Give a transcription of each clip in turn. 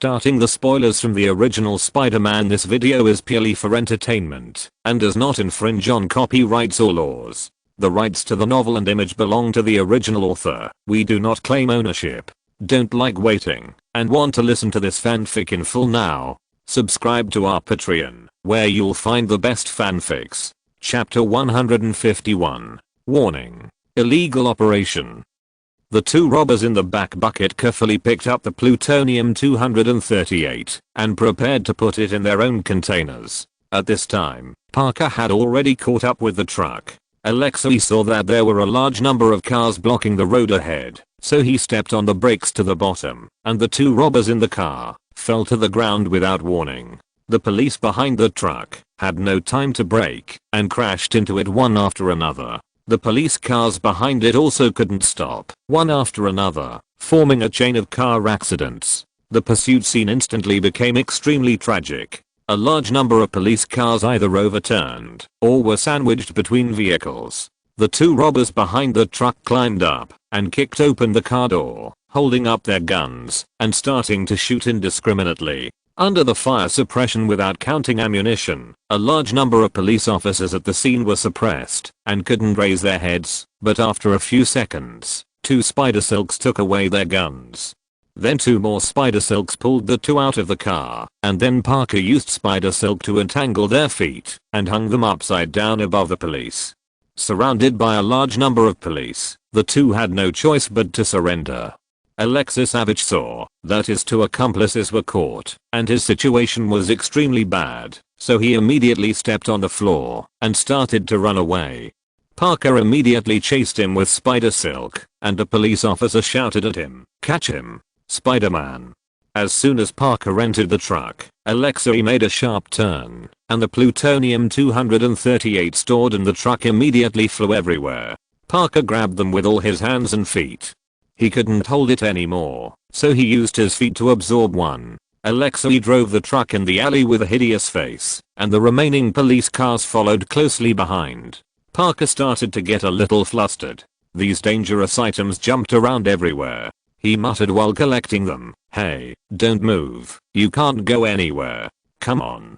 starting the spoilers from the original Spider-Man. This video is purely for entertainment and does not infringe on copyrights or laws. The rights to the novel and image belong to the original author. We do not claim ownership. Don't like waiting and want to listen to this fanfic in full now? Subscribe to our Patreon, where you'll find the best fanfics. Chapter 151. Warning. Illegal operation. The two robbers in the back bucket carefully picked up the plutonium-238 and prepared to put it in their own containers. At this time, Parker had already caught up with the truck. Alexei saw that there were a large number of cars blocking the road ahead, so he stepped on the brakes to the bottom, and the two robbers in the car fell to the ground without warning. The police behind the truck had no time to brake and crashed into it one after another. The police cars behind it also couldn't stop, one after another, forming a chain of car accidents. The pursuit scene instantly became extremely tragic. A large number of police cars either overturned or were sandwiched between vehicles. The two robbers behind the truck climbed up and kicked open the car door, holding up their guns and starting to shoot indiscriminately. Under the fire suppression without counting ammunition, a large number of police officers at the scene were suppressed and couldn't raise their heads, but after a few seconds, two Spider Silks took away their guns. Then two more Spider Silks pulled the two out of the car, and then Parker used Spider Silk to entangle their feet and hung them upside down above the police. Surrounded by a large number of police, the two had no choice but to surrender. Alexei Savage saw that his two accomplices were caught and his situation was extremely bad, so he immediately stepped on the floor and started to run away. Parker immediately chased him with Spider Silk, and a police officer shouted at him, "Catch him, Spider-Man." As soon as Parker entered the truck, Alexei made a sharp turn, and the plutonium-238 stored in the truck immediately flew everywhere. Parker grabbed them with all his hands and feet. He couldn't hold it anymore, so he used his feet to absorb one. Alexei drove the truck in the alley with a hideous face, and the remaining police cars followed closely behind. Parker started to get a little flustered. These dangerous items jumped around everywhere. He muttered while collecting them, "Hey, don't move. You can't go anywhere. Come on,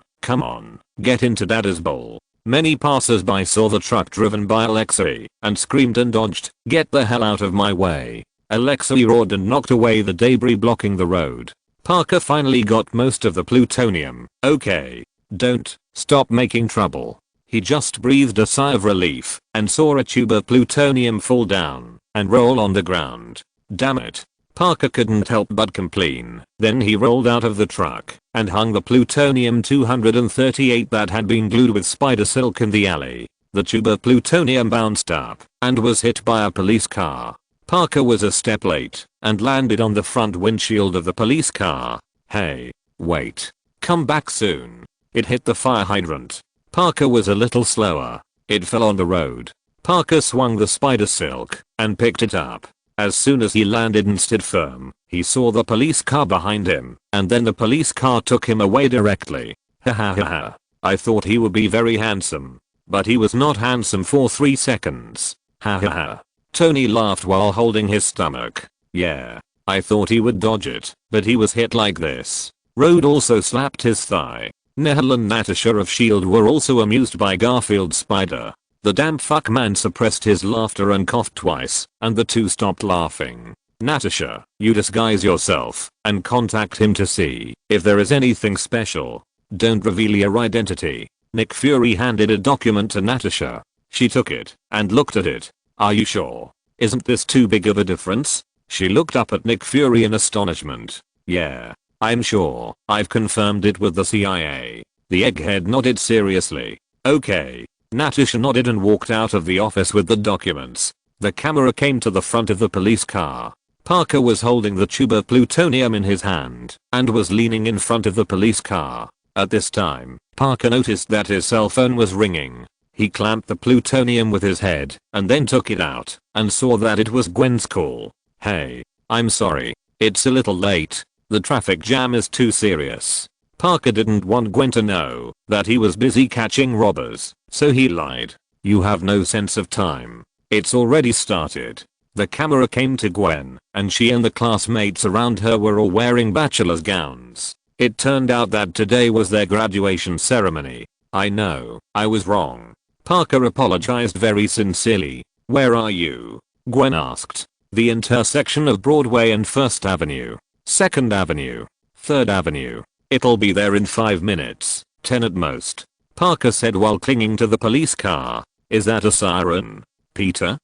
get into Daddy's bowl." Many passers-by saw the truck driven by Alexei and screamed and dodged, "Get the hell out of my way." Alexei roared and knocked away the debris blocking the road. Parker finally got most of the plutonium. "Okay, don't stop making trouble." He just breathed a sigh of relief and saw a tube of plutonium fall down and roll on the ground. Damn it. Parker couldn't help but complain. Then he rolled out of the truck and hung the plutonium-238 that had been glued with Spider Silk in the alley. The tube of plutonium bounced up and was hit by a police car. Parker was a step late and landed on the front windshield of the police car. "Hey, wait. Come back soon." It hit the fire hydrant. Parker was a little slower. It fell on the road. Parker swung the Spider Silk and picked it up. As soon as he landed and stood firm, he saw the police car behind him, and then the police car took him away directly. Ha ha ha ha. I thought he would be very handsome, but he was not handsome for 3 seconds. Ha ha ha. Tony laughed while holding his stomach. "Yeah, I thought he would dodge it, but he was hit like this." Rhodes also slapped his thigh. Nehal and Natasha of S.H.I.E.L.D. were also amused by Garfield's spider. The damn fuck man suppressed his laughter and coughed twice, and the two stopped laughing. "Natasha, you disguise yourself and contact him to see if there is anything special. Don't reveal your identity." Nick Fury handed a document to Natasha. She took it and looked at it. "Are you sure? Isn't this too big of a difference?" She looked up at Nick Fury in astonishment. "Yeah, I'm sure. I've confirmed it with the CIA." The egghead nodded seriously. "Okay." Natasha nodded and walked out of the office with the documents. The camera came to the front of the police car. Parker was holding the tube of plutonium in his hand and was leaning in front of the police car. At this time, Parker noticed that his cell phone was ringing. He clamped the plutonium with his head and then took it out and saw that it was Gwen's call. "Hey, I'm sorry. It's a little late. The traffic jam is too serious." Parker didn't want Gwen to know that he was busy catching robbers, so he lied. "You have no sense of time. It's already started." The camera came to Gwen, and she and the classmates around her were all wearing bachelor's gowns. It turned out that today was their graduation ceremony. I know, I was wrong. Parker apologized very sincerely. Where are you? Gwen asked. The intersection of Broadway and 1st Avenue. 2nd Avenue. 3rd Avenue. It'll be there in 5 minutes, 10 at most. Parker said while clinging to the police car. Is that a siren, Peter?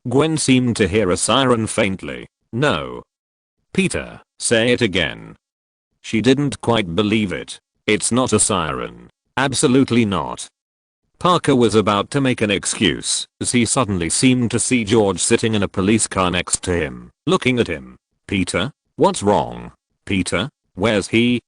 Gwen seemed to hear a siren faintly. No. Peter, say it again. She didn't quite believe it. It's not a siren. Absolutely not. Parker was about to make an excuse as he suddenly seemed to see George sitting in a police car next to him, looking at him. Peter? What's wrong? Peter? Where's he?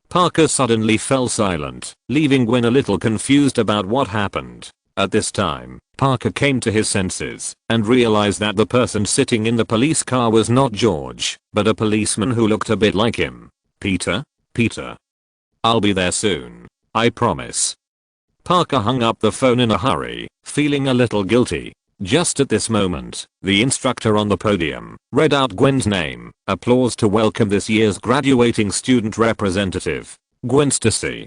Parker suddenly fell silent, leaving Gwen a little confused about what happened. At this time, Parker came to his senses and realized that the person sitting in the police car was not George, but a policeman who looked a bit like him. Peter? Peter. I'll be there soon. I promise. Parker hung up the phone in a hurry, feeling a little guilty. Just at this moment, the instructor on the podium read out Gwen's name. Applause to welcome this year's graduating student representative, Gwen Stacy.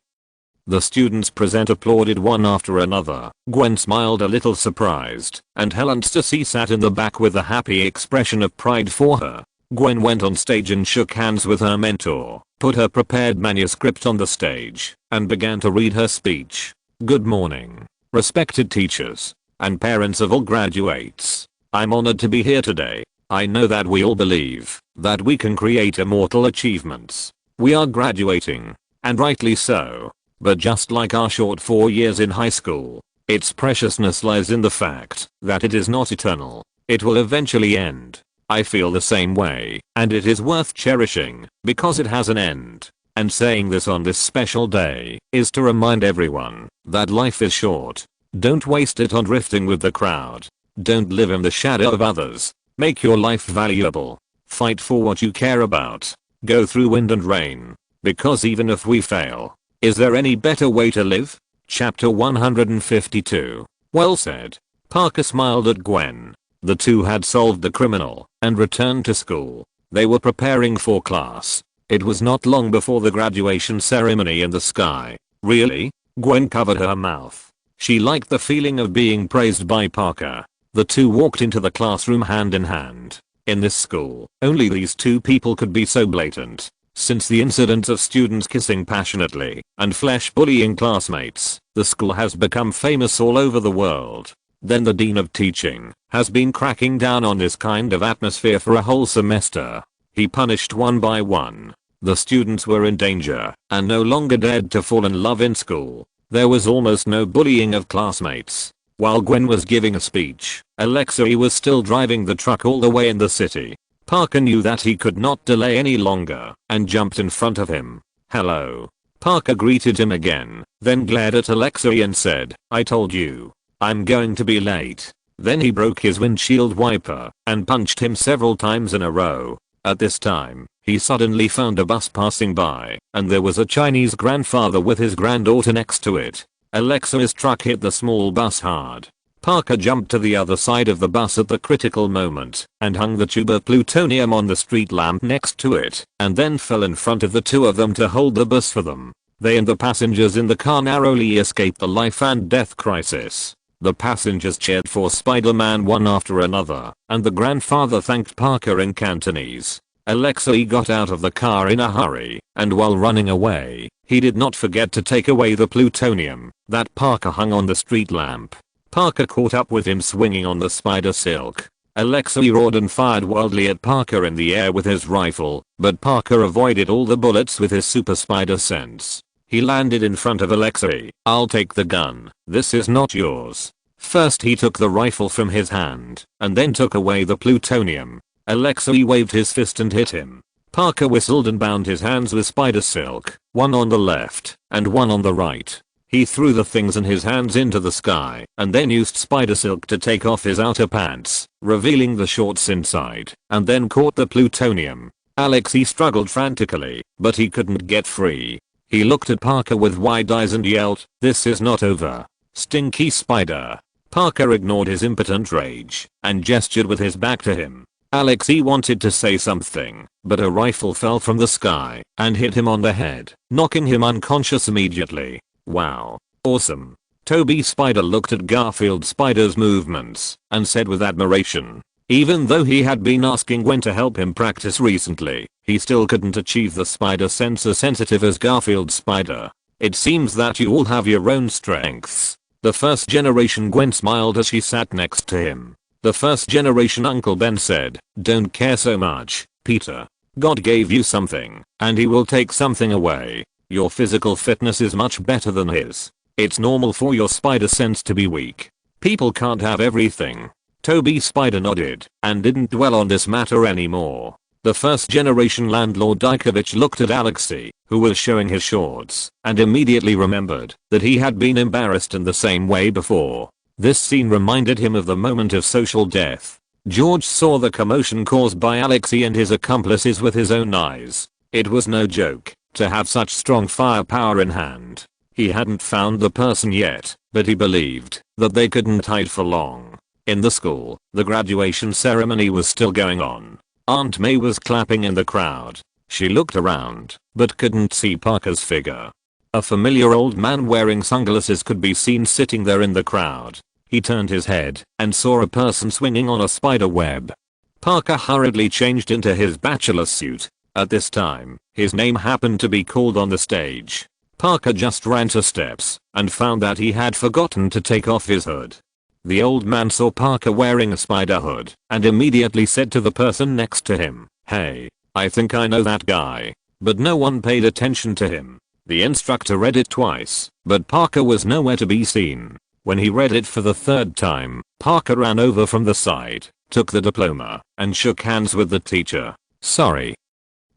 The students present applauded one after another. Gwen smiled a little surprised, and Helen Stacy sat in the back with a happy expression of pride for her. Gwen went on stage and shook hands with her mentor, put her prepared manuscript on the stage, and began to read her speech. Good morning, respected teachers and parents of all graduates. I'm honored to be here today. I know that we all believe that we can create immortal achievements. We are graduating, and rightly so. But just like our short 4 years in high school, its preciousness lies in the fact that it is not eternal. It will eventually end. I feel the same way, and it is worth cherishing because it has an end. And saying this on this special day is to remind everyone that life is short. Don't waste it on drifting with the crowd. Don't live in the shadow of others. Make your life valuable. Fight for what you care about. Go through wind and rain. Because even if we fail, is there any better way to live? Chapter 152. Well said. Parker smiled at Gwen. The two had solved the criminal and returned to school. They were preparing for class. It was not long before the graduation ceremony in the sky. Really? Gwen covered her mouth. She liked the feeling of being praised by Parker. The two walked into the classroom hand in hand. In this school, only these two people could be so blatant. Since the incident of students kissing passionately and flesh bullying classmates, the school has become famous all over the world. Then the dean of teaching has been cracking down on this kind of atmosphere for a whole semester. He punished one by one. The students were in danger and no longer dared to fall in love in school. There was almost no bullying of classmates. While Gwen was giving a speech, Alexei was still driving the truck all the way in the city. Parker knew that he could not delay any longer and jumped in front of him. Hello. Parker greeted him again, then glared at Alexei and said, I told you. I'm going to be late. Then he broke his windshield wiper and punched him several times in a row. At this time, he suddenly found a bus passing by, and there was a Chinese grandfather with his granddaughter next to it. Alexei's truck hit the small bus hard. Parker jumped to the other side of the bus at the critical moment and hung the tube of plutonium on the street lamp next to it, and then fell in front of the two of them to hold the bus for them. They and the passengers in the car narrowly escaped the life and death crisis. The passengers cheered for Spider-Man one after another, and the grandfather thanked Parker in Cantonese. Alexei got out of the car in a hurry, and while running away, he did not forget to take away the plutonium that Parker hung on the street lamp. Parker caught up with him swinging on the spider silk. Alexei roared and fired wildly at Parker in the air with his rifle, but Parker avoided all the bullets with his super spider sense. He landed in front of Alexei. I'll take the gun. This is not yours. First he took the rifle from his hand, and then took away the plutonium. Alexei waved his fist and hit him. Parker whistled and bound his hands with spider silk, one on the left and one on the right. He threw the things in his hands into the sky and then used spider silk to take off his outer pants, revealing the shorts inside, and then caught the plutonium. Alexei struggled frantically, but he couldn't get free. He looked at Parker with wide eyes and yelled, "This is not over. Stinky spider." Parker ignored his impotent rage and gestured with his back to him. Alexei wanted to say something, but a rifle fell from the sky and hit him on the head, knocking him unconscious immediately. Wow. Awesome. Toby Spider looked at Garfield Spider's movements and said with admiration. Even though he had been asking Gwen to help him practice recently, he still couldn't achieve the spider sense as sensitive as Garfield Spider. It seems that you all have your own strengths. The first generation Gwen smiled as she sat next to him. The first generation Uncle Ben said, don't care so much, Peter. God gave you something, and he will take something away. Your physical fitness is much better than his. It's normal for your spider sense to be weak. People can't have everything. Toby Spider nodded and didn't dwell on this matter anymore. The first generation landlord Dykovich looked at Alexei, who was showing his shorts, and immediately remembered that he had been embarrassed in the same way before. This scene reminded him of the moment of social death. George saw the commotion caused by Alexei and his accomplices with his own eyes. It was no joke to have such strong firepower in hand. He hadn't found the person yet, but he believed that they couldn't hide for long. In the school, the graduation ceremony was still going on. Aunt May was clapping in the crowd. She looked around, but couldn't see Parker's figure. A familiar old man wearing sunglasses could be seen sitting there in the crowd. He turned his head and saw a person swinging on a spider web. Parker hurriedly changed into his bachelor suit. At this time, his name happened to be called on the stage. Parker just ran 2 steps and found that he had forgotten to take off his hood. The old man saw Parker wearing a spider hood and immediately said to the person next to him, "Hey, I think I know that guy." But no one paid attention to him. The instructor read it twice, but Parker was nowhere to be seen. When he read it for the 3rd time, Parker ran over from the side, took the diploma, and shook hands with the teacher. "Sorry."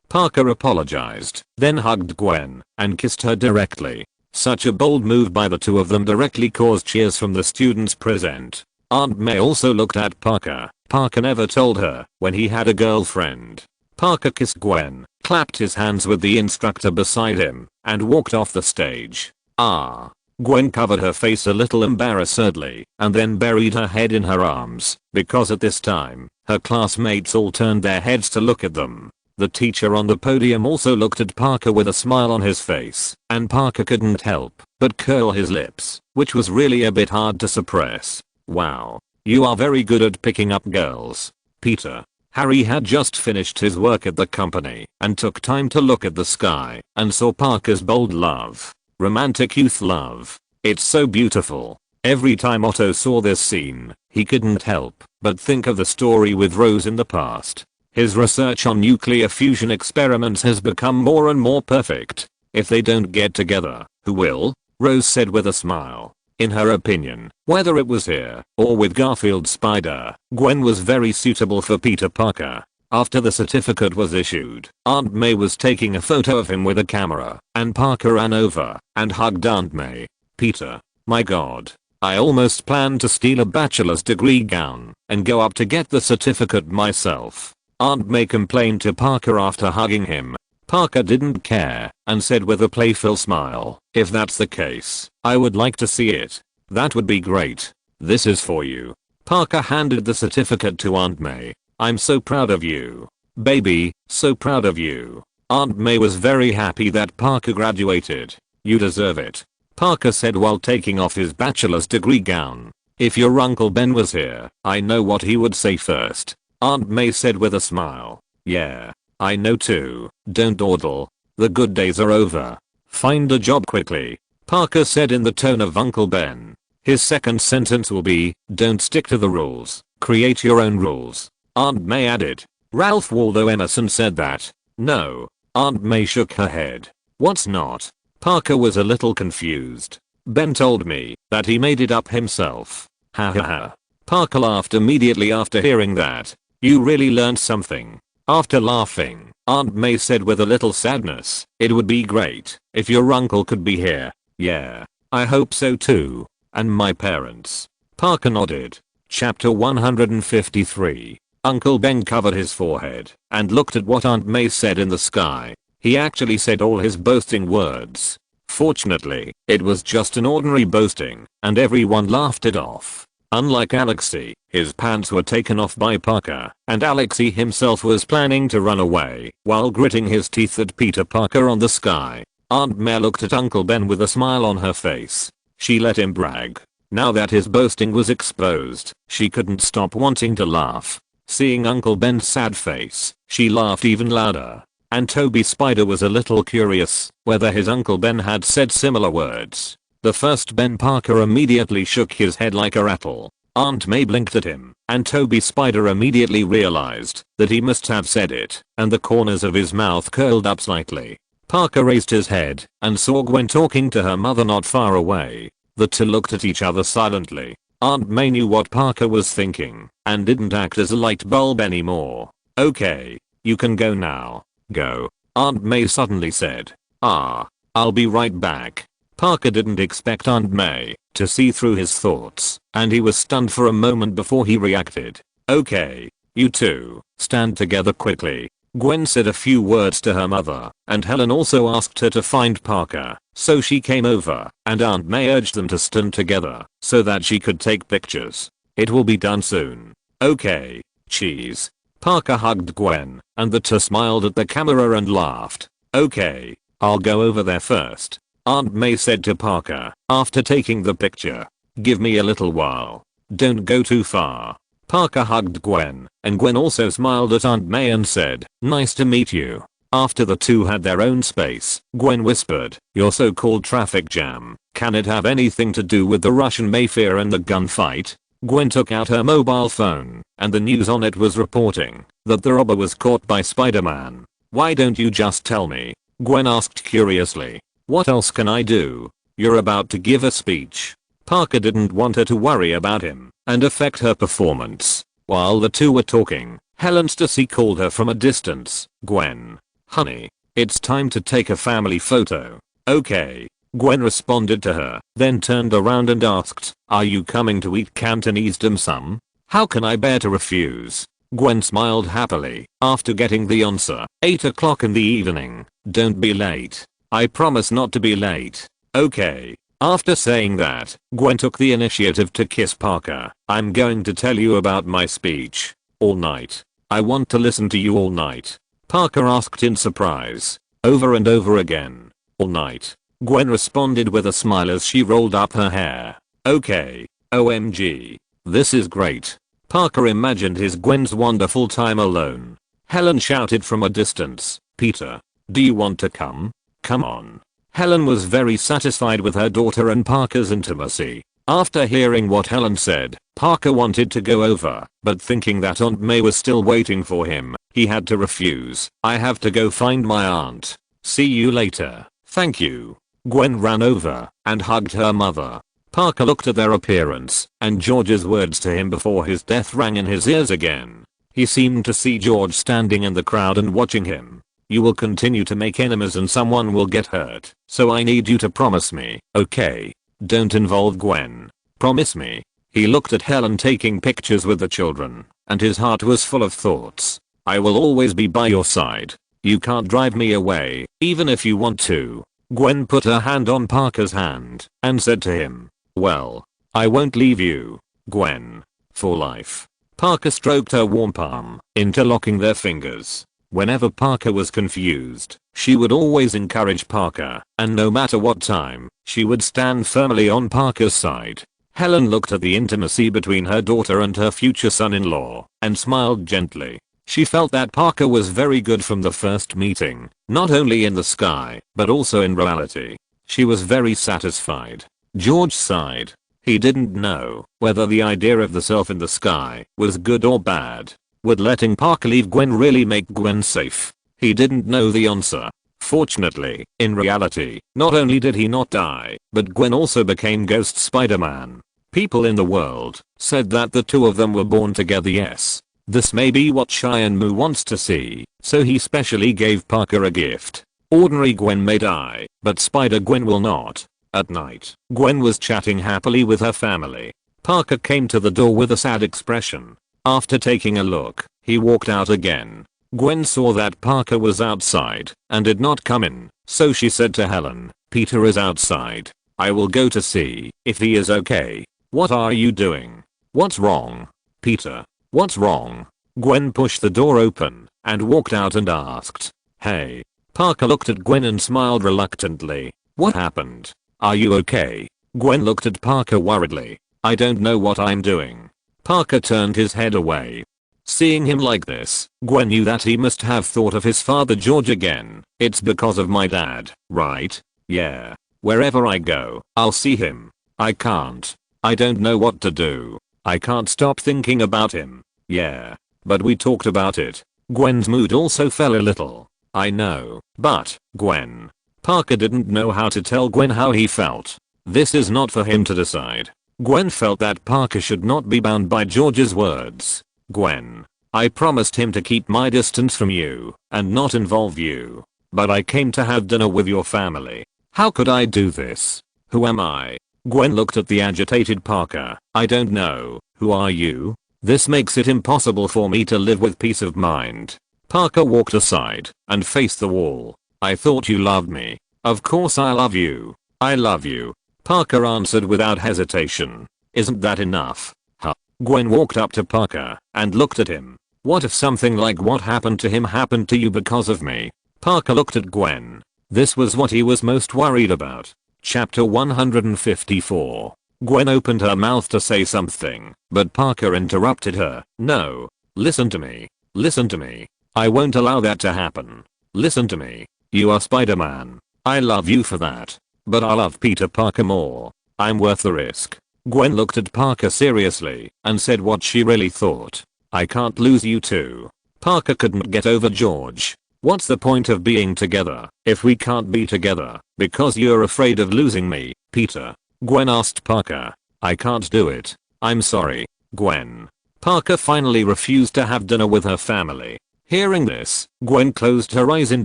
Parker apologized, then hugged Gwen and kissed her directly. Such a bold move by the two of them directly caused cheers from the students present. Aunt May also looked at Parker. Parker never told her when he had a girlfriend. Parker kissed Gwen, clapped his hands with the instructor beside him, and walked off the stage. Gwen covered her face a little embarrassedly and then buried her head in her arms, because at this time, her classmates all turned their heads to look at them. The teacher on the podium also looked at Parker with a smile on his face, and Parker couldn't help but curl his lips, which was really a bit hard to suppress. "Wow. You are very good at picking up girls, Peter." Harry had just finished his work at the company and took time to look at the sky and saw Parker's bold love. Romantic youth love. It's so beautiful. Every time Otto saw this scene, he couldn't help but think of the story with Rose in the past. His research on nuclear fusion experiments has become more and more perfect. If they don't get together, who will? Rose said with a smile. In her opinion, whether it was here or with Garfield Spider, Gwen was very suitable for Peter Parker. After the certificate was issued, Aunt May was taking a photo of him with a camera, and Parker ran over and hugged Aunt May. "Peter, my god. I almost planned to steal a bachelor's degree gown and go up to get the certificate myself." Aunt May complained to Parker after hugging him. Parker didn't care and said with a playful smile, "If that's the case, I would like to see it. That would be great. This is for you." Parker handed the certificate to Aunt May. "I'm so proud of you. Baby, so proud of you." Aunt May was very happy that Parker graduated. "You deserve it," Parker said while taking off his bachelor's degree gown. "If your Uncle Ben was here, I know what he would say first," Aunt May said with a smile. "Yeah, I know too. Don't dawdle. The good days are over. Find a job quickly," Parker said in the tone of Uncle Ben. His second sentence will be, "Don't stick to the rules. Create your own rules." Aunt May added. Ralph Waldo Emerson said that. "No." Aunt May shook her head. "What's not?" Parker was a little confused. "Ben told me that he made it up himself." Ha ha ha. Parker laughed immediately after hearing that. "You really learned something." After laughing, Aunt May said with a little sadness, "It would be great if your uncle could be here." "Yeah, I hope so too. And my parents." Parker nodded. Chapter 153. Uncle Ben covered his forehead and looked at what Aunt May said in the sky. He actually said all his boasting words. Fortunately, it was just an ordinary boasting, and everyone laughed it off. Unlike Alexei, his pants were taken off by Parker, and Alexei himself was planning to run away while gritting his teeth at Peter Parker on the sky. Aunt May looked at Uncle Ben with a smile on her face. She let him brag. Now that his boasting was exposed, she couldn't stop wanting to laugh. Seeing Uncle Ben's sad face, she laughed even louder. And Toby Spider was a little curious whether his Uncle Ben had said similar words. The first Ben Parker immediately shook his head like a rattle. Aunt May blinked at him, and Toby Spider immediately realized that he must have said it, and the corners of his mouth curled up slightly. Parker raised his head and saw Gwen talking to her mother not far away. The two looked at each other silently. Aunt May knew what Parker was thinking and didn't act as a light bulb anymore. "Okay, you can go now. Go," Aunt May suddenly said. I'll be right back." Parker didn't expect Aunt May to see through his thoughts, and he was stunned for a moment before he reacted. "Okay, you two, stand together quickly." Gwen said a few words to her mother, and Helen also asked her to find Parker, so she came over, and Aunt May urged them to stand together so that she could take pictures. "It will be done soon." "Okay, cheese." Parker hugged Gwen, and the two smiled at the camera and laughed. "Okay, I'll go over there first," Aunt May said to Parker after taking the picture. "Give me a little while. Don't go too far." Parker hugged Gwen, and Gwen also smiled at Aunt May and said, "Nice to meet you." After the two had their own space, Gwen whispered, "Your so-called traffic jam, can it have anything to do with the Russian Mayfair and the gunfight?" Gwen took out her mobile phone, and the news on it was reporting that the robber was caught by Spider-Man. "Why don't you just tell me?" Gwen asked curiously. "What else can I do? You're about to give a speech." Parker didn't want her to worry about him and affect her performance. While the two were talking, Helen Stacy called her from a distance. "Gwen, honey, it's time to take a family photo." "Okay." Gwen responded to her, then turned around and asked, "Are you coming to eat Cantonese dim sum?" "How can I bear to refuse?" Gwen smiled happily after getting the answer. 8 o'clock in the evening. Don't be late. I promise not to be late. "Okay." After saying that, Gwen took the initiative to kiss Parker. "I'm going to tell you about my speech. All night. I want to listen to you all night." Parker asked in surprise. "Over and over again. All night." Gwen responded with a smile as she rolled up her hair. "Okay. OMG. This is great." Parker imagined his Gwen's wonderful time alone. Helen shouted from a distance, "Peter, do you want to come? Come on." Helen was very satisfied with her daughter and Parker's intimacy. After hearing what Helen said, Parker wanted to go over, but thinking that Aunt May was still waiting for him, he had to refuse. "I have to go find my aunt. See you later." "Thank you." Gwen ran over and hugged her mother. Parker looked at their appearance and George's words to him before his death rang in his ears again. He seemed to see George standing in the crowd and watching him. "You will continue to make enemies and someone will get hurt, so I need you to promise me, okay? Don't involve Gwen. Promise me." He looked at Helen taking pictures with the children, and his heart was full of thoughts. "I will always be by your side. You can't drive me away, even if you want to." Gwen put her hand on Parker's hand and said to him, "Well, I won't leave you, Gwen. For life." Parker stroked her warm palm, interlocking their fingers. Whenever Parker was confused, she would always encourage Parker, and no matter what time, she would stand firmly on Parker's side. Helen looked at the intimacy between her daughter and her future son-in-law, and smiled gently. She felt that Parker was very good from the first meeting, not only in the sky, but also in reality. She was very satisfied. George sighed. He didn't know whether the idea of the self in the sky was good or bad. Would letting Parker leave Gwen really make Gwen safe? He didn't know the answer. Fortunately, in reality, not only did he not die, but Gwen also became Ghost Spider-Man. People in the world said that the two of them were born together. Yes, this may be what Cheyenne Moo wants to see, so he specially gave Parker a gift. Ordinary Gwen may die, but Spider-Gwen will not. At night, Gwen was chatting happily with her family. Parker came to the door with a sad expression. After taking a look, he walked out again. Gwen saw that Parker was outside and did not come in, so she said to Helen, "Peter is outside. I will go to see if he is okay." "What are you doing?" What's wrong? Peter. What's wrong? Gwen pushed the door open and walked out and asked. Hey. Parker looked at Gwen and smiled reluctantly. What happened? Are you okay? Gwen looked at Parker worriedly. I don't know what I'm doing. Parker turned his head away. Seeing him like this, Gwen knew that he must have thought of his father George again. It's because of my dad, right? Yeah. Wherever I go, I'll see him. I can't. I don't know what to do. I can't stop thinking about him. Yeah. But we talked about it. Gwen's mood also fell a little. I know. But, Gwen. Parker didn't know how to tell Gwen how he felt. This is not for him to decide. Gwen felt that Parker should not be bound by George's words. Gwen. I promised him to keep my distance from you and not involve you. But I came to have dinner with your family. How could I do this? Who am I? Gwen looked at the agitated Parker. I don't know. Who are you? This makes it impossible for me to live with peace of mind. Parker walked aside and faced the wall. I thought you loved me. Of course I love you. I love you. Parker answered without hesitation. Isn't that enough? Huh. Gwen walked up to Parker and looked at him. What if something like what happened to him happened to you because of me? Parker looked at Gwen. This was what he was most worried about. Chapter 154. Gwen opened her mouth to say something, but Parker interrupted her. No. Listen to me. Listen to me. I won't allow that to happen. Listen to me. You are Spider-Man. I love you for that. But I love Peter Parker more. I'm worth the risk. Gwen looked at Parker seriously and said what she really thought. I can't lose you two. Parker couldn't get over George. What's the point of being together if we can't be together because you're afraid of losing me, Peter? Gwen asked Parker. I can't do it. I'm sorry, Gwen. Parker finally refused to have dinner with her family. Hearing this, Gwen closed her eyes in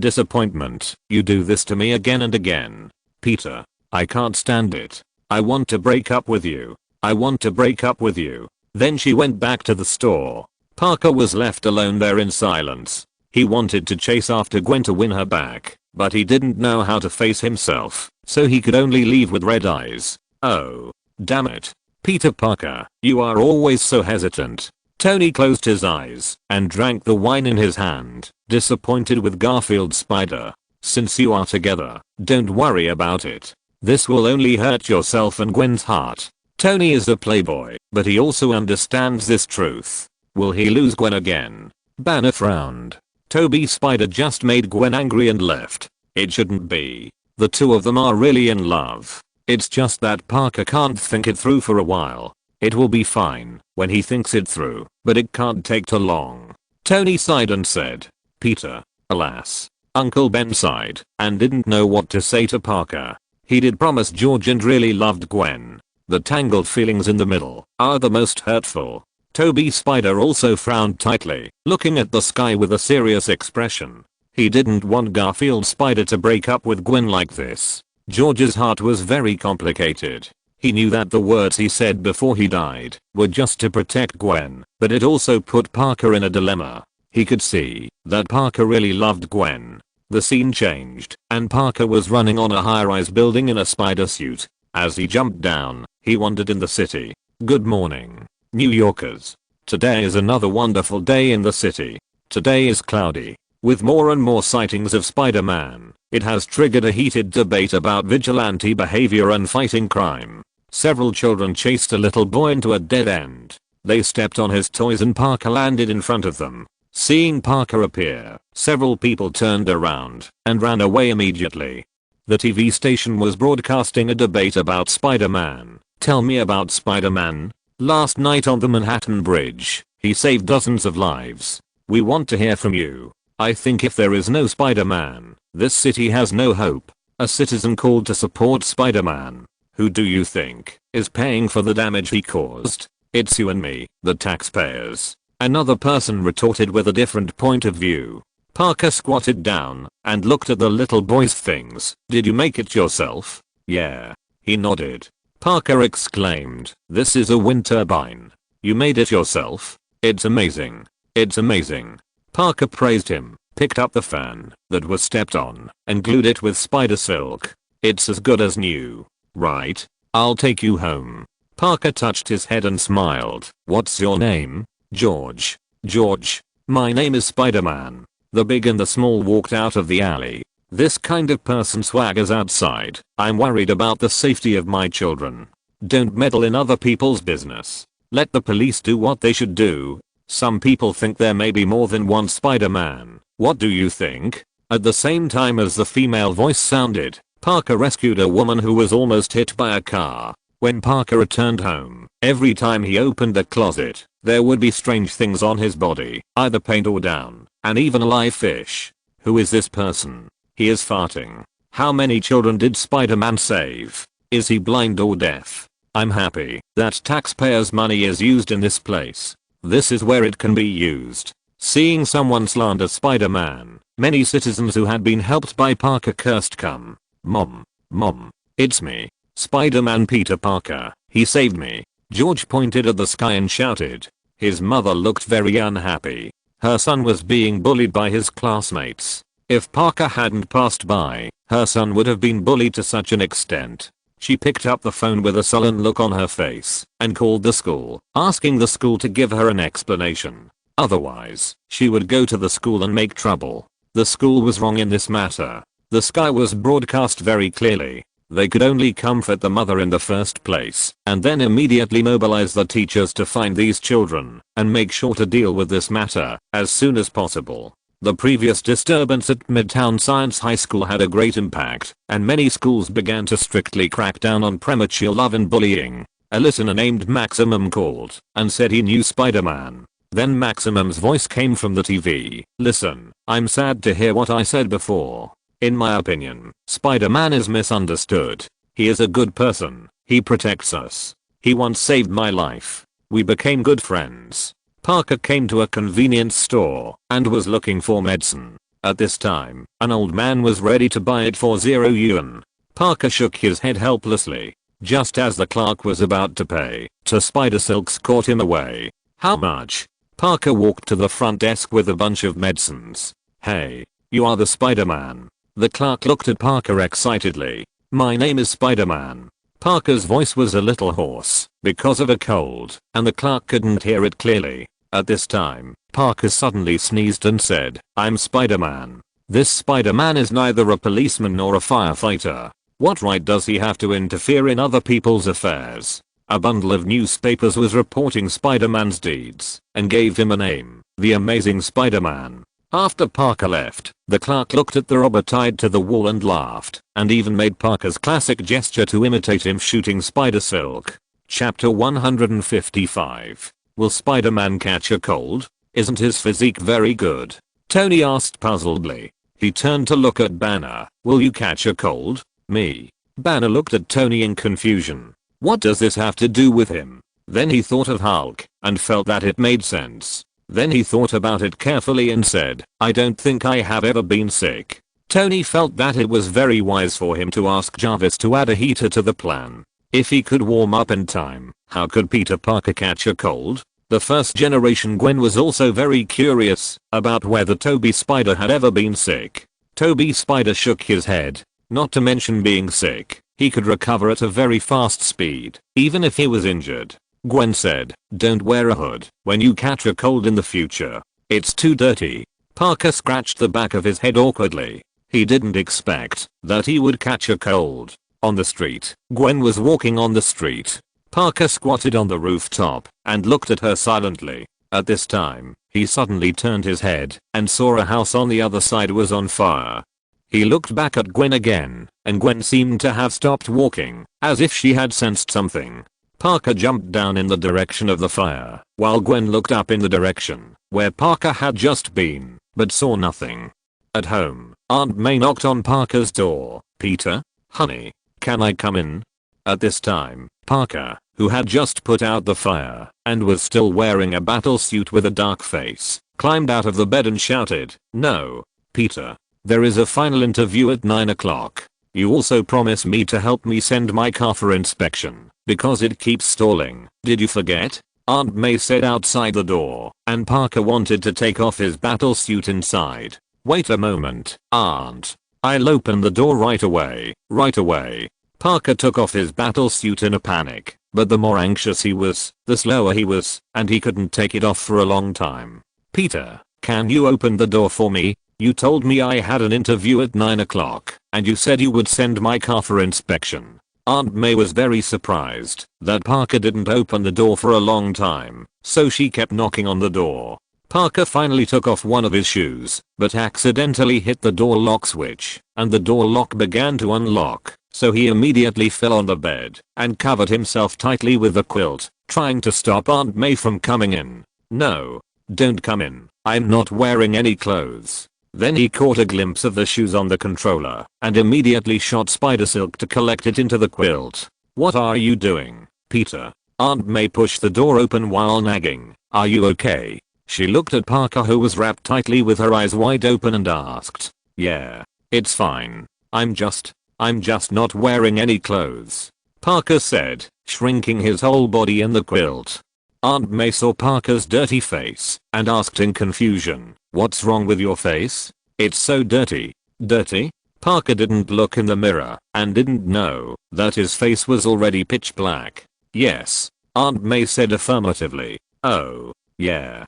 disappointment. You do this to me again and again. Peter, I can't stand it. I want to break up with you. I want to break up with you. Then she went back to the store. Parker was left alone there in silence. He wanted to chase after Gwen to win her back, but he didn't know how to face himself, so he could only leave with red eyes. Oh, damn it. Peter Parker, you are always so hesitant. Tony closed his eyes and drank the wine in his hand, disappointed with Garfield's spider. Since you are together, don't worry about it. This will only hurt yourself and Gwen's heart. Tony is a playboy, but he also understands this truth. Will he lose Gwen again? Banner frowned. Toby Spider just made Gwen angry and left. It shouldn't be. The two of them are really in love. It's just that Parker can't think it through for a while. It will be fine when he thinks it through, but it can't take too long. Tony sighed and said, Peter, alas. Uncle Ben sighed and didn't know what to say to Parker. He did promise George and really loved Gwen. The tangled feelings in the middle are the most hurtful. Toby Spider also frowned tightly, looking at the sky with a serious expression. He didn't want Garfield Spider to break up with Gwen like this. George's heart was very complicated. He knew that the words he said before he died were just to protect Gwen, but it also put Parker in a dilemma. He could see that Parker really loved Gwen. The scene changed, and Parker was running on a high-rise building in a spider suit. As he jumped down, he wandered in the city. Good morning, New Yorkers. Today is another wonderful day in the city. Today is cloudy. With more and more sightings of Spider-Man, it has triggered a heated debate about vigilante behavior and fighting crime. Several children chased a little boy into a dead end. They stepped on his toys and Parker landed in front of them. Seeing Parker appear, several people turned around and ran away immediately. The TV station was broadcasting a debate about Spider-Man. Tell me about Spider-Man. Last night on the Manhattan Bridge, he saved dozens of lives. We want to hear from you. I think if there is no Spider-Man, this city has no hope. A citizen called to support Spider-Man. Who do you think is paying for the damage he caused? It's you and me, the taxpayers. Another person retorted with a different point of view. Parker squatted down and looked at the little boy's things. Did you make it yourself? Yeah. He nodded. Parker exclaimed, this is a wind turbine. You made it yourself? It's amazing. It's amazing. Parker praised him, picked up the fan that was stepped on, and glued it with spider silk. It's as good as new. Right? I'll take you home. Parker touched his head and smiled. "What's your name?" "George." "George. My name is Spider-Man." The big and the small walked out of the alley. "This kind of person swaggers outside. I'm worried about the safety of my children. Don't meddle in other people's business. Let the police do what they should do. Some people think there may be more than one Spider-Man. What do you think?" At the same time as the female voice sounded, Parker rescued a woman who was almost hit by a car. When Parker returned home, every time he opened a closet, there would be strange things on his body, either paint or down, and even a live fish. Who is this person? He is farting. How many children did Spider-Man save? Is he blind or deaf? I'm happy that taxpayers' money is used in this place. This is where it can be used. Seeing someone slander Spider-Man, many citizens who had been helped by Parker cursed. "Come. Mom. Mom. It's me. Spider-Man Peter Parker. He saved me." George pointed at the sky and shouted. His mother looked very unhappy. Her son was being bullied by his classmates. If Parker hadn't passed by, her son would have been bullied to such an extent. She picked up the phone with a sullen look on her face and called the school, asking the school to give her an explanation. Otherwise, she would go to the school and make trouble. The school was wrong in this matter. The sky was broadcast very clearly. They could only comfort the mother in the first place and then immediately mobilize the teachers to find these children and make sure to deal with this matter as soon as possible. The previous disturbance at Midtown Science High School had a great impact, and many schools began to strictly crack down on premature love and bullying. A listener named Maximum called and said he knew Spider-Man. Then Maximum's voice came from the TV. "Listen, I'm sad to hear what I said before. In my opinion, Spider-Man is misunderstood. He is a good person. He protects us. He once saved my life. We became good friends." Parker came to a convenience store and was looking for medicine. At this time, an old man was ready to buy it for 0 yuan. Parker shook his head helplessly. Just as the clerk was about to pay, two spider silks caught him away. "How much?" Parker walked to the front desk with a bunch of medicines. "Hey, you are the Spider-Man." The clerk looked at Parker excitedly. "My name is Spider-Man." Parker's voice was a little hoarse because of a cold, and the clerk couldn't hear it clearly. At this time, Parker suddenly sneezed and said, "I'm Spider-Man." This Spider-Man is neither a policeman nor a firefighter. What right does he have to interfere in other people's affairs? A bundle of newspapers was reporting Spider-Man's deeds and gave him a name, the Amazing Spider-Man. After Parker left, the clerk looked at the robber tied to the wall and laughed, and even made Parker's classic gesture to imitate him shooting spider silk. Chapter 155. Will Spider-Man catch a cold? Isn't his physique very good? Tony asked puzzledly. He turned to look at Banner. "Will you catch a cold?" "Me?" Banner looked at Tony in confusion. What does this have to do with him? Then he thought of Hulk and felt that it made sense. Then he thought about it carefully and said, "I don't think I have ever been sick." Tony felt that it was very wise for him to ask Jarvis to add a heater to the plan. If he could warm up in time, how could Peter Parker catch a cold? The first generation Gwen was also very curious about whether Toby Spider had ever been sick. Toby Spider shook his head. Not to mention being sick, he could recover at a very fast speed, even if he was injured. Gwen said, "Don't wear a hood when you catch a cold in the future. It's too dirty." Parker scratched the back of his head awkwardly. He didn't expect that he would catch a cold. On the street, Gwen was walking on the street. Parker squatted on the rooftop and looked at her silently. At this time, he suddenly turned his head and saw a house on the other side was on fire. He looked back at Gwen again, and Gwen seemed to have stopped walking, as if she had sensed something. Parker jumped down in the direction of the fire, while Gwen looked up in the direction where Parker had just been, but saw nothing. At home, Aunt May knocked on Parker's door. "Peter? Honey, can I come in?" At this time, Parker, who had just put out the fire and was still wearing a battle suit with a dark face, climbed out of the bed and shouted, "No, Peter. There is a final interview at 9 o'clock. You also promised me to help me send my car for inspection, because it keeps stalling. Did you forget?" Aunt May said outside the door, and Parker wanted to take off his battle suit inside. "Wait a moment, Aunt. I'll open the door right away, right away." Parker took off his battle suit in a panic. but the more anxious he was, the slower he was, and he couldn't take it off for a long time. "Peter, can you open the door for me? You told me I had an interview at 9 o'clock, and you said you would send my car for inspection." Aunt May was very surprised that Parker didn't open the door for a long time, so she kept knocking on the door. Parker finally took off one of his shoes, but accidentally hit the door lock switch, and the door lock began to unlock, so he immediately fell on the bed and covered himself tightly with the quilt, trying to stop Aunt May from coming in. "No, don't come in, I'm not wearing any clothes." Then he caught a glimpse of the shoes on the controller and immediately shot spider silk to collect it into the quilt. "What are you doing, Peter?" Aunt May pushed the door open while nagging. "Are you okay?" She looked at Parker, who was wrapped tightly with her eyes wide open, and asked, "Yeah, it's fine. I'm just not wearing any clothes," Parker said, shrinking his whole body in the quilt. Aunt May saw Parker's dirty face and asked in confusion, "What's wrong with your face? It's so dirty." "Dirty?" Parker didn't look in the mirror and didn't know that his face was already pitch black. "Yes," Aunt May said affirmatively. "Oh, yeah,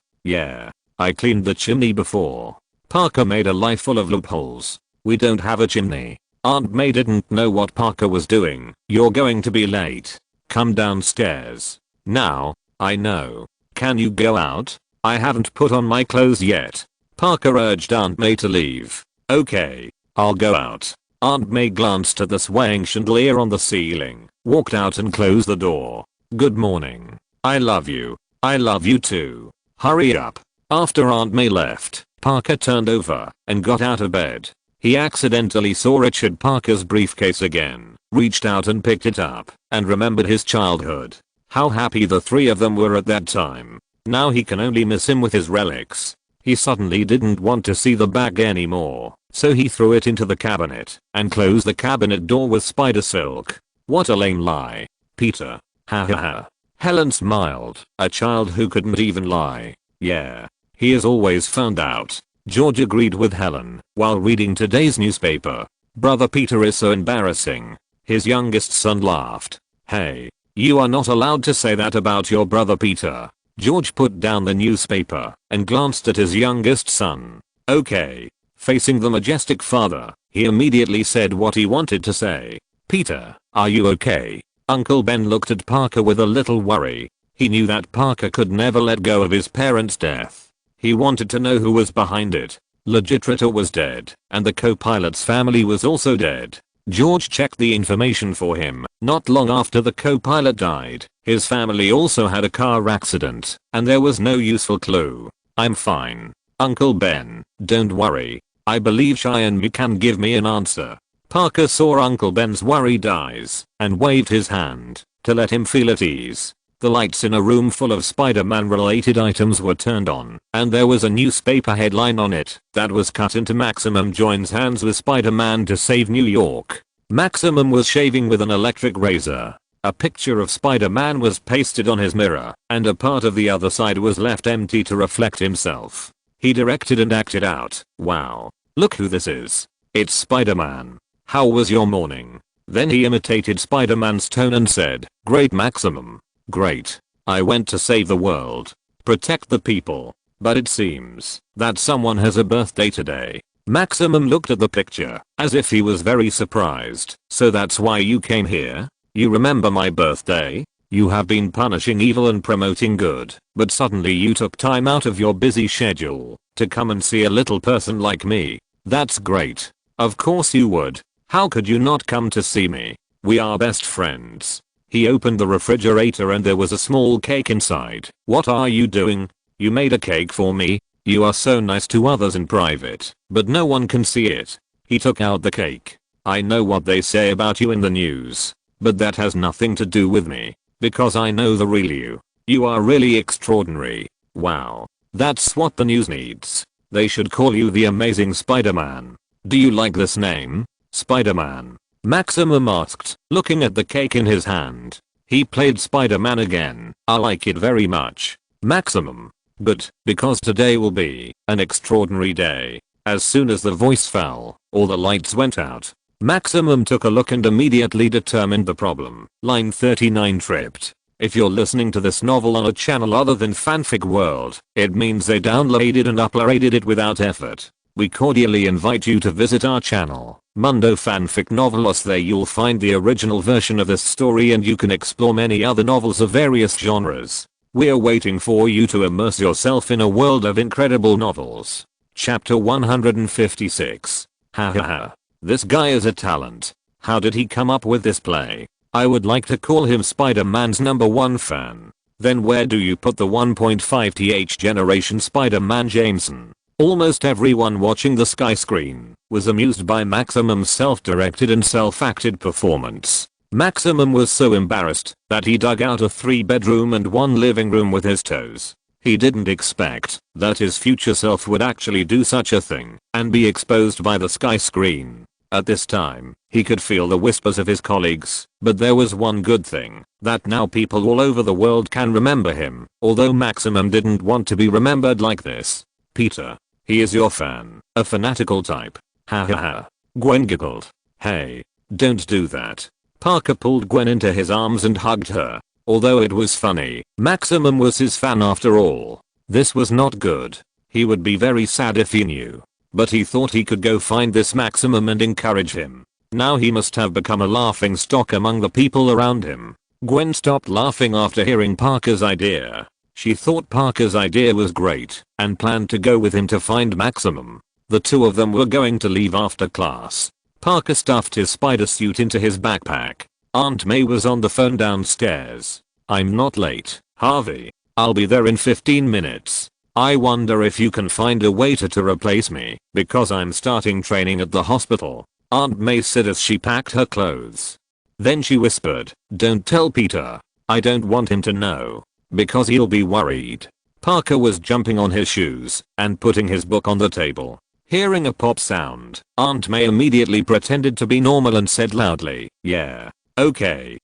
I cleaned the chimney before." Parker made a lie full of loopholes. "We don't have a chimney." Aunt May didn't know what Parker was doing. "You're going to be late. Come downstairs. Now." "I know. Can you go out? I haven't put on my clothes yet." Parker urged Aunt May to leave. "Okay, I'll go out." Aunt May glanced at the swaying chandelier on the ceiling, walked out and closed the door. "Good morning. I love you. I love you too. Hurry up." After Aunt May left, Parker turned over and got out of bed. He accidentally saw Richard Parker's briefcase again, reached out and picked it up, and remembered his childhood. How happy the three of them were at that time. Now he can only miss him with his relics. He suddenly didn't want to see the bag anymore, so he threw it into the cabinet and closed the cabinet door with spider silk. What a lame lie. "Peter. Ha ha ha." Helen smiled, a child who couldn't even lie. "Yeah, he has always found out." George agreed with Helen while reading today's newspaper. "Brother Peter is so embarrassing." His youngest son laughed. "Hey, you are not allowed to say that about your brother Peter." George put down the newspaper and glanced at his youngest son. "Okay." Facing the majestic father, he immediately said what he wanted to say. "Peter, are you okay?" Uncle Ben looked at Parker with a little worry. He knew that Parker could never let go of his parents' death. He wanted to know who was behind it. Legitrator was dead, and the co-pilot's family was also dead. George checked the information for him. Not long after the co-pilot died, his family also had a car accident, and there was no useful clue. "I'm fine, Uncle Ben, don't worry. I believe Cheyenne can give me an answer." Parker saw Uncle Ben's worried eyes and waved his hand to let him feel at ease. The lights in a room full of Spider-Man related items were turned on, and there was a newspaper headline on it that was cut into Maximum joins hands with Spider-Man to save New York. Maximum was shaving with an electric razor. A picture of Spider-Man was pasted on his mirror, and a part of the other side was left empty to reflect himself. He directed and acted out. "Wow, look who this is. It's Spider-Man. How was your morning?" Then he imitated Spider-Man's tone and said, "Great, Maximum. Great. I went to save the world. Protect the people. But it seems that someone has a birthday today." Maximum looked at the picture as if he was very surprised. "So that's why you came here? You remember my birthday? You have been punishing evil and promoting good, but suddenly you took time out of your busy schedule to come and see a little person like me. That's great. Of course you would. How could you not come to see me? We are best friends." He opened the refrigerator and there was a small cake inside. "What are you doing? You made a cake for me? You are so nice to others in private, but no one can see it." He took out the cake. "I know what they say about you in the news, but that has nothing to do with me, because I know the real you. You are really extraordinary. Wow. That's what the news needs. They should call you the Amazing Spider-Man. Do you like this name? Spider-Man?" Maximum asked, looking at the cake in his hand. He played Spider-Man again. "I like it very much, Maximum. Good, because today will be an extraordinary day." As soon as the voice fell, all the lights went out. Maximum took a look and immediately determined the problem. Line 39 tripped. If you're listening to this novel on a channel other than Fanfic World, it means they downloaded and uploaded it without effort. We cordially invite you to visit our channel, Mundo Fanfic Novelos. There you'll find the original version of this story and you can explore many other novels of various genres. We're waiting for you to immerse yourself in a world of incredible novels. Chapter 156. Ha ha ha. This guy is a talent. How did he come up with this play? I would like to call him Spider-Man's #1 fan. Then where do you put the 1.5th generation Spider-Man Jameson? Almost everyone watching the Sky Screen was amused by Maximum's self-directed and self-acted performance. Maximum was so embarrassed that he dug out a 3-bedroom and 1 living room with his toes. He didn't expect that his future self would actually do such a thing and be exposed by the Sky Screen. At this time, he could feel the whispers of his colleagues, but there was one good thing, that now people all over the world can remember him, although Maximum didn't want to be remembered like this. Peter. He is your fan, a fanatical type. Ha ha ha. Gwen giggled. Hey, don't do that. Parker pulled Gwen into his arms and hugged her. Although it was funny, Maximum was his fan after all. This was not good. He would be very sad if he knew. But he thought he could go find this Maximum and encourage him. Now he must have become a laughing stock among the people around him. Gwen stopped laughing after hearing Parker's idea. She thought Parker's idea was great and planned to go with him to find Maximum. The two of them were going to leave after class. Parker stuffed his spider suit into his backpack. Aunt May was on the phone downstairs. I'm not late, Harvey. I'll be there in 15 minutes. I wonder if you can find a waiter to replace me, because I'm starting training at the hospital, Aunt May said as she packed her clothes. Then she whispered, don't tell Peter. I don't want him to know, because he'll be worried. Parker was jumping on his shoes and putting his book on the table. Hearing a pop sound, Aunt May immediately pretended to be normal and said loudly, yeah, okay,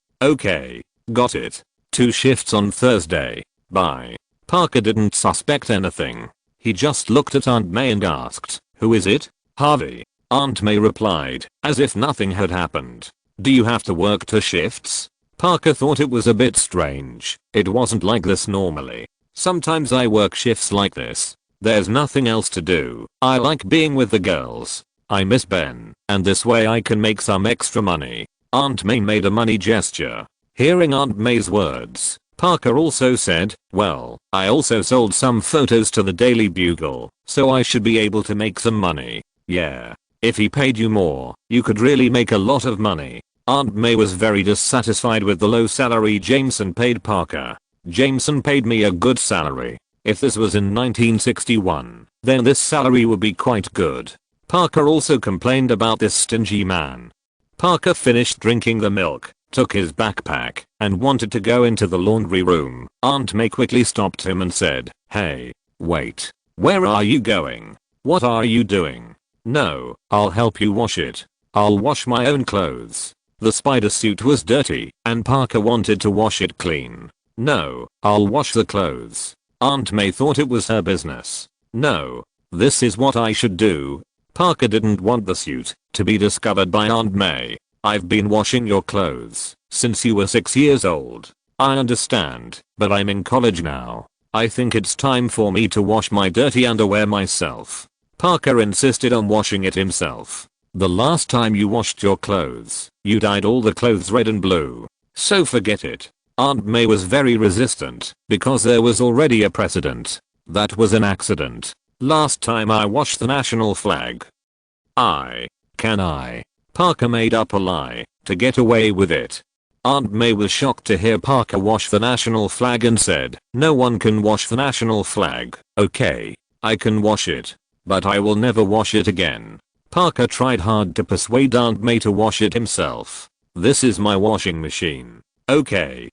got it. 2 shifts on Thursday, bye. Parker didn't suspect anything. He just looked at Aunt May and asked, who is it? Harvey. Aunt May replied, as if nothing had happened. Do you have to work 2 shifts? Parker thought it was a bit strange. It wasn't like this normally. Sometimes I work shifts like this. There's nothing else to do. I like being with the girls. I miss Ben, and this way I can make some extra money. Aunt May made a money gesture. Hearing Aunt May's words, Parker also said, well, I also sold some photos to the Daily Bugle, so I should be able to make some money. Yeah. If he paid you more, you could really make a lot of money. Aunt May was very dissatisfied with the low salary Jameson paid Parker. Jameson paid me a good salary. If this was in 1961, then this salary would be quite good. Parker also complained about this stingy man. Parker finished drinking the milk, took his backpack, and wanted to go into the laundry room. Aunt May quickly stopped him and said, hey, wait. Where are you going? What are you doing? No, I'll help you wash it. I'll wash my own clothes. The spider suit was dirty, and Parker wanted to wash it clean. No, I'll wash the clothes. Aunt May thought it was her business. No, this is what I should do. Parker didn't want the suit to be discovered by Aunt May. I've been washing your clothes since you were 6 years old. I understand, but I'm in college now. I think it's time for me to wash my dirty underwear myself. Parker insisted on washing it himself. The last time you washed your clothes, you dyed all the clothes red and blue. So forget it. Aunt May was very resistant because there was already a precedent. That was an accident. Last time I washed the national flag. Can I? Parker made up a lie to get away with it. Aunt May was shocked to hear Parker wash the national flag and said, no one can wash the national flag. Okay, I can wash it, but I will never wash it again. Parker tried hard to persuade Aunt May to wash it himself. This is my washing machine. Okay,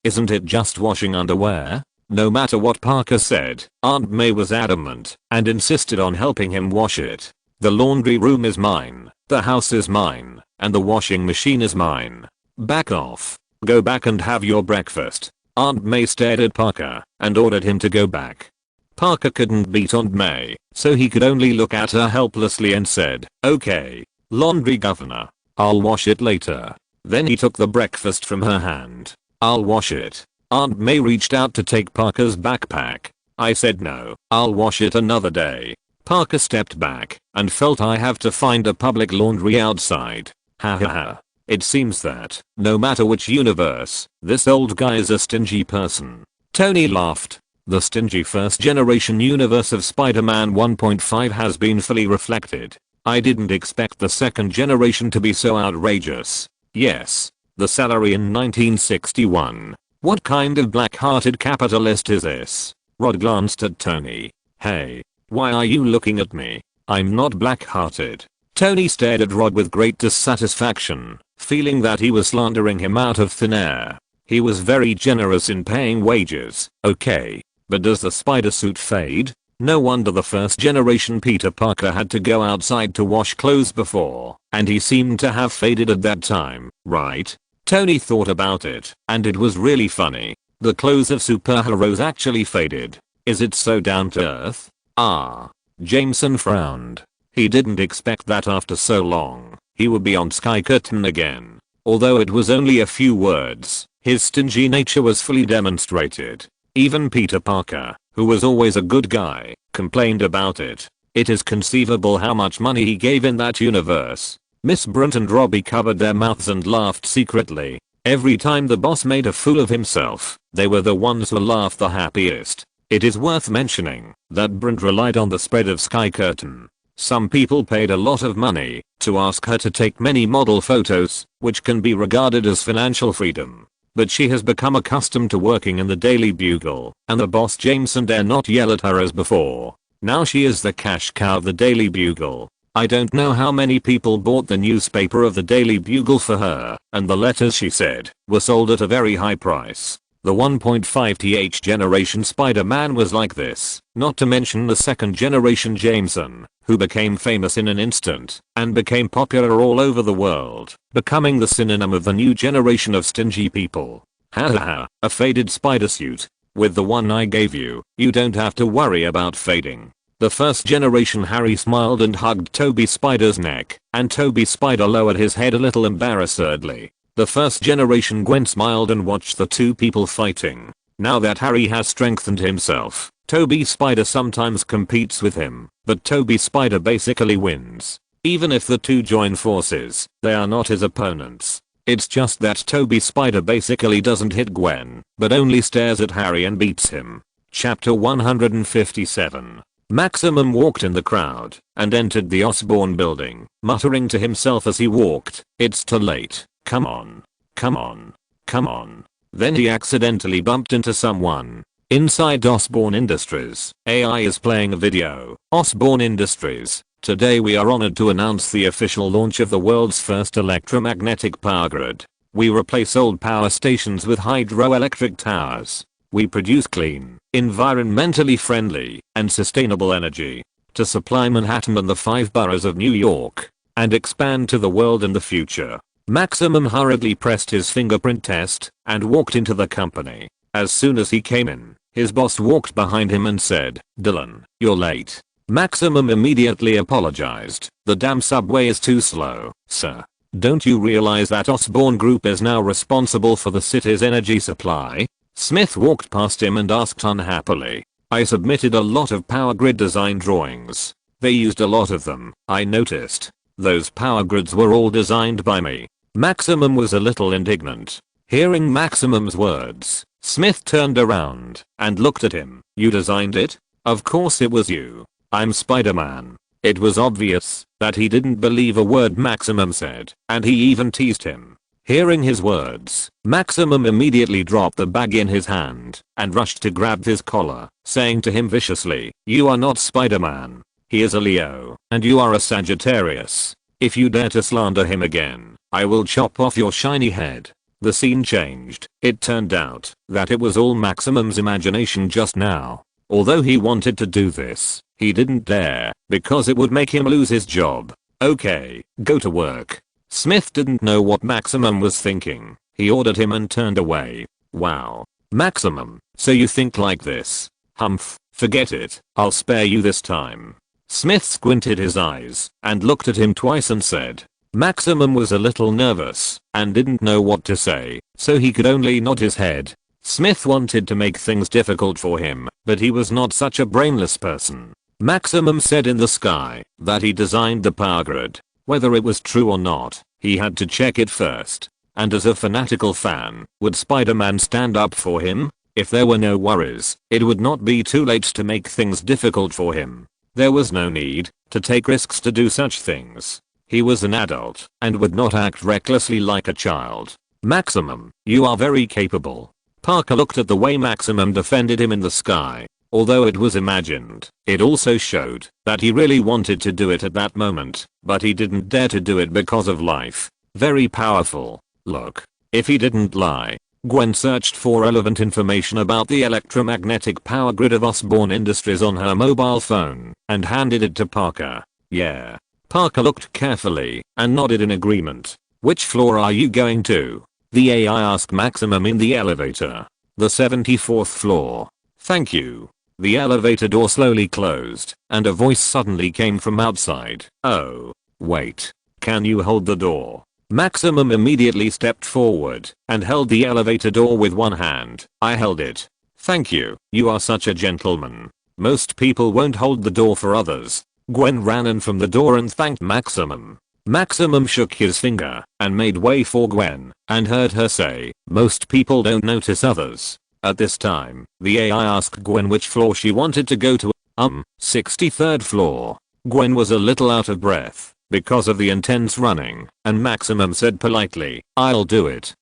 isn't it just washing underwear? No matter what Parker said, Aunt May was adamant and insisted on helping him wash it. The laundry room is mine, the house is mine, and the washing machine is mine. Back off. Go back and have your breakfast. Aunt May stared at Parker and ordered him to go back. Parker couldn't beat Aunt May, so he could only look at her helplessly and said, okay, laundry governor. I'll wash it later. Then he took the breakfast from her hand. I'll wash it. Aunt May reached out to take Parker's backpack. I said no, I'll wash it another day. Parker stepped back and felt I have to find a public laundry outside. Ha ha ha. It seems that, no matter which universe, this old guy is a stingy person. Tony laughed. The stingy first generation universe of Spider-Man 1.5 has been fully reflected. I didn't expect the second generation to be so outrageous. Yes. The salary in 1961. What kind of black-hearted capitalist is this? Rod glanced at Tony. Hey. Why are you looking at me? I'm not black-hearted. Tony stared at Rod with great dissatisfaction, feeling that he was slandering him out of thin air. He was very generous in paying wages, okay. But does the spider suit fade? No wonder the first generation Peter Parker had to go outside to wash clothes before, and he seemed to have faded at that time, right? Tony thought about it, and it was really funny. The clothes of superheroes actually faded. Is it so down to earth? Ah. Jameson frowned. He didn't expect that after so long, he would be on Sky Curtain again. Although it was only a few words, his stingy nature was fully demonstrated. Even Peter Parker, who was always a good guy, complained about it. It is conceivable how much money he gave in that universe. Miss Brunt and Robbie covered their mouths and laughed secretly. Every time the boss made a fool of himself, they were the ones who laughed the happiest. It is worth mentioning that Brunt relied on the spread of Sky Curtain. Some people paid a lot of money to ask her to take many model photos, which can be regarded as financial freedom. But she has become accustomed to working in the Daily Bugle, and the boss Jameson dare not yell at her as before. Now she is the cash cow of the Daily Bugle. I don't know how many people bought the newspaper of the Daily Bugle for her, and the letters she said were sold at a very high price. The 1.5th generation Spider-Man was like this, not to mention the second generation Jameson, who became famous in an instant and became popular all over the world, becoming the synonym of the new generation of stingy people. Ha ha ha, a faded spider suit. With the one I gave you, you don't have to worry about fading. The first generation Harry smiled and hugged Toby Spider's neck, and Toby Spider lowered his head a little embarrassedly. The first generation Gwen smiled and watched the two people fighting. Now that Harry has strengthened himself, Toby Spider sometimes competes with him, but Toby Spider basically wins. Even if the two join forces, they are not his opponents. It's just that Toby Spider basically doesn't hit Gwen, but only stares at Harry and beats him. Chapter 157. Maximum walked in the crowd and entered the Osborn building, muttering to himself as he walked, "It's too late. Come on. Come on. Come on." Then he accidentally bumped into someone. Inside Osborn Industries, AI is playing a video. Osborn Industries. Today we are honored to announce the official launch of the world's first electromagnetic power grid. We replace old power stations with hydroelectric towers. We produce clean, environmentally friendly, and sustainable energy to supply Manhattan and the 5 boroughs of New York, and expand to the world in the future. Maximum hurriedly pressed his fingerprint test and walked into the company. As soon as he came in, his boss walked behind him and said, "Dylan, you're late." Maximum immediately apologized. "The damn subway is too slow, sir. Don't you realize that Osborn Group is now responsible for the city's energy supply?" Smith walked past him and asked unhappily, "I submitted a lot of power grid design drawings. They used a lot of them, I noticed. Those power grids were all designed by me." Maximum was a little indignant. Hearing Maximum's words, Smith turned around and looked at him. "You designed it? Of course it was you. I'm Spider-Man." It was obvious that he didn't believe a word Maximum said, and he even teased him. Hearing his words, Maximum immediately dropped the bag in his hand and rushed to grab his collar, saying to him viciously, "You are not Spider-Man. He is a Leo, and you are a Sagittarius. If you dare to slander him again, I will chop off your shiny head." The scene changed. It turned out that it was all Maximum's imagination just now. Although he wanted to do this, he didn't dare, because it would make him lose his job. "Okay, go to work." Smith didn't know what Maximum was thinking. He ordered him and turned away. "Wow. Maximum, so you think like this? Humph, forget it. I'll spare you this time." Smith squinted his eyes and looked at him twice and said, Maximum was a little nervous and didn't know what to say, so he could only nod his head. Smith wanted to make things difficult for him, but he was not such a brainless person. Maximum said in the sky that he designed the power grid. Whether it was true or not, he had to check it first. And as a fanatical fan, would Spider-Man stand up for him? If there were no worries, it would not be too late to make things difficult for him. There was no need to take risks to do such things. He was an adult and would not act recklessly like a child. Maximum, you are very capable. Parker looked at the way Maximum defended him in the sky. Although it was imagined, it also showed that he really wanted to do it at that moment, but he didn't dare to do it because of life. Very powerful. Look, if he didn't lie. Gwen searched for relevant information about the electromagnetic power grid of Osborn Industries on her mobile phone and handed it to Parker. Yeah. Parker looked carefully and nodded in agreement. Which floor are you going to? The AI asked Maximum in the elevator. The 74th floor. Thank you. The elevator door slowly closed and a voice suddenly came from outside. Oh, wait. Can you hold the door? Maximum immediately stepped forward and held the elevator door with one hand. I held it. Thank you. You are such a gentleman. Most people won't hold the door for others. Gwen ran in from the door and thanked Maximum. Maximum shook his finger and made way for Gwen and heard her say, most people don't notice others. At this time, the AI asked Gwen which floor she wanted to go to. 63rd floor. Gwen was a little out of breath because of the intense running, and Maximum said politely, I'll do it.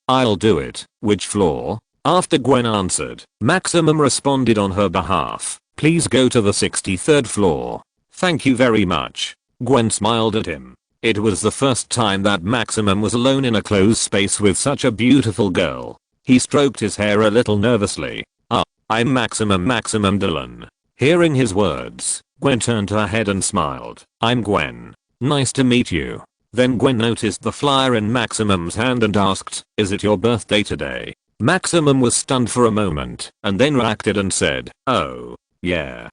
Which floor? After Gwen answered, Maximum responded on her behalf, please go to the 63rd floor. Thank you very much. Gwen smiled at him. It was the first time that Maximum was alone in a closed space with such a beautiful girl. He stroked his hair a little nervously. I'm Maximum Dillon. Hearing his words, Gwen turned her head and smiled. I'm Gwen. Nice to meet you. Then Gwen noticed the flyer in Maximum's hand and asked, is it your birthday today? Maximum was stunned for a moment and then reacted and said, oh, yeah.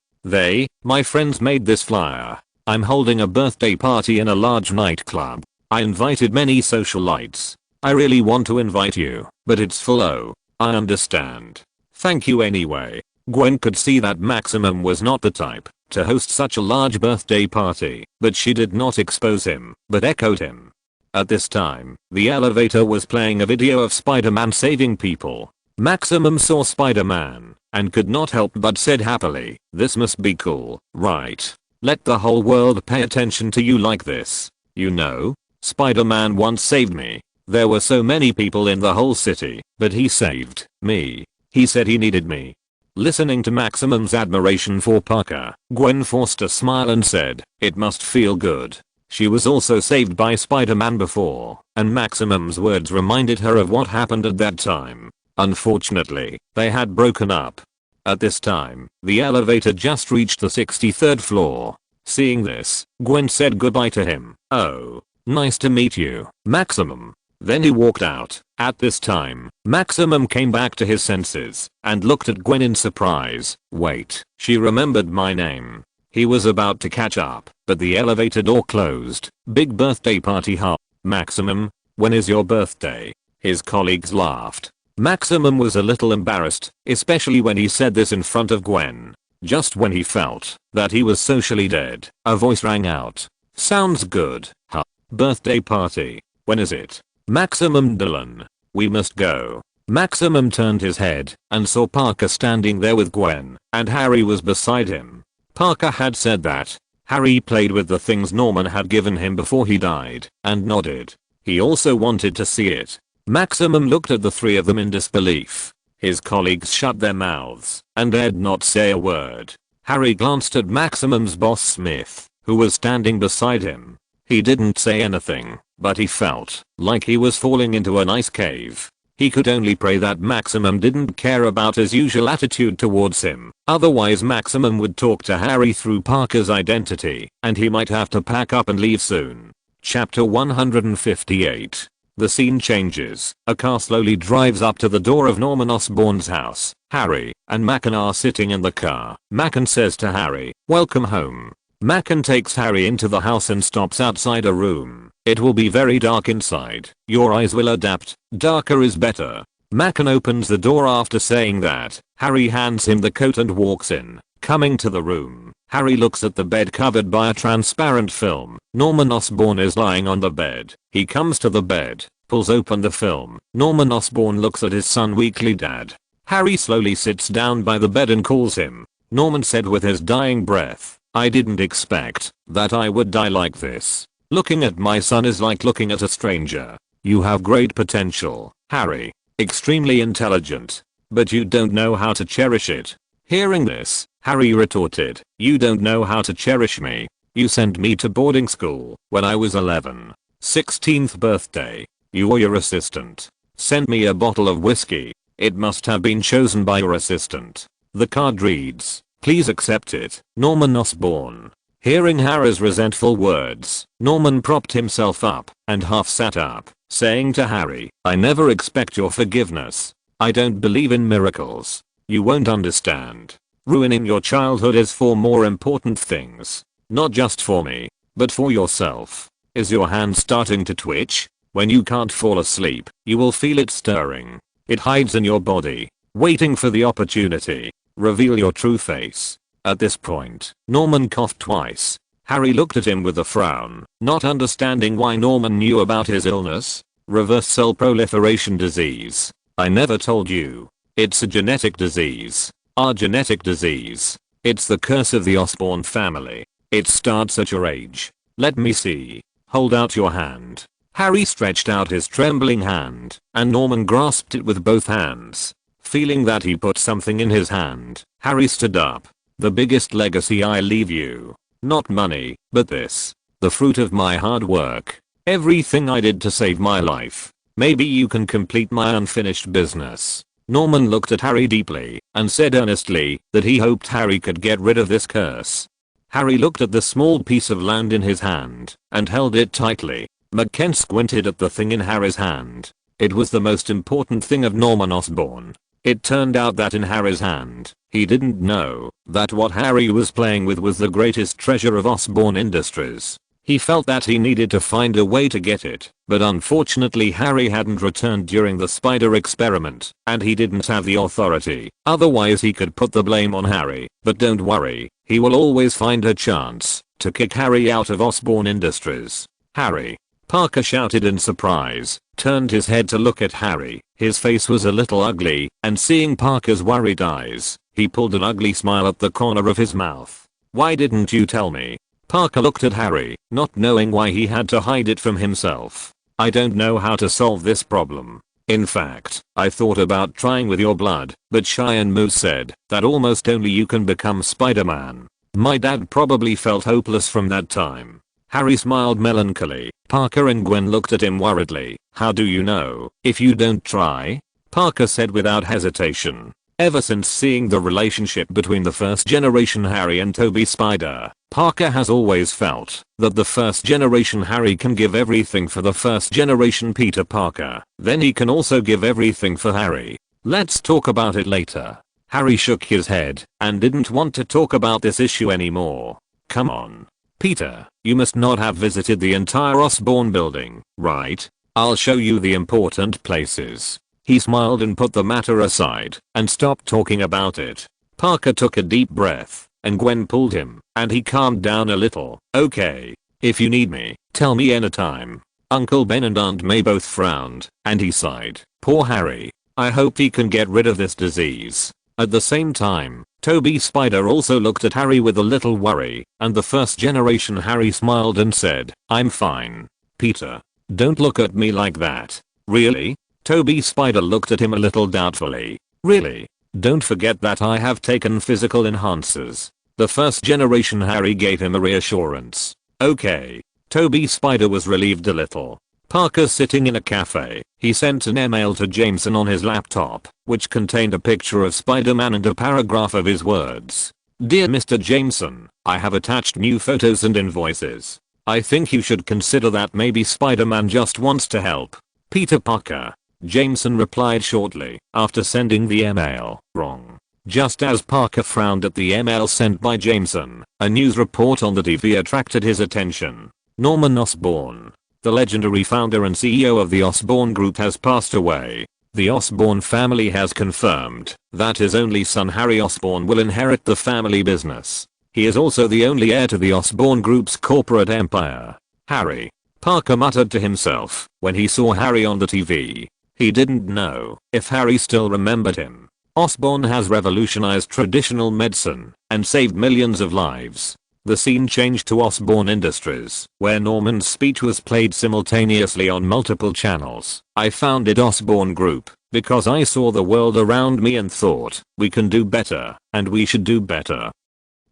My friends made this flyer. I'm holding a birthday party in a large nightclub. I invited many socialites. I really want to invite you, but it's full. Oh, I understand. Thank you anyway. Gwen could see that Maximum was not the type to host such a large birthday party, but she did not expose him, but echoed him. At this time, the elevator was playing a video of Spider-Man saving people. Maximum saw Spider-Man and could not help but said happily, this must be cool, right? Let the whole world pay attention to you like this. You know, Spider-Man once saved me. There were so many people in the whole city, but he saved me. He said he needed me. Listening to Maximum's admiration for Parker, Gwen forced a smile and said, it must feel good. She was also saved by Spider-Man before, and Maximum's words reminded her of what happened at that time. Unfortunately, they had broken up. At this time, the elevator just reached the 63rd floor. Seeing this, Gwen said goodbye to him. Oh, nice to meet you, Maximum. Then he walked out. At this time, Maximum came back to his senses and looked at Gwen in surprise. Wait, she remembered my name. He was about to catch up, but the elevator door closed. Big birthday party, huh? Maximum, when is your birthday? His colleagues laughed. Maximum was a little embarrassed, especially when he said this in front of Gwen. Just when he felt that he was socially dead, a voice rang out. Sounds good, huh? Birthday party. When is it? Maximum Dillon. We must go. Maximum turned his head and saw Parker standing there with Gwen, and Harry was beside him. Parker had said that Harry played with the things Norman had given him before he died, and nodded. He also wanted to see it. Maximum looked at the three of them in disbelief. His colleagues shut their mouths and dared not say a word. Harry glanced at Maximum's boss Smith, who was standing beside him. He didn't say anything, but he felt like he was falling into an ice cave. He could only pray that Maximum didn't care about his usual attitude towards him. Otherwise Maximum would talk to Harry through Parker's identity, and he might have to pack up and leave soon. Chapter 158. The scene changes. A car slowly drives up to the door of Norman Osborn's house. Harry and Macon are sitting in the car. Macon says to Harry, welcome home. Macon takes Harry into the house and stops outside a room. It will be very dark inside. Your eyes will adapt. Darker is better. Macon opens the door after saying that. Harry hands him the coat and walks in. Coming to the room, Harry looks at the bed covered by a transparent film. Norman Osborn is lying on the bed. He comes to the bed, pulls open the film. Norman Osborn looks at his son weakly. Dad. Harry slowly sits down by the bed and calls him. Norman said with his dying breath, I didn't expect that I would die like this. Looking at my son is like looking at a stranger. You have great potential, Harry. Extremely intelligent. But you don't know how to cherish it. Hearing this, Harry retorted, you don't know how to cherish me. You sent me to boarding school when I was 11. 16th birthday. You or your assistant sent me a bottle of whiskey. It must have been chosen by your assistant. The card reads, please accept it, Norman Osborn. Hearing Harry's resentful words, Norman propped himself up and half sat up, saying to Harry, I never expect your forgiveness. I don't believe in miracles. You won't understand. Ruining your childhood is for more important things. Not just for me, but for yourself. Is your hand starting to twitch? When you can't fall asleep, you will feel it stirring. It hides in your body, waiting for the opportunity. Reveal your true face. At this point, Norman coughed twice. Harry looked at him with a frown, not understanding why Norman knew about his illness. Reverse cell proliferation disease. I never told you. It's a genetic disease. Our genetic disease. It's the curse of the Osborn family. It starts at your age. Let me see. Hold out your hand. Harry stretched out his trembling hand, and Norman grasped it with both hands. Feeling that he put something in his hand, Harry stood up. The biggest legacy I leave you. Not money, but this. The fruit of my hard work. Everything I did to save my life. Maybe you can complete my unfinished business. Norman looked at Harry deeply and said earnestly that he hoped Harry could get rid of this curse. Harry looked at the small piece of land in his hand and held it tightly. McKen squinted at the thing in Harry's hand. It was the most important thing of Norman Osborn. It turned out that in Harry's hand, he didn't know that what Harry was playing with was the greatest treasure of Osborn Industries. He felt that he needed to find a way to get it, but unfortunately Harry hadn't returned during the spider experiment, and he didn't have the authority. Otherwise he could put the blame on Harry, but don't worry, he will always find a chance to kick Harry out of Osborn Industries. Harry. Parker shouted in surprise, turned his head to look at Harry. His face was a little ugly, and seeing Parker's worried eyes, he pulled an ugly smile at the corner of his mouth. Why didn't you tell me? Parker looked at Harry, not knowing why he had to hide it from himself. I don't know how to solve this problem. In fact, I thought about trying with your blood, but Cheyenne Moose said that almost only you can become Spider-Man. My dad probably felt hopeless from that time. Harry smiled melancholy. Parker and Gwen looked at him worriedly. How do you know if you don't try? Parker said without hesitation. Ever since seeing the relationship between the first generation Harry and Toby Spider, Parker has always felt that the first generation Harry can give everything for the first generation Peter Parker. Then he can also give everything for Harry. Let's talk about it later. Harry shook his head and didn't want to talk about this issue anymore. Come on. Peter, you must not have visited the entire Osborn building, right? I'll show you the important places. He smiled and put the matter aside and stopped talking about it. Parker took a deep breath and Gwen pulled him and he calmed down a little. Okay. If you need me, tell me anytime. Uncle Ben and Aunt May both frowned and he sighed. Poor Harry. I hope he can get rid of this disease. At the same time, Toby Spider also looked at Harry with a little worry, and the first generation Harry smiled and said, I'm fine. Peter, don't look at me like that. Really? Toby Spider looked at him a little doubtfully. Really? Don't forget that I have taken physical enhancers. The first generation Harry gave him a reassurance. Okay. Toby Spider was relieved a little. Parker sitting in a cafe, he sent an email to Jameson on his laptop, which contained a picture of Spider-Man and a paragraph of his words. Dear Mr. Jameson, I have attached new photos and invoices. I think you should consider that maybe Spider-Man just wants to help. Peter Parker. Jameson replied shortly after sending the email. Wrong. Just as Parker frowned at the email sent by Jameson, a news report on the TV attracted his attention. Norman Osborn, the legendary founder and CEO of the Osborn Group, has passed away. The Osborn family has confirmed that his only son Harry Osborn will inherit the family business. He is also the only heir to the Osborn Group's corporate empire. Harry, Parker muttered to himself when he saw Harry on the TV. He didn't know if Harry still remembered him. Osborn has revolutionized traditional medicine and saved millions of lives. The scene changed to Osborn Industries, where Norman's speech was played simultaneously on multiple channels. I founded Osborn Group because I saw the world around me and thought, we can do better, and we should do better.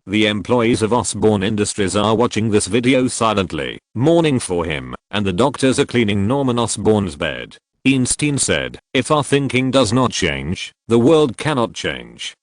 The employees of Osborn Industries are watching this video silently, mourning for him, and the doctors are cleaning Norman Osborn's bed. Einstein said, if our thinking does not change, the world cannot change.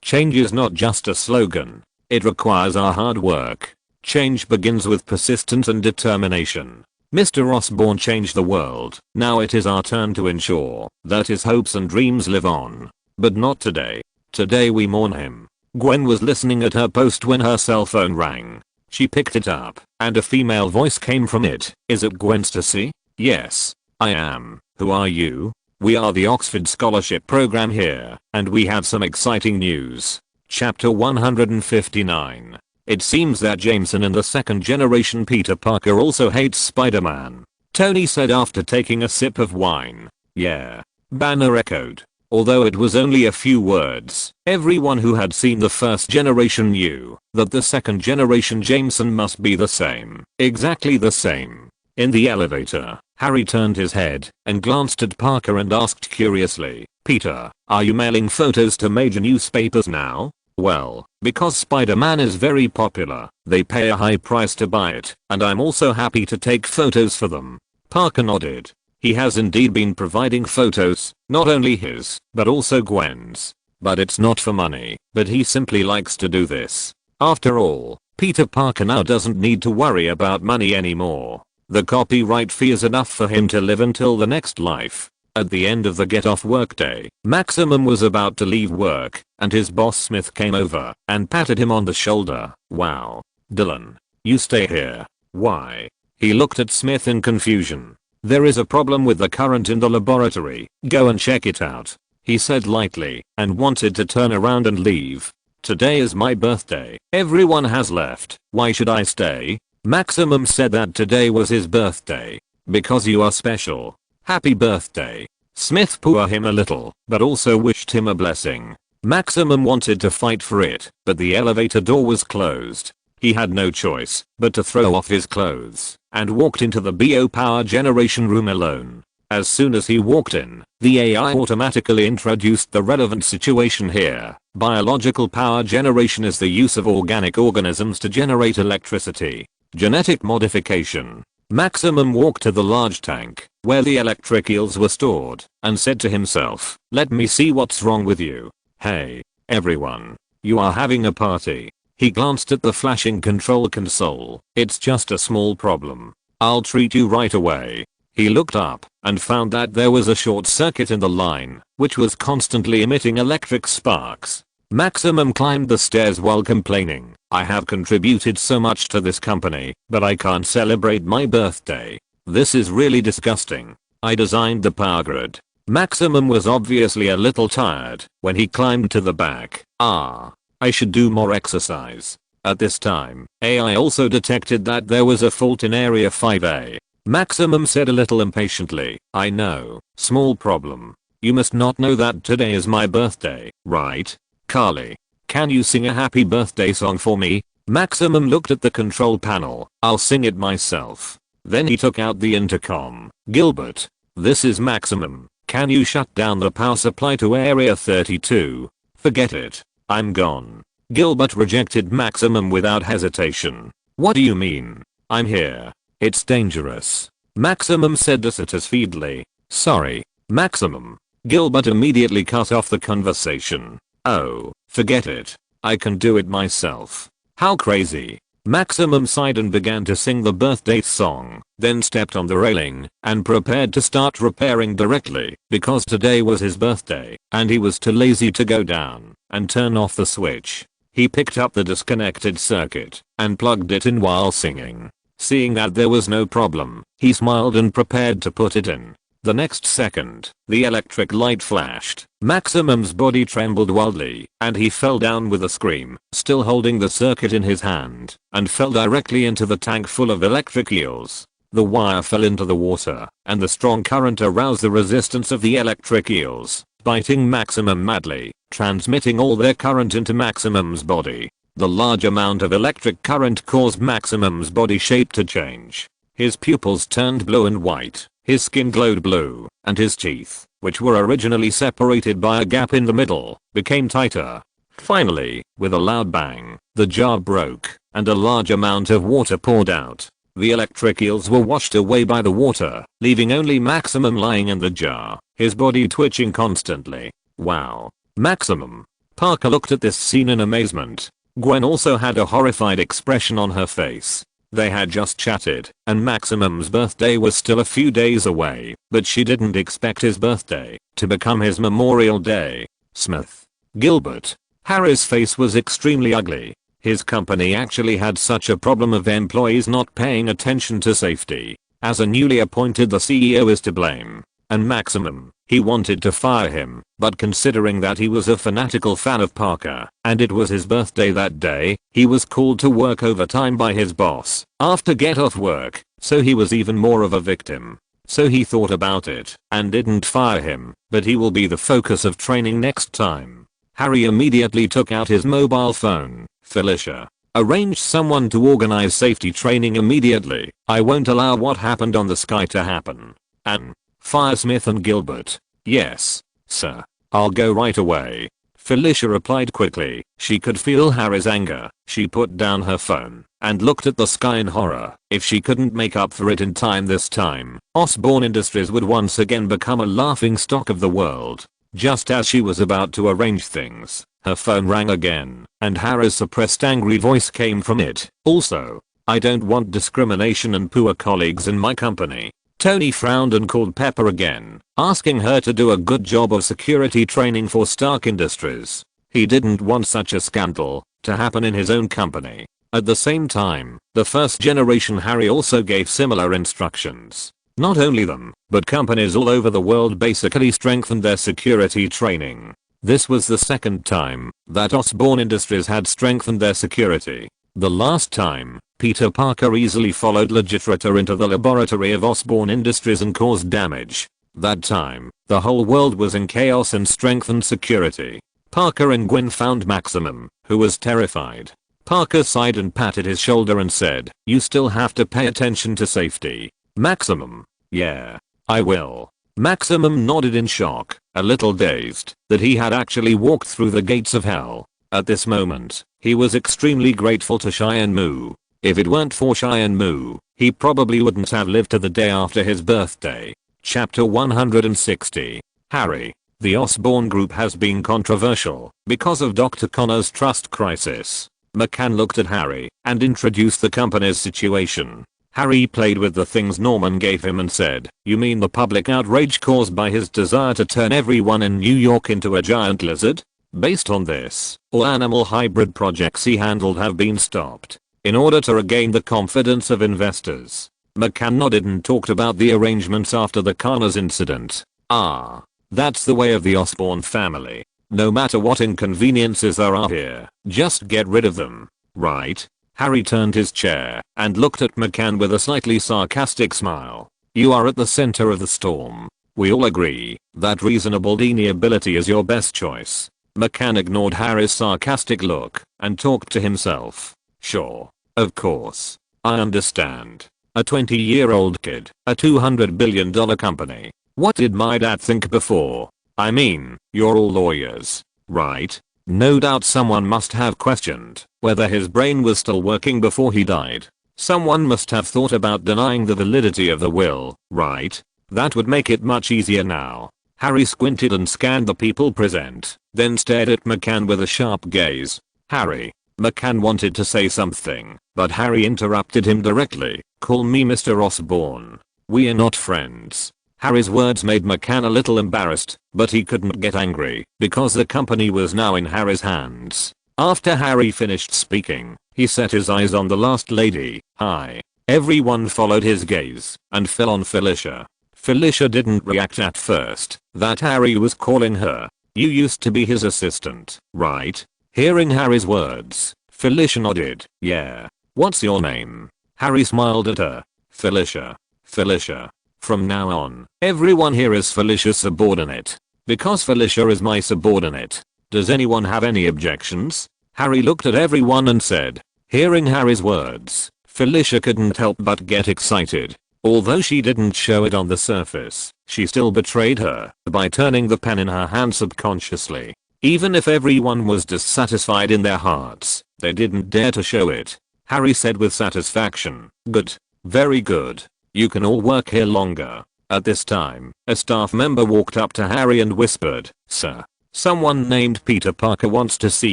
Change is not just a slogan. It requires our hard work. Change begins with persistence and determination. Mr. Osborn changed the world. Now it is our turn to ensure that his hopes and dreams live on. But not today. Today we mourn him. Gwen was listening at her post when her cell phone rang. She picked it up, and a female voice came from it. Is it Gwen Stacy? Yes, I am. Who are you? We are the Oxford Scholarship Program here, and we have some exciting news. Chapter 159. It seems that Jameson and the second generation Peter Parker also hates Spider-Man. Tony said after taking a sip of wine. Yeah. Banner echoed. Although it was only a few words, everyone who had seen the first generation knew that the second generation Jameson must be the same. Exactly the same. In the elevator, Harry turned his head and glanced at Parker and asked curiously, Peter, are you mailing photos to major newspapers now? Well, because Spider-Man is very popular, they pay a high price to buy it, and I'm also happy to take photos for them. Parker nodded. He has indeed been providing photos, not only his, but also Gwen's. But it's not for money, but he simply likes to do this. After all, Peter Parker now doesn't need to worry about money anymore. The copyright fee is enough for him to live until the next life. At the end of the get-off workday, Maximum was about to leave work, and his boss Smith came over and patted him on the shoulder. Wow. Dylan. You stay here. Why? He looked at Smith in confusion. There is a problem with the current in the laboratory. Go and check it out. He said lightly, and wanted to turn around and leave. Today is my birthday. Everyone has left. Why should I stay? Maximum said that today was his birthday. Because you are special. Happy birthday. Smith pooed him a little, but also wished him a blessing. Maximum wanted to fight for it, but the elevator door was closed. He had no choice but to throw off his clothes and walked into the bio power generation room alone. As soon as he walked in, the AI automatically introduced the relevant situation here. Biological power generation is the use of organic organisms to generate electricity. Genetic modification. Maximum walked to the large tank, where the electric eels were stored, and said to himself, let me see what's wrong with you. Hey, everyone. You are having a party. He glanced at the flashing control console. It's just a small problem. I'll treat you right away. He looked up and found that there was a short circuit in the line, which was constantly emitting electric sparks. Maximum climbed the stairs while complaining, I have contributed so much to this company, but I can't celebrate my birthday. This is really disgusting. I designed the power grid. Maximum was obviously a little tired when he climbed to the back. I should do more exercise. At this time, AI also detected that there was a fault in Area 5A. Maximum said a little impatiently, I know, small problem. You must not know that today is my birthday, right? Carly, can you sing a happy birthday song for me? Maximum looked at the control panel. I'll sing it myself. Then he took out the intercom. Gilbert, this is Maximum. Can you shut down the power supply to Area 32? Forget it. I'm gone. Gilbert rejected Maximum without hesitation. What do you mean? I'm here. It's dangerous. Maximum said dissatisfiedly. Sorry, Maximum. Gilbert immediately cut off the conversation. Oh, forget it. I can do it myself. How crazy. Maximum sighed and began to sing the birthday song, then stepped on the railing and prepared to start repairing directly because today was his birthday and he was too lazy to go down and turn off the switch. He picked up the disconnected circuit and plugged it in while singing. Seeing that there was no problem, he smiled and prepared to put it in. The next second, the electric light flashed. Maximum's body trembled wildly, and he fell down with a scream, still holding the circuit in his hand, and fell directly into the tank full of electric eels. The wire fell into the water, and the strong current aroused the resistance of the electric eels, biting Maximum madly, transmitting all their current into Maximum's body. The large amount of electric current caused Maximum's body shape to change. His pupils turned blue and white. His skin glowed blue, and his teeth, which were originally separated by a gap in the middle, became tighter. Finally, with a loud bang, the jar broke, and a large amount of water poured out. The electric eels were washed away by the water, leaving only Maximum lying in the jar, his body twitching constantly. Wow. Maximum. Parker looked at this scene in amazement. Gwen also had a horrified expression on her face. They had just chatted, and Maximum's birthday was still a few days away, but she didn't expect his birthday to become his Memorial Day. Smith. Gilbert. Harry's face was extremely ugly. His company actually had such a problem of employees not paying attention to safety. As a newly appointed, the CEO is to blame. And Maximum, he wanted to fire him, but considering that he was a fanatical fan of Parker, and it was his birthday that day, he was called to work overtime by his boss after get off work, so he was even more of a victim. So he thought about it, and didn't fire him, but he will be the focus of training next time. Harry immediately took out his mobile phone. Felicia. Arrange someone to organize safety training immediately. I won't allow what happened on the sky to happen. And fire Smith and Gilbert. Yes, sir. I'll go right away. Felicia replied quickly. She could feel Harry's anger. She put down her phone and looked at the sky in horror. If she couldn't make up for it in time this time, Osborne Industries would once again become a laughingstock of the world. Just as she was about to arrange things, her phone rang again, and Harry's suppressed angry voice came from it. Also, I don't want discrimination and poor colleagues in my company. Tony frowned and called Pepper again, asking her to do a good job of security training for Stark Industries. He didn't want such a scandal to happen in his own company. At the same time, the first generation Harry also gave similar instructions. Not only them, but companies all over the world basically strengthened their security training. This was the second time that Osborne Industries had strengthened their security. The last time, Peter Parker easily followed Legislator into the laboratory of Osborne Industries and caused damage. That time, the whole world was in chaos and strengthened security. Parker and Gwen found Maximum, who was terrified. Parker sighed and patted his shoulder and said, "You still have to pay attention to safety." Maximum. Yeah, I will. Maximum nodded in shock, a little dazed that he had actually walked through the gates of hell. At this moment, he was extremely grateful to Cheyenne Moo. If it weren't for Cheyenne Moo, he probably wouldn't have lived to the day after his birthday. Chapter 160. Harry. The Osborne Group has been controversial because of Dr. Connor's trust crisis. McCann looked at Harry and introduced the company's situation. Harry played with the things Norman gave him and said, "You mean the public outrage caused by his desire to turn everyone in New York into a giant lizard? Based on this, all animal hybrid projects he handled have been stopped in order to regain the confidence of investors." McCann nodded and talked about the arrangements after the Connors incident. "Ah, that's the way of the Osborne family. No matter what inconveniences there are here, just get rid of them, right?" Harry turned his chair and looked at McCann with a slightly sarcastic smile. "You are at the center of the storm. We all agree that reasonable deniability is your best choice." McCann ignored Harry's sarcastic look and talked to himself. "Sure. Of course. I understand. A 20-year-old kid, a $200 billion company. What did my dad think before? I mean, you're all lawyers, right? No doubt someone must have questioned whether his brain was still working before he died. Someone must have thought about denying the validity of the will, right? That would make it much easier now." Harry squinted and scanned the people present, then stared at McCann with a sharp gaze. "Harry, McCann wanted to say something, but Harry interrupted him directly. Call me Mr. Osborne. We are not friends. Harry's words made McCann a little embarrassed, but he couldn't get angry because the company was now in Harry's hands. After Harry finished speaking, he set his eyes on the last lady. Hi. Everyone followed his gaze and fell on Felicia. Felicia didn't react at first that Harry was calling her. You used to be his assistant, right? Hearing Harry's words, Felicia nodded. Yeah. What's your name? Harry smiled at her. Felicia. Felicia. From now on, everyone here is Felicia's subordinate. Because Felicia is my subordinate. Does anyone have any objections? Harry looked at everyone and said. Hearing Harry's words, Felicia couldn't help but get excited. Although she didn't show it on the surface, she still betrayed her by turning the pen in her hand subconsciously. Even if everyone was dissatisfied in their hearts, they didn't dare to show it. Harry said with satisfaction, good. Very good. You can all work here longer. At this time, a staff member walked up to Harry and whispered, Sir, someone named Peter Parker wants to see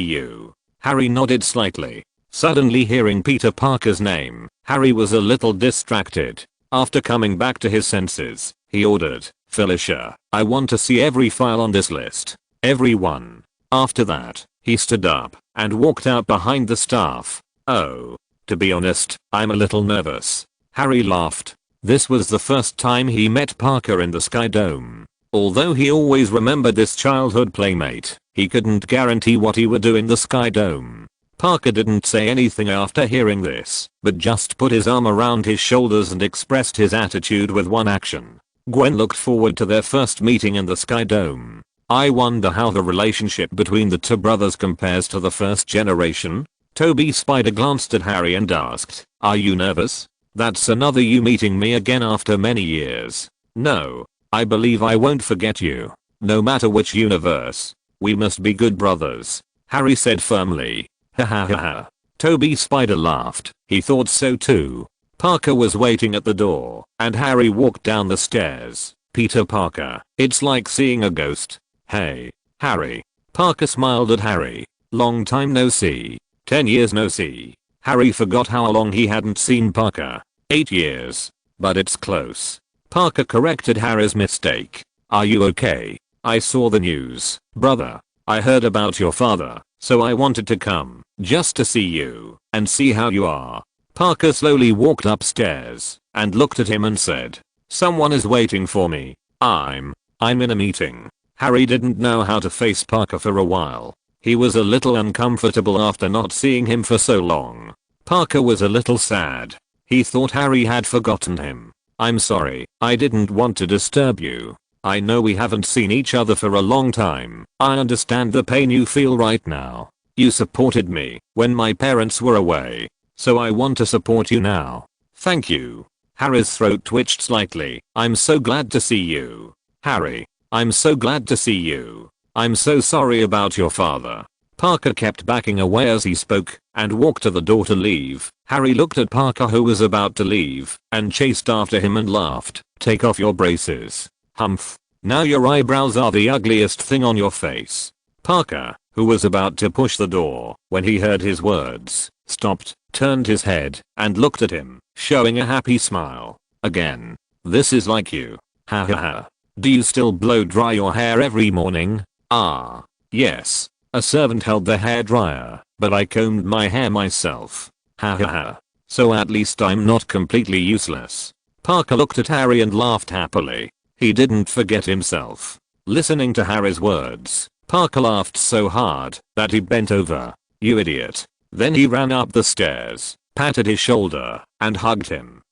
you. Harry nodded slightly. Suddenly hearing Peter Parker's name, Harry was a little distracted. After coming back to his senses, he ordered, Felicia, I want to see every file on this list. Everyone. After that, he stood up and walked out behind the staff. Oh. To be honest, I'm a little nervous. Harry laughed. This was the first time he met Parker in the Sky Dome. Although he always remembered this childhood playmate, he couldn't guarantee what he would do in the Sky Dome. Parker didn't say anything after hearing this, but just put his arm around his shoulders and expressed his attitude with one action. Gwen looked forward to their first meeting in the Sky Dome. I wonder how the relationship between the two brothers compares to the first generation? Toby Spider glanced at Harry and asked, are you nervous? That's another you meeting me again after many years. No. I believe I won't forget you. No matter which universe. We must be good brothers. Harry said firmly. Ha ha ha ha. Toby Spider laughed. He thought so too. Parker was waiting at the door, and Harry walked down the stairs. Peter Parker. It's like seeing a ghost. Hey, Harry. Parker smiled at Harry. Long time no see. 10 years no see. Harry forgot how long he hadn't seen Parker. 8 years. But it's close. Parker corrected Harry's mistake. Are you okay? I saw the news, brother. I heard about your father, so I wanted to come, just to see you, and see how you are. Parker slowly walked upstairs, and looked at him and said, someone is waiting for me. I'm in a meeting. Harry didn't know how to face Parker for a while. He was a little uncomfortable after not seeing him for so long. Parker was a little sad. He thought Harry had forgotten him. I'm sorry, I didn't want to disturb you. I know we haven't seen each other for a long time. I understand the pain you feel right now. You supported me when my parents were away. So I want to support you now. Thank you. Harry's throat twitched slightly. I'm so glad to see you. Harry. I'm so glad to see you. I'm so sorry about your father. Parker kept backing away as he spoke and walked to the door to leave. Harry looked at Parker who was about to leave and chased after him and laughed. Take off your braces. Humph. Now your eyebrows are the ugliest thing on your face. Parker, who was about to push the door when he heard his words, stopped, turned his head, and looked at him, showing a happy smile. Again. This is like you. Ha ha ha. Do you still blow dry your hair every morning? Ah. Yes. A servant held the hairdryer, but I combed my hair myself. Ha ha ha. So at least I'm not completely useless. Parker looked at Harry and laughed happily. He didn't forget himself. Listening to Harry's words, Parker laughed so hard that he bent over. You idiot. Then he ran up the stairs, patted his shoulder, and hugged him.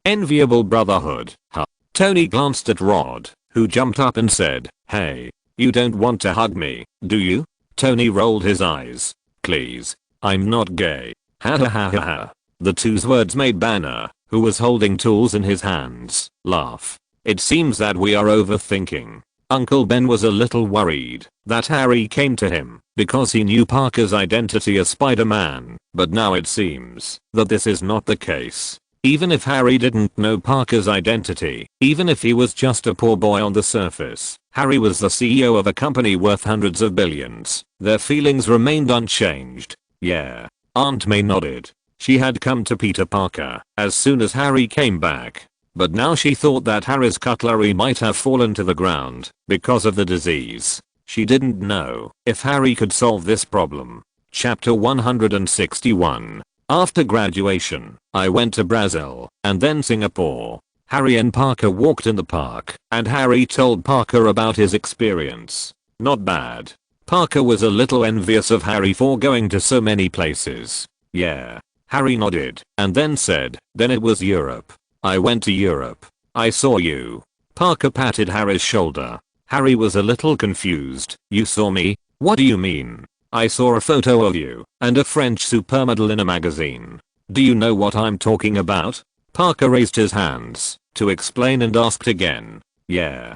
Enviable brotherhood, huh? Tony glanced at Rod, who jumped up and said, hey, you don't want to hug me, do you? Tony rolled his eyes. Please. I'm not gay. Ha ha ha ha ha. The two's words made Banner, who was holding tools in his hands, laugh. It seems that we are overthinking. Uncle Ben was a little worried that Harry came to him because he knew Parker's identity as Spider-Man, but now it seems that this is not the case. Even if Harry didn't know Parker's identity, even if he was just a poor boy on the surface, Harry was the CEO of a company worth hundreds of billions. Their feelings remained unchanged. Yeah. Aunt May nodded. She had come to Peter Parker as soon as Harry came back. But now she thought that Harry's cutlery might have fallen to the ground because of the disease. She didn't know if Harry could solve this problem. Chapter 161. After graduation, I went to Brazil and then Singapore. Harry and Parker walked in the park and Harry told Parker about his experience. Not bad. Parker was a little envious of Harry for going to so many places. Yeah. Harry nodded and then said, then it was Europe. I went to Europe. I saw you. Parker patted Harry's shoulder. Harry was a little confused. You saw me? What do you mean? I saw a photo of you and a French supermodel in a magazine. Do you know what I'm talking about? Parker raised his hands to explain and asked again. Yeah,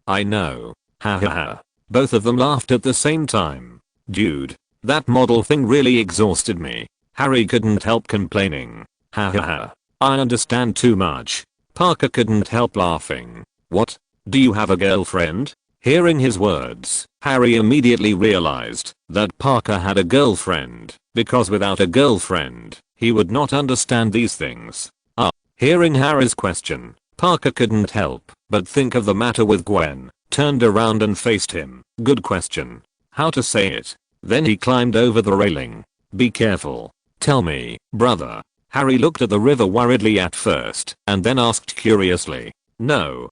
I know. Ha ha ha. Both of them laughed at the same time. Dude, that model thing really exhausted me. Harry couldn't help complaining. Ha ha ha. I understand too much. Parker couldn't help laughing. What? Do you have a girlfriend? Hearing his words, Harry immediately realized that Parker had a girlfriend, because without a girlfriend, he would not understand these things. Hearing Harry's question, Parker couldn't help but think of the matter with Gwen, turned around and faced him. Good question. How to say it? Then he climbed over the railing. Be careful. Tell me, brother. Harry looked at the river worriedly at first, and then asked curiously. No.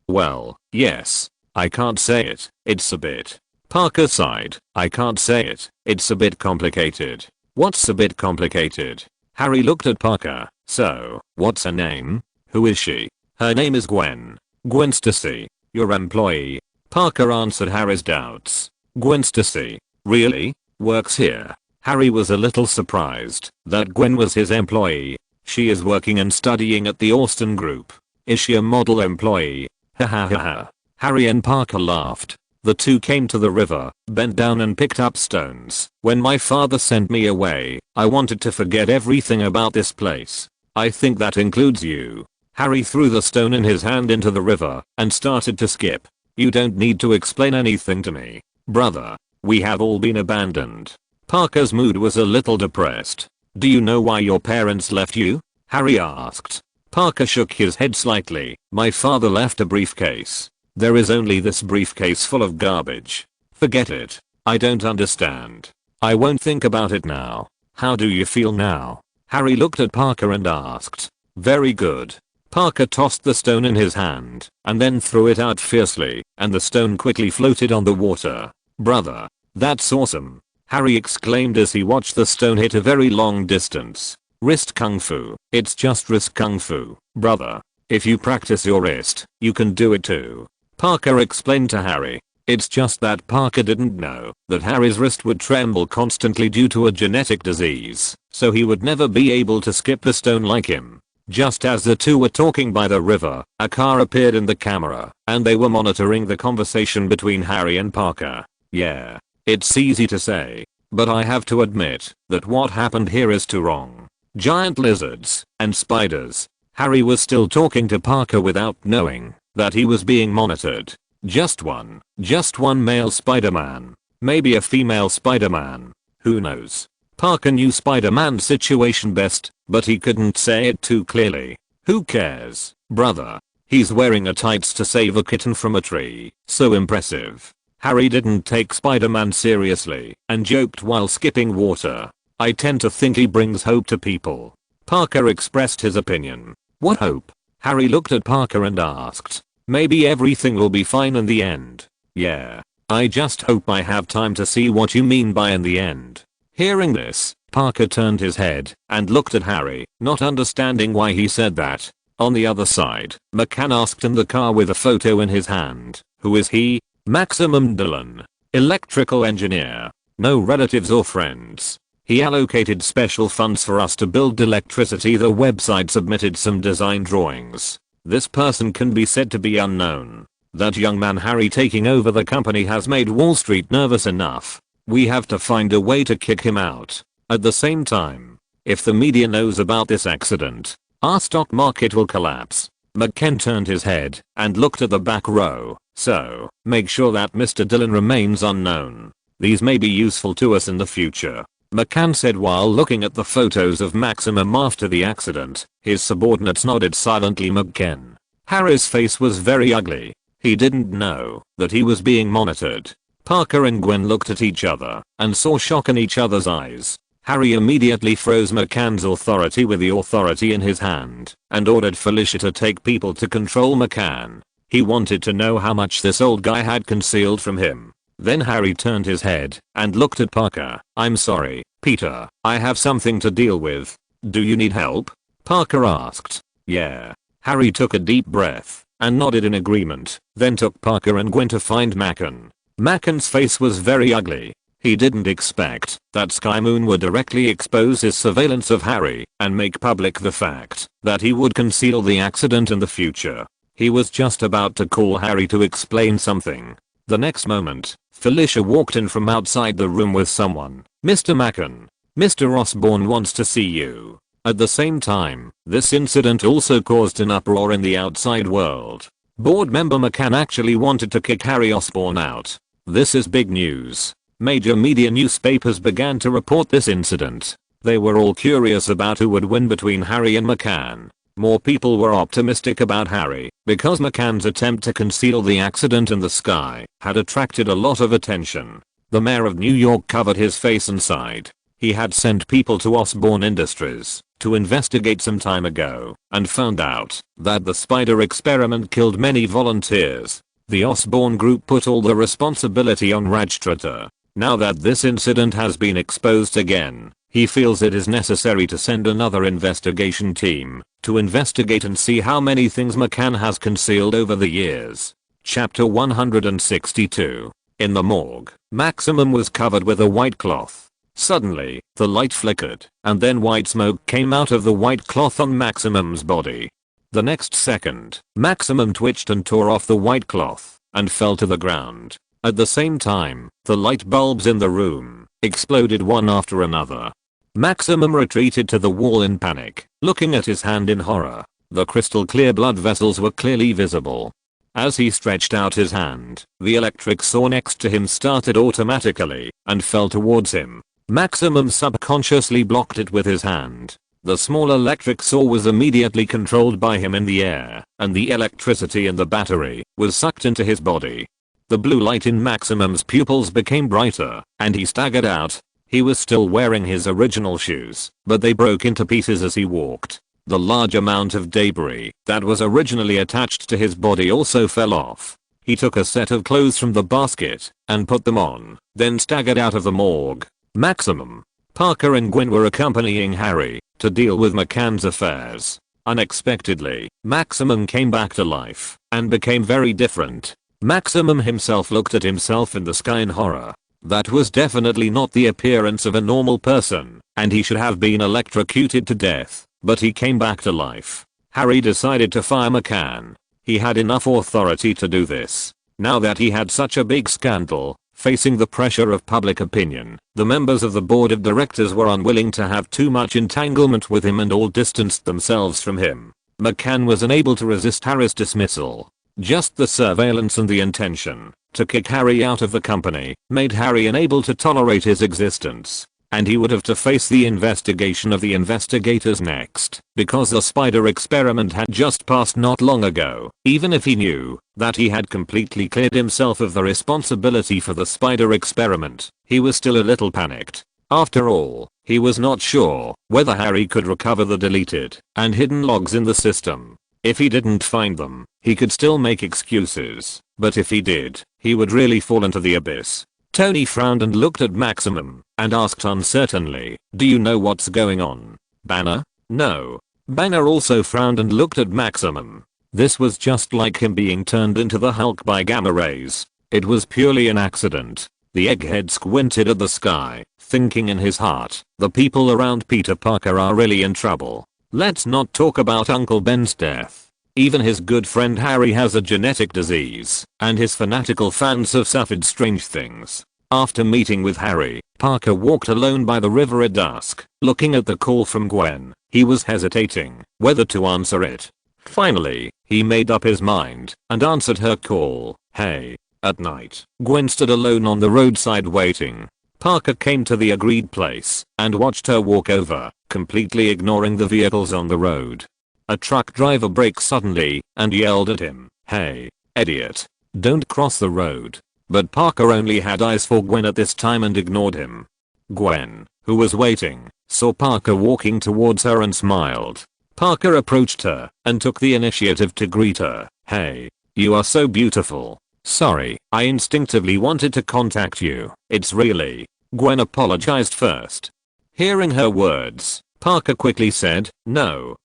Well, yes. I can't say it. It's a bit. Parker sighed. I can't say it. It's a bit complicated. What's a bit complicated? Harry looked at Parker. So, what's her name? Who is she? Her name is Gwen. Gwen Stacy. Your employee. Parker answered Harry's doubts. Gwen Stacy. Really? Works here. Harry was a little surprised that Gwen was his employee. She is working and studying at the Austin Group. Is she a model employee? Ha ha ha ha. Harry and Parker laughed. The two came to the river, bent down and picked up stones. When my father sent me away, I wanted to forget everything about this place. I think that includes you. Harry threw the stone in his hand into the river and started to skip. You don't need to explain anything to me, brother. We have all been abandoned. Parker's mood was a little depressed. Do you know why your parents left you? Harry asked. Parker shook his head slightly. My father left a briefcase. There is only this briefcase full of garbage. Forget it. I don't understand. I won't think about it now. How do you feel now? Harry looked at Parker and asked. Very good. Parker tossed the stone in his hand and then threw it out fiercely, and the stone quickly floated on the water. Brother, that's awesome. Harry exclaimed as he watched the stone hit a very long distance. Wrist kung fu. It's just wrist kung fu, brother. If you practice your wrist, you can do it too. Parker explained to Harry. It's just that Parker didn't know that Harry's wrist would tremble constantly due to a genetic disease, so he would never be able to skip the stone like him. Just as the two were talking by the river, a car appeared in the camera, and they were monitoring the conversation between Harry and Parker. Yeah, it's easy to say, but I have to admit that what happened here is too wrong. Giant lizards and spiders. Harry was still talking to Parker without knowing that he was being monitored. Just one male Spider-Man. Maybe a female Spider-Man. Who knows? Parker knew Spider-Man's situation best, but he couldn't say it too clearly. Who cares, brother? He's wearing a tights to save a kitten from a tree. So impressive. Harry didn't take Spider-Man seriously and joked while skipping water. I tend to think he brings hope to people. Parker expressed his opinion. What hope? Harry looked at Parker and asked. Maybe everything will be fine in the end. Yeah. I just hope I have time to see what you mean by in the end. Hearing this, Parker turned his head and looked at Harry, not understanding why he said that. On the other side, McCann asked in the car with a photo in his hand. Who is he? Maximum Dillon. Electrical engineer. No relatives or friends. He allocated special funds for us to build electricity. The website submitted some design drawings. This person can be said to be unknown. That young man Harry taking over the company has made Wall Street nervous enough. We have to find a way to kick him out. At the same time, if the media knows about this accident, our stock market will collapse. McCann turned his head and looked at the back row. So, make sure that Mr. Dillon remains unknown. These may be useful to us in the future," McCann said while looking at the photos of Maximum after the accident. His subordinates nodded silently. McCann. Harry's face was very ugly. He didn't know that he was being monitored. Parker and Gwen looked at each other and saw shock in each other's eyes. Harry immediately froze McCann's authority with the authority in his hand and ordered Felicia to take people to control McCann. He wanted to know how much this old guy had concealed from him. Then Harry turned his head and looked at Parker. "I'm sorry, Peter. I have something to deal with. Do you need help?" Parker asked. "Yeah." Harry took a deep breath and nodded in agreement, then took Parker and Gwen to find Macon. Macon's face was very ugly. He didn't expect that Sky Moon would directly expose his surveillance of Harry and make public the fact that he would conceal the accident in the future. He was just about to call Harry to explain something. The next moment, Felicia walked in from outside the room with someone. "Mr. Macon, Mr. Osborn wants to see you." At the same time, this incident also caused an uproar in the outside world. Board member McCann actually wanted to kick Harry Osborn out. This is big news. Major media newspapers began to report this incident. They were all curious about who would win between Harry and McCann. More people were optimistic about Harry because McCann's attempt to conceal the accident in the sky had attracted a lot of attention. The mayor of New York covered his face and sighed. He had sent people to Osborn Industries to investigate some time ago and found out that the spider experiment killed many volunteers. The Osborn group put all the responsibility on Rajtrata. Now that this incident has been exposed again, he feels it is necessary to send another investigation team to investigate and see how many things McCann has concealed over the years. Chapter 162. In the morgue, Maximum was covered with a white cloth. Suddenly, the light flickered, and then white smoke came out of the white cloth on Maximum's body. The next second, Maximum twitched and tore off the white cloth and fell to the ground. At the same time, the light bulbs in the room exploded one after another. Maximum retreated to the wall in panic, looking at his hand in horror. The crystal clear blood vessels were clearly visible. As he stretched out his hand, the electric saw next to him started automatically and fell towards him. Maximum subconsciously blocked it with his hand. The small electric saw was immediately controlled by him in the air, and the electricity in the battery was sucked into his body. The blue light in Maximum's pupils became brighter, and he staggered out. He was still wearing his original shoes, but they broke into pieces as he walked. The large amount of debris that was originally attached to his body also fell off. He took a set of clothes from the basket and put them on, then staggered out of the morgue. Maximum, Parker and Gwen were accompanying Harry to deal with McCann's affairs. Unexpectedly, Maximum came back to life and became very different. Maximum himself looked at himself in the sky in horror. That was definitely not the appearance of a normal person, and he should have been electrocuted to death, but he came back to life. Harry decided to fire McCann. He had enough authority to do this. Now that he had such a big scandal, facing the pressure of public opinion, the members of the board of directors were unwilling to have too much entanglement with him and all distanced themselves from him. McCann was unable to resist Harry's dismissal. Just the surveillance and the intention to kick Harry out of the company made Harry unable to tolerate his existence, and he would have to face the investigation of the investigators next, because the spider experiment had just passed not long ago. Even if he knew that he had completely cleared himself of the responsibility for the spider experiment, he was still a little panicked. After all, he was not sure whether Harry could recover the deleted and hidden logs in the system. If he didn't find them, he could still make excuses, but if he did, he would really fall into the abyss. Tony frowned and looked at Maximum and asked uncertainly, "Do you know what's going on, Banner?" "No." Banner also frowned and looked at Maximum. This was just like him being turned into the Hulk by gamma rays. It was purely an accident. The egghead squinted at the sky, thinking in his heart, the people around Peter Parker are really in trouble. Let's not talk about Uncle Ben's death. Even his good friend Harry has a genetic disease, and his fanatical fans have suffered strange things. After meeting with Harry, Parker walked alone by the river at dusk, looking at the call from Gwen. He was hesitating whether to answer it. Finally, he made up his mind and answered her call. "Hey." At night, Gwen stood alone on the roadside waiting. Parker came to the agreed place and watched her walk over, completely ignoring the vehicles on the road. A truck driver braked suddenly and yelled at him, "Hey, idiot. Don't cross the road." But Parker only had eyes for Gwen at this time and ignored him. Gwen, who was waiting, saw Parker walking towards her and smiled. Parker approached her and took the initiative to greet her. "Hey, you are so beautiful. Sorry, I instinctively wanted to contact you. It's really..." Gwen apologized first. Hearing her words, Parker quickly said, "No.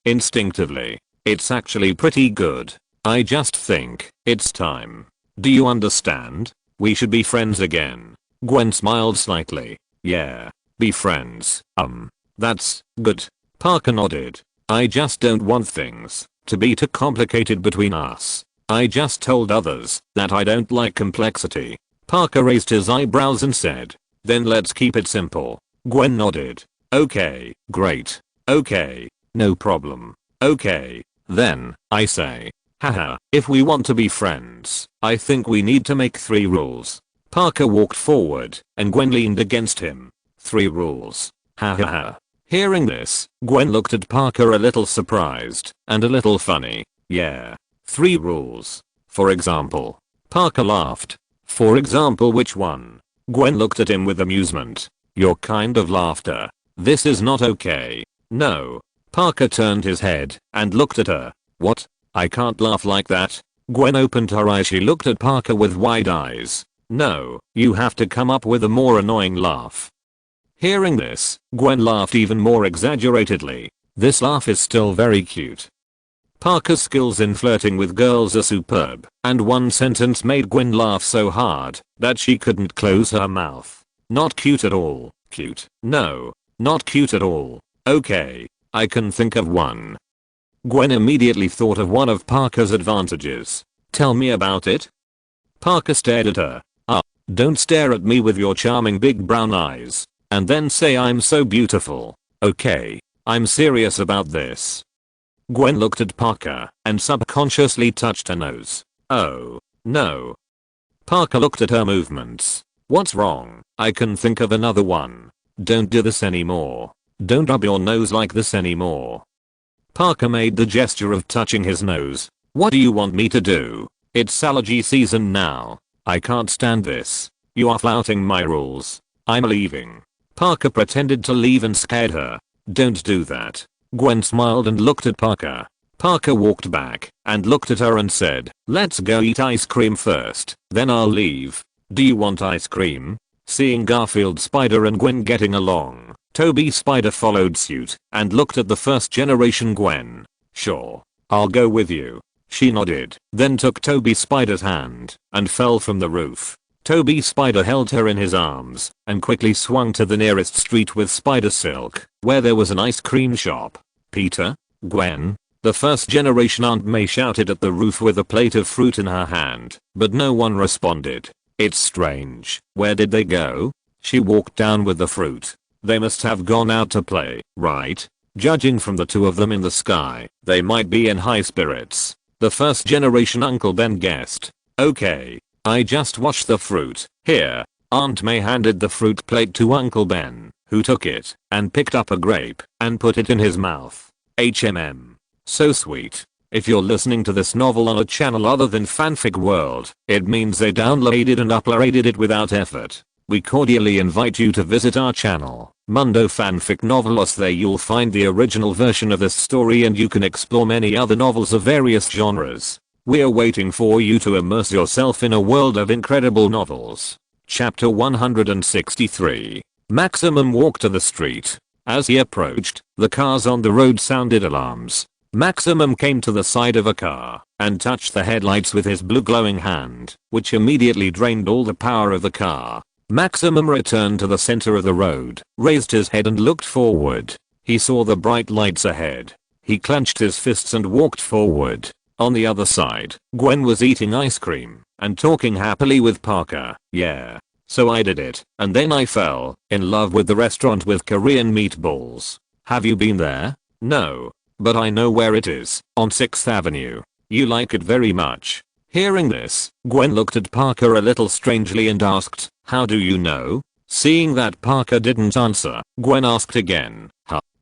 Instinctively. It's actually pretty good. I just think it's time. Do you understand? We should be friends again." Gwen smiled slightly. "Yeah, be friends. That's good." Parker nodded. "I just don't want things to be too complicated between us. I just told others that I don't like complexity." Parker raised his eyebrows and said, "Then let's keep it simple." Gwen nodded. "Okay, great. Okay, no problem. Okay, then, I say. Haha, if we want to be friends, I think we need to make 3 rules." Parker walked forward and Gwen leaned against him. 3 rules. Haha. Hearing this, Gwen looked at Parker a little surprised and a little funny. "Yeah. 3 rules. For example." Parker laughed. "For example, which one?" Gwen looked at him with amusement. "Your kind of laughter. This is not okay." "No." Parker turned his head and looked at her. "What? I can't laugh like that." Gwen opened her eyes. She looked at Parker with wide eyes. "No, you have to come up with a more annoying laugh." Hearing this, Gwen laughed even more exaggeratedly. This laugh is still very cute. Parker's skills in flirting with girls are superb, and one sentence made Gwen laugh so hard that she couldn't close her mouth. "Not cute at all." "Cute? No, not cute at all." "Okay, I can think of one." Gwen immediately thought of one of Parker's advantages. "Tell me about it." Parker stared at her. Don't stare at me with your charming big brown eyes and then say I'm so beautiful. Okay, I'm serious about this." Gwen looked at Parker and subconsciously touched her nose. "Oh, no." Parker looked at her movements. "What's wrong? I can think of another one." "Don't do this anymore. Don't rub your nose like this anymore." Parker made the gesture of touching his nose. "What do you want me to do? It's allergy season now. I can't stand this. You are flouting my rules. I'm leaving." Parker pretended to leave and scared her. "Don't do that." Gwen smiled and looked at Parker. Parker walked back and looked at her and said, "Let's go eat ice cream first, then I'll leave." "Do you want ice cream?" Seeing Garfield Spider and Gwen getting along, Toby Spider followed suit and looked at the first generation Gwen. "Sure, I'll go with you." She nodded, then took Toby Spider's hand and fell from the roof. Toby Spider held her in his arms and quickly swung to the nearest street with Spider Silk, where there was an ice cream shop. "Peter? Gwen?" The first generation Aunt May shouted at the roof with a plate of fruit in her hand, but no one responded. "It's strange. Where did they go?" She walked down with the fruit. "They must have gone out to play, right? Judging from the 2 of them in the sky, they might be in high spirits." The first generation Uncle Ben guessed. "Okay, I just washed the fruit. Here." Aunt May handed the fruit plate to Uncle Ben, who took it and picked up a grape and put it in his mouth. So sweet. If you're listening to this novel on a channel other than Fanfic World, it means they downloaded and uploaded it without effort. We cordially invite you to visit our channel, Mundo Fanfic Novelos. There you'll find the original version of this story and you can explore many other novels of various genres. We're waiting for you to immerse yourself in a world of incredible novels. Chapter 163. Maximum walked to the street. As he approached, the cars on the road sounded alarms. Maximum came to the side of a car and touched the headlights with his blue glowing hand, which immediately drained all the power of the car. Maximum returned to the center of the road, raised his head and looked forward. He saw the bright lights ahead. He clenched his fists and walked forward. On the other side, Gwen was eating ice cream and talking happily with Parker. "Yeah. So I did it, and then I fell in love with the restaurant with Korean meatballs. Have you been there?" "No. But I know where it is, on 6th Avenue. You like it very much." Hearing this, Gwen looked at Parker a little strangely and asked, "How do you know?" Seeing that Parker didn't answer, Gwen asked again,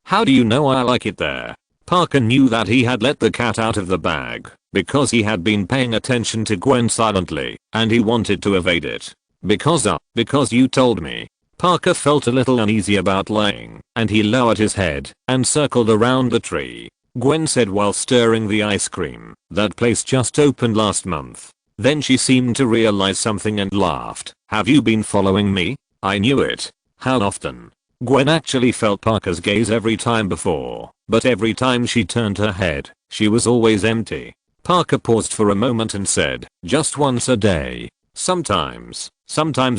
How do you know I like it there?" Parker knew that he had let the cat out of the bag because he had been paying attention to Gwen silently and he wanted to evade it. Because you told me." Parker felt a little uneasy about lying and he lowered his head and circled around the tree. Gwen said while stirring the ice cream, "That place just opened last month." Then she seemed to realize something and laughed. "Have you been following me?" "I knew it." "How often?" Gwen actually felt Parker's gaze every time before, but every time she turned her head, she was always empty. Parker paused for a moment and said, "Just once a day. Sometimes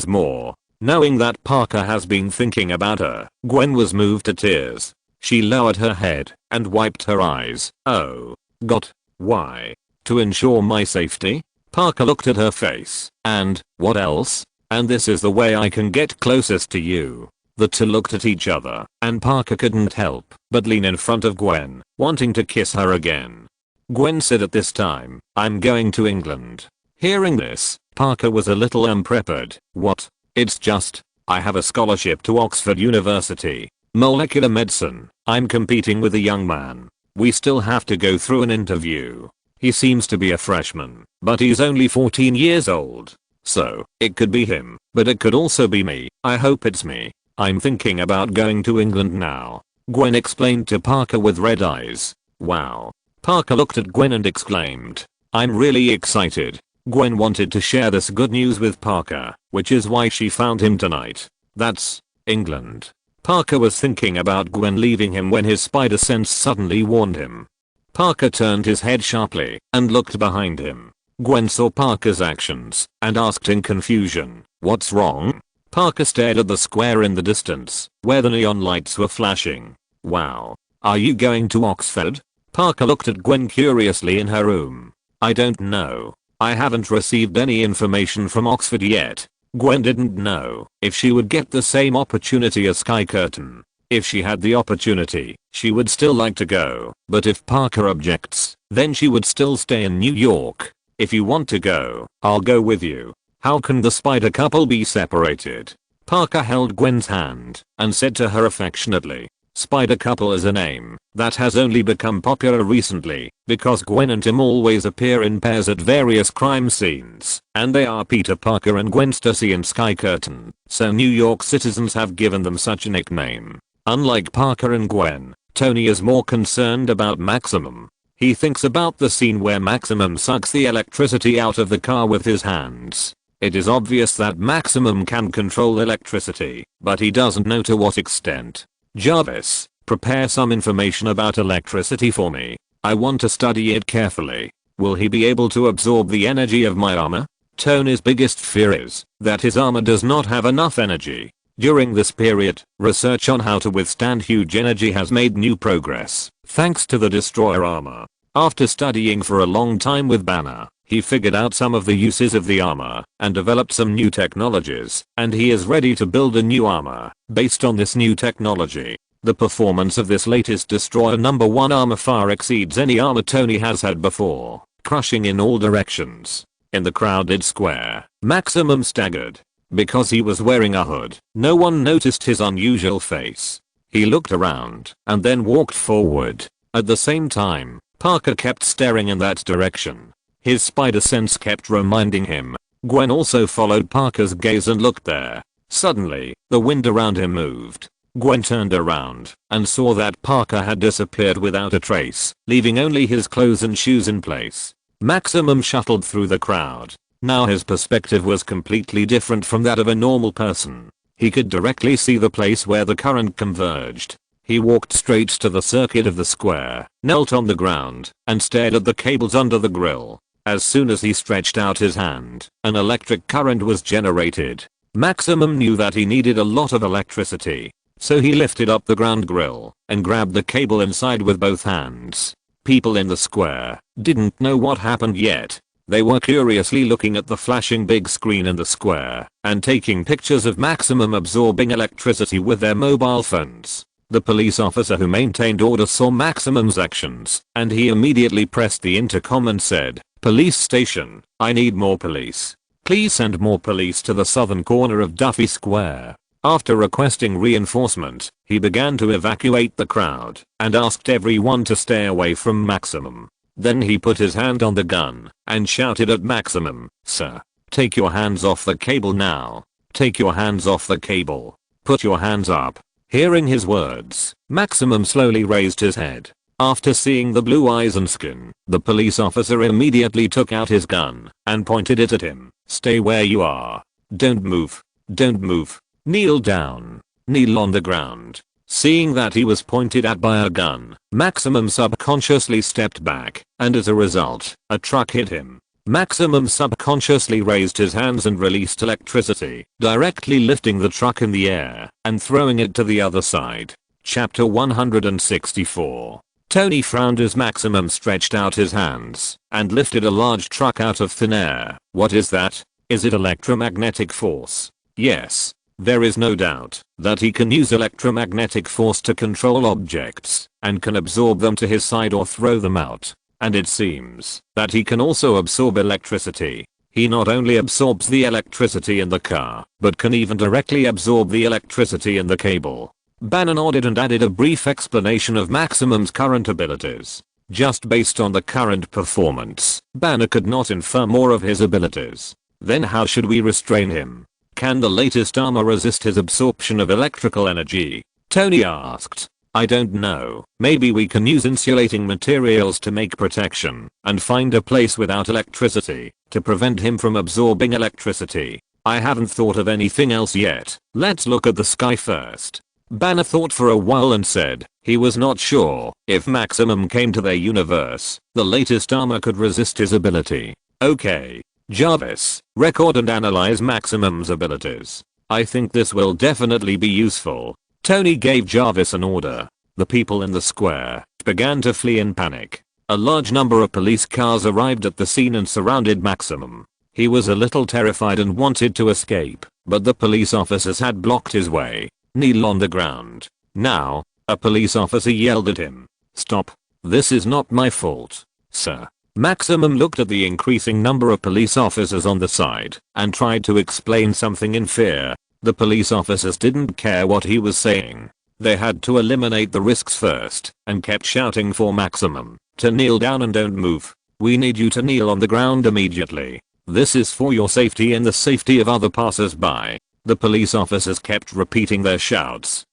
more." Knowing that Parker has been thinking about her, Gwen was moved to tears. She lowered her head and wiped her eyes. "Oh, God, why? To ensure my safety?" Parker looked at her face. "And what else? And this is the way I can get closest to you." The two looked at each other, and Parker couldn't help but lean in front of Gwen, wanting to kiss her again. Gwen said at this time, "I'm going to England." Hearing this, Parker was a little unprepared. "What? It's just, I have a scholarship to Oxford University. Molecular medicine. I'm competing with a young man. We still have to go through an interview. He seems to be a freshman, but he's only 14 years old. So, it could be him, but it could also be me. I hope it's me. I'm thinking about going to England now," Gwen explained to Parker with red eyes. "Wow." Parker looked at Gwen and exclaimed, "I'm really excited." Gwen wanted to share this good news with Parker, which is why she found him tonight. "That's England." Parker was thinking about Gwen leaving him when his spider sense suddenly warned him. Parker turned his head sharply and looked behind him. Gwen saw Parker's actions and asked in confusion, "What's wrong?" Parker stared at the square in the distance, where the neon lights were flashing. "Wow. Are you going to Oxford?" Parker looked at Gwen curiously in her room. "I don't know. I haven't received any information from Oxford yet." Gwen didn't know if she would get the same opportunity as Sky Curtain. If she had the opportunity, she would still like to go, but if Parker objects, then she would still stay in New York. "If you want to go, I'll go with you. How can the spider couple be separated?" Parker held Gwen's hand and said to her affectionately, "Spider couple is a name that has only become popular recently because Gwen and Tim always appear in pairs at various crime scenes, and they are Peter Parker and Gwen Stacy in Sky Curtain, so New York citizens have given them such a nickname." Unlike Parker and Gwen, Tony is more concerned about Maximum. He thinks about the scene where Maximum sucks the electricity out of the car with his hands. It is obvious that Maximum can control electricity, but he doesn't know to what extent. "Jarvis, prepare some information about electricity for me. I want to study it carefully. Will he be able to absorb the energy of my armor?" Tony's biggest fear is that his armor does not have enough energy. During this period, research on how to withstand huge energy has made new progress, thanks to the destroyer armor. After studying for a long time with Banner, he figured out some of the uses of the armor and developed some new technologies, and he is ready to build a new armor based on this new technology. The performance of this latest destroyer number 1 armor far exceeds any armor Tony has had before, crushing in all directions. In the crowded square, Maximum staggered. Because he was wearing a hood, no one noticed his unusual face. He looked around and then walked forward. At the same time, Parker kept staring in that direction. His spider sense kept reminding him. Gwen also followed Parker's gaze and looked there. Suddenly, the wind around him moved. Gwen turned around and saw that Parker had disappeared without a trace, leaving only his clothes and shoes in place. Maximum shuttled through the crowd. Now his perspective was completely different from that of a normal person. He could directly see the place where the current converged. He walked straight to the circuit of the square, knelt on the ground, and stared at the cables under the grill. As soon as he stretched out his hand, an electric current was generated. Maximum knew that he needed a lot of electricity, so he lifted up the ground grill and grabbed the cable inside with both hands. People in the square didn't know what happened yet. They were curiously looking at the flashing big screen in the square and taking pictures of Maximum absorbing electricity with their mobile phones. The police officer who maintained order saw Maximum's actions, and he immediately pressed the intercom and said, Police station, I need more police. Please send more police to the southern corner of Duffy Square. After requesting reinforcement, he began to evacuate the crowd and asked everyone to stay away from Maximum. Then he put his hand on the gun and shouted at Maximum, "Sir, take your hands off the cable now. Take your hands off the cable. Put your hands up." Hearing his words, Maximum slowly raised his head. After seeing the blue eyes and skin, the police officer immediately took out his gun and pointed it at him. "Stay where you are. Don't move. Don't move. Kneel down. Kneel on the ground." Seeing that he was pointed at by a gun, Maximum subconsciously stepped back, and as a result, a truck hit him. Maximum subconsciously raised his hands and released electricity, directly lifting the truck in the air and throwing it to the other side. Chapter 164. Tony frowned as Maximum stretched out his hands and lifted a large truck out of thin air. "What is that? Is it electromagnetic force?" "Yes. There is no doubt that he can use electromagnetic force to control objects and can absorb them to his side or throw them out. And it seems that he can also absorb electricity. He not only absorbs the electricity in the car, but can even directly absorb the electricity in the cable." Banner nodded and added a brief explanation of Maximum's current abilities. Just based on the current performance, Banner could not infer more of his abilities. "Then how should we restrain him? Can the latest armor resist his absorption of electrical energy?" Tony asked. "I don't know. Maybe we can use insulating materials to make protection and find a place without electricity to prevent him from absorbing electricity. I haven't thought of anything else yet. Let's look at the sky first." Banner thought for a while and said he was not sure if Maximum came to their universe, the latest armor could resist his ability. "Okay. Jarvis, record and analyze Maximum's abilities. I think this will definitely be useful." Tony gave Jarvis an order. The people in the square began to flee in panic. A large number of police cars arrived at the scene and surrounded Maximum. He was a little terrified and wanted to escape, but the police officers had blocked his way. "Kneel on the ground. Now." A police officer yelled at him. "Stop. This is not my fault, sir." Maximum looked at the increasing number of police officers on the side and tried to explain something in fear. The police officers didn't care what he was saying. They had to eliminate the risks first and kept shouting for Maximum to kneel down and don't move. "We need you to kneel on the ground immediately. This is for your safety and the safety of other passers-by." The police officers kept repeating their shouts.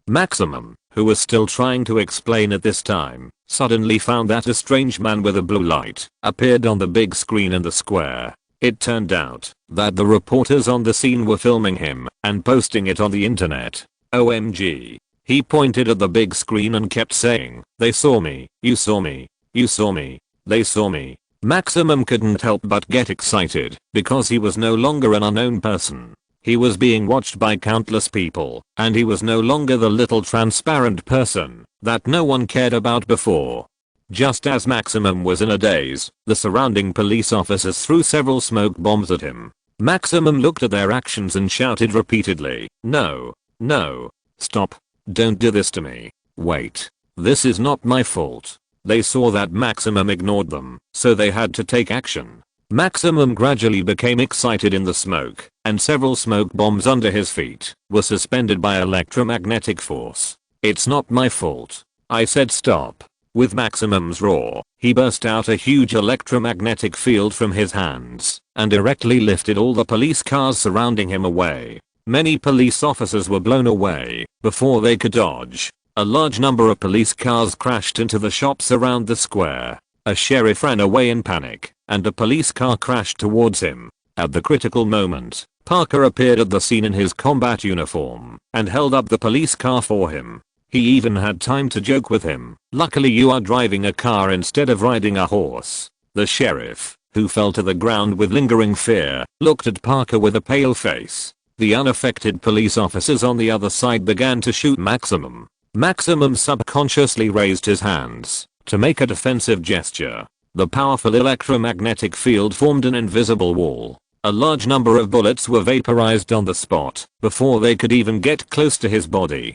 Maximum, who was still trying to explain at this time, suddenly found that a strange man with a blue light appeared on the big screen in the square. It turned out that the reporters on the scene were filming him and posting it on the internet. OMG. He pointed at the big screen and kept saying, "They saw me, you saw me, you saw me, they saw me." Maximum couldn't help but get excited because he was no longer an unknown person. He was being watched by countless people, and he was no longer the little transparent person that no one cared about before. Just as Maximum was in a daze, the surrounding police officers threw several smoke bombs at him. Maximum looked at their actions and shouted repeatedly, "No, no, stop, don't do this to me, wait, this is not my fault." They saw that Maximum ignored them, so they had to take action. Maximum gradually became excited in the smoke, and several smoke bombs under his feet were suspended by electromagnetic force. "It's not my fault. I said stop." With Maximum's roar, he burst out a huge electromagnetic field from his hands and directly lifted all the police cars surrounding him away. Many police officers were blown away before they could dodge. A large number of police cars crashed into the shops around the square. A sheriff ran away in panic, and a police car crashed towards him. At the critical moment, Parker appeared at the scene in his combat uniform and held up the police car for him. He even had time to joke with him, "Luckily you are driving a car instead of riding a horse." The sheriff, who fell to the ground with lingering fear, looked at Parker with a pale face. The unaffected police officers on the other side began to shoot Maximum. Maximum subconsciously raised his hands to make a defensive gesture. The powerful electromagnetic field formed an invisible wall. A large number of bullets were vaporized on the spot before they could even get close to his body.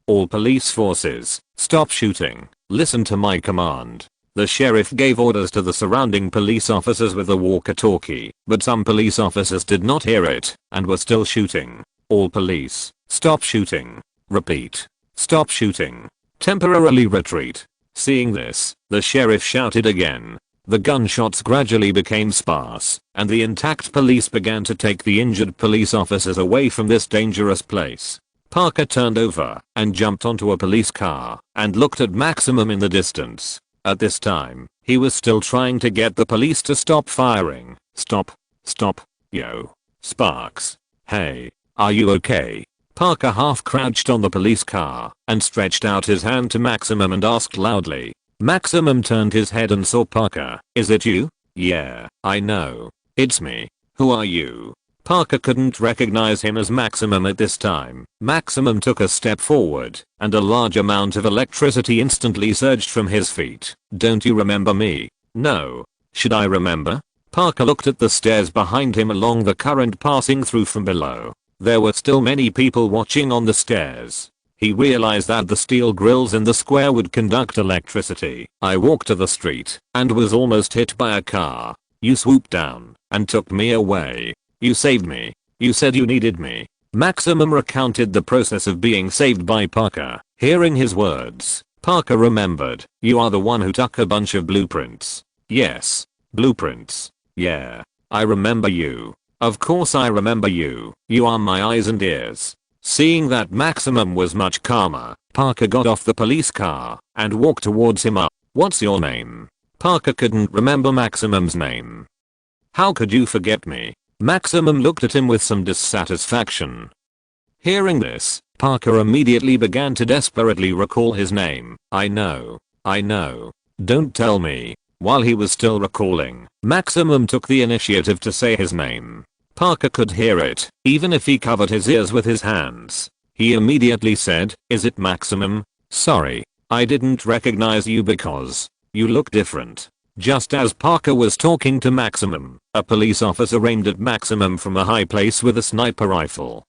"All police forces, stop shooting. Listen to my command." The sheriff gave orders to the surrounding police officers with a walkie-talkie, but some police officers did not hear it and were still shooting. All police, stop shooting. Repeat. Stop shooting. Temporarily retreat. Seeing this, the sheriff shouted again. The gunshots gradually became sparse, and the intact police began to take the injured police officers away from this dangerous place. Parker turned over and jumped onto a police car and looked at Maximum in the distance. At this time, he was still trying to get the police to stop firing. Stop. Stop. Yo. Sparks. Hey. Are you okay? Parker half crouched on the police car and stretched out his hand to Maximum and asked loudly. Maximum turned his head and saw Parker. Is it you? Yeah, I know. It's me. Who are you? Parker couldn't recognize him as Maximum at this time. Maximum took a step forward, and a large amount of electricity instantly surged from his feet. Don't you remember me? No. Should I remember? Parker looked at the stairs behind him along the current passing through from below. There were still many people watching on the stairs. He realized that the steel grills in the square would conduct electricity. I walked to the street and was almost hit by a car. You swooped down and took me away. You saved me. You said you needed me. Maximum recounted the process of being saved by Parker. Hearing his words, Parker remembered. You are the one who took a bunch of blueprints. Yes. Blueprints. Yeah. I remember you. Of course I remember you. You are my eyes and ears. Seeing that Maximum was much calmer, Parker got off the police car and walked towards him. What's your name? Parker couldn't remember Maximum's name. How could you forget me? Maximum looked at him with some dissatisfaction. Hearing this, Parker immediately began to desperately recall his name. I know. Don't tell me. While he was still recalling, Maximum took the initiative to say his name. Parker could hear it, even if he covered his ears with his hands. He immediately said, "Is it Maximum? Sorry, I didn't recognize you because you look different." Just as Parker was talking to Maximum, a police officer aimed at Maximum from a high place with a sniper rifle.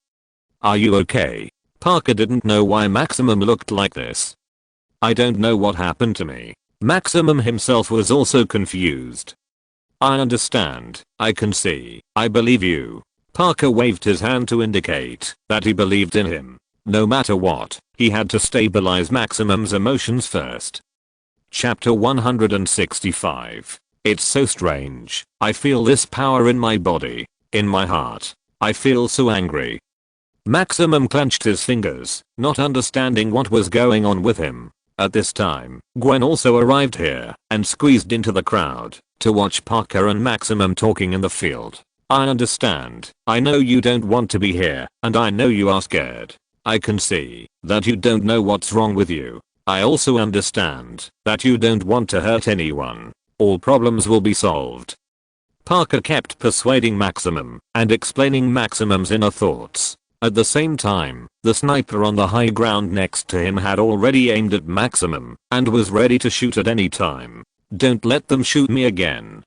Are you okay? Parker didn't know why Maximum looked like this. I don't know what happened to me. Maximum himself was also confused. I understand. I can see. I believe you. Parker waved his hand to indicate that he believed in him. No matter what, he had to stabilize Maximum's emotions first. Chapter 165. It's so strange. I feel this power in my body. In my heart. I feel so angry. Maximum clenched his fingers, not understanding what was going on with him. At this time, Gwen also arrived here and squeezed into the crowd to watch Parker and Maximum talking in the field. I understand. I know you don't want to be here, and I know you are scared. I can see that you don't know what's wrong with you. I also understand that you don't want to hurt anyone. All problems will be solved. Parker kept persuading Maximum and explaining Maximum's inner thoughts. At the same time, the sniper on the high ground next to him had already aimed at Maximum and was ready to shoot at any time. Don't let them shoot me again.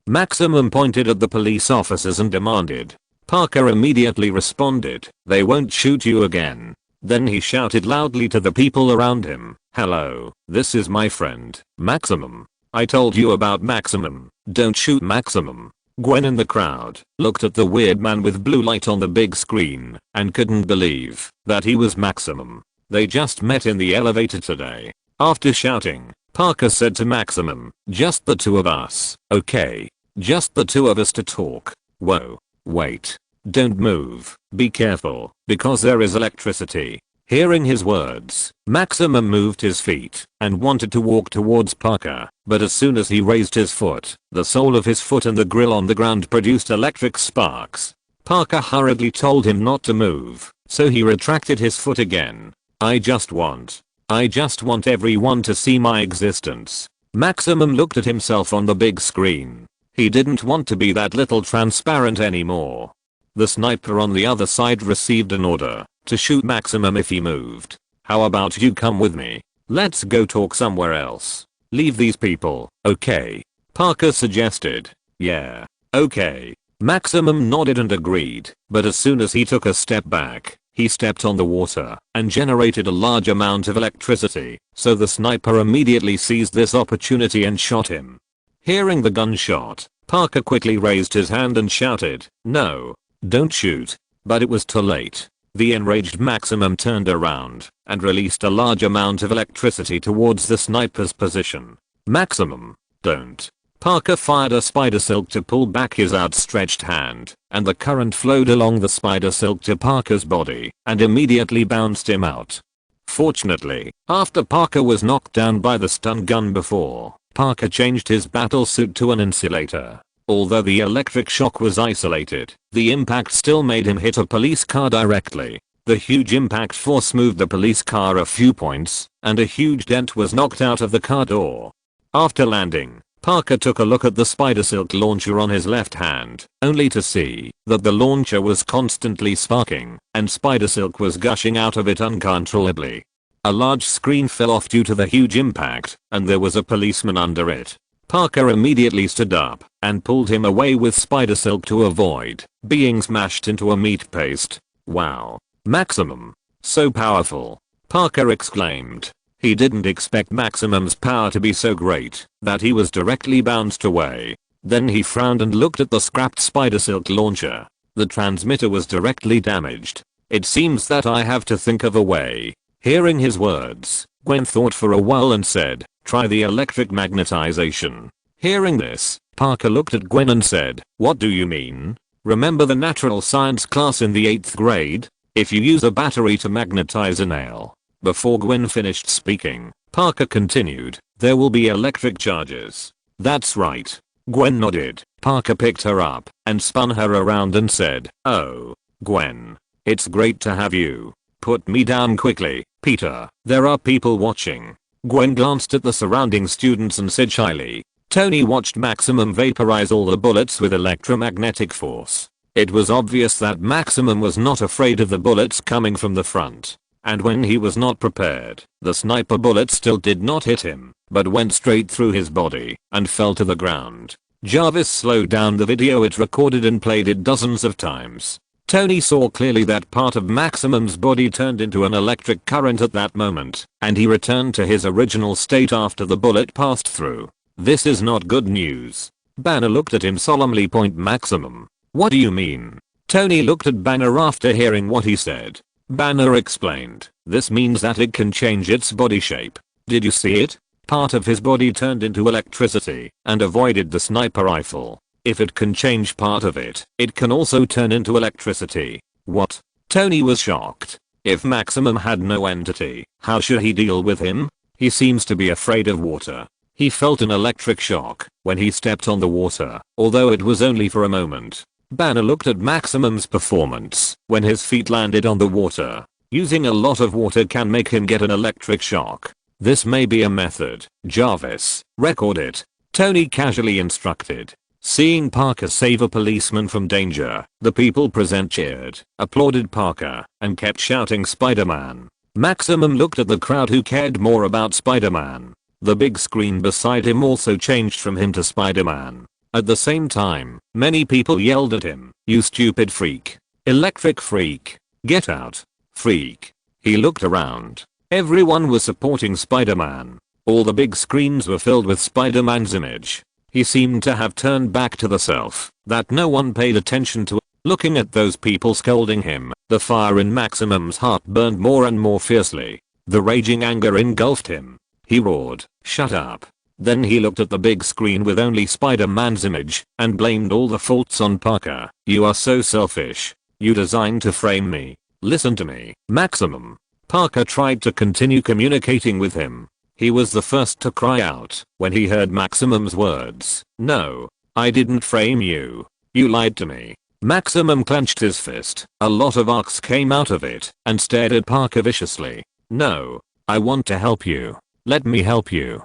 Maximum pointed at the police officers and demanded. Parker immediately responded, they won't shoot you again. Then he shouted loudly to the people around him, hello, this is my friend, Maximum. I told you about Maximum, don't shoot Maximum. Gwen in the crowd looked at the weird man with blue light on the big screen and couldn't believe that he was Maximum. They just met in the elevator today. After shouting, Parker said to Maximum, just the two of us, okay? Just the two of us to talk. Whoa, wait. Don't move, be careful, because there is electricity. Hearing his words, Maximum moved his feet and wanted to walk towards Parker, but as soon as he raised his foot, the sole of his foot and the grill on the ground produced electric sparks. Parker hurriedly told him not to move, so he retracted his foot again. I just want everyone to see my existence. Maximum looked at himself on the big screen. He didn't want to be that little transparent anymore. The sniper on the other side received an order to shoot Maximum if he moved. How about you come with me? Let's go talk somewhere else. Leave these people, okay? Parker suggested. Yeah, okay. Maximum nodded and agreed, but as soon as he took a step back, He stepped on the water and generated a large amount of electricity, so the sniper immediately seized this opportunity and shot him. Hearing the gunshot, Parker quickly raised his hand and shouted, "No, don't shoot." But it was too late. The enraged Maximum turned around and released a large amount of electricity towards the sniper's position. "Maximum, don't." Parker fired a spider silk to pull back his outstretched hand, and the current flowed along the spider silk to Parker's body and immediately bounced him out. Fortunately, after Parker was knocked down by the stun gun before, Parker changed his battle suit to an insulator. Although the electric shock was isolated, the impact still made him hit a police car directly. The huge impact force moved the police car a few points, and a huge dent was knocked out of the car door. After landing, Parker took a look at the spider silk launcher on his left hand, only to see that the launcher was constantly sparking, and spider silk was gushing out of it uncontrollably. A large screen fell off due to the huge impact, and there was a policeman under it. Parker immediately stood up and pulled him away with spider silk to avoid being smashed into a meat paste. "Wow. Maximum. So powerful," Parker exclaimed. He didn't expect Maximum's power to be so great that he was directly bounced away. Then he frowned and looked at the scrapped spider silk launcher. The transmitter was directly damaged. "It seems that I have to think of a way." Hearing his words, Gwen thought for a while and said, "Try the electric magnetization." Hearing this, Parker looked at Gwen and said, "What do you mean? Remember the natural science class in the 8th grade? If you use a battery to magnetize a nail." Before Gwen finished speaking, Parker continued, "There will be electric charges." "That's right." Gwen nodded. Parker picked her up and spun her around and said, "Oh, Gwen. It's great to have you. Put me down quickly, Peter. There are people watching." Gwen glanced at the surrounding students and said shyly, "Tony watched Maximum vaporize all the bullets with electromagnetic force." It was obvious that Maximum was not afraid of the bullets coming from the front. And when he was not prepared, the sniper bullet still did not hit him, but went straight through his body and fell to the ground. Jarvis slowed down the video it recorded and played it dozens of times. Tony saw clearly that part of Maximum's body turned into an electric current at that moment, and he returned to his original state after the bullet passed through. "This is not good news." Banner looked at him solemnly. "Point Maximum. What do you mean?" Tony looked at Banner after hearing what he said. Banner explained, "This means that it can change its body shape. Did you see it? Part of his body turned into electricity and avoided the sniper rifle. If it can change part of it, it can also turn into electricity." "What?" Tony was shocked. If Maximum had no entity, how should he deal with him? He seems to be afraid of water. He felt an electric shock when he stepped on the water, although it was only for a moment. Banner looked at Maximum's performance when his feet landed on the water. Using a lot of water can make him get an electric shock. "This may be a method. Jarvis, record it," Tony casually instructed. Seeing Parker save a policeman from danger, the people present cheered, applauded Parker, and kept shouting "Spider-Man." Maximum looked at the crowd who cared more about Spider-Man. The big screen beside him also changed from him to Spider-Man. At the same time, many people yelled at him, "You stupid freak. Electric freak. Get out. Freak." He looked around. Everyone was supporting Spider-Man. All the big screens were filled with Spider-Man's image. He seemed to have turned back to the self that no one paid attention to. Looking at those people scolding him, the fire in Maximum's heart burned more and more fiercely. The raging anger engulfed him. He roared, "Shut up." Then he looked at the big screen with only Spider-Man's image and blamed all the faults on Parker. "You are so selfish. You designed to frame me. Listen to me, Maximum." Parker tried to continue communicating with him. He was the first to cry out when he heard Maximum's words. "No, I didn't frame you. You lied to me." Maximum clenched his fist. A lot of arcs came out of it and stared at Parker viciously. "No, I want to help you. Let me help you."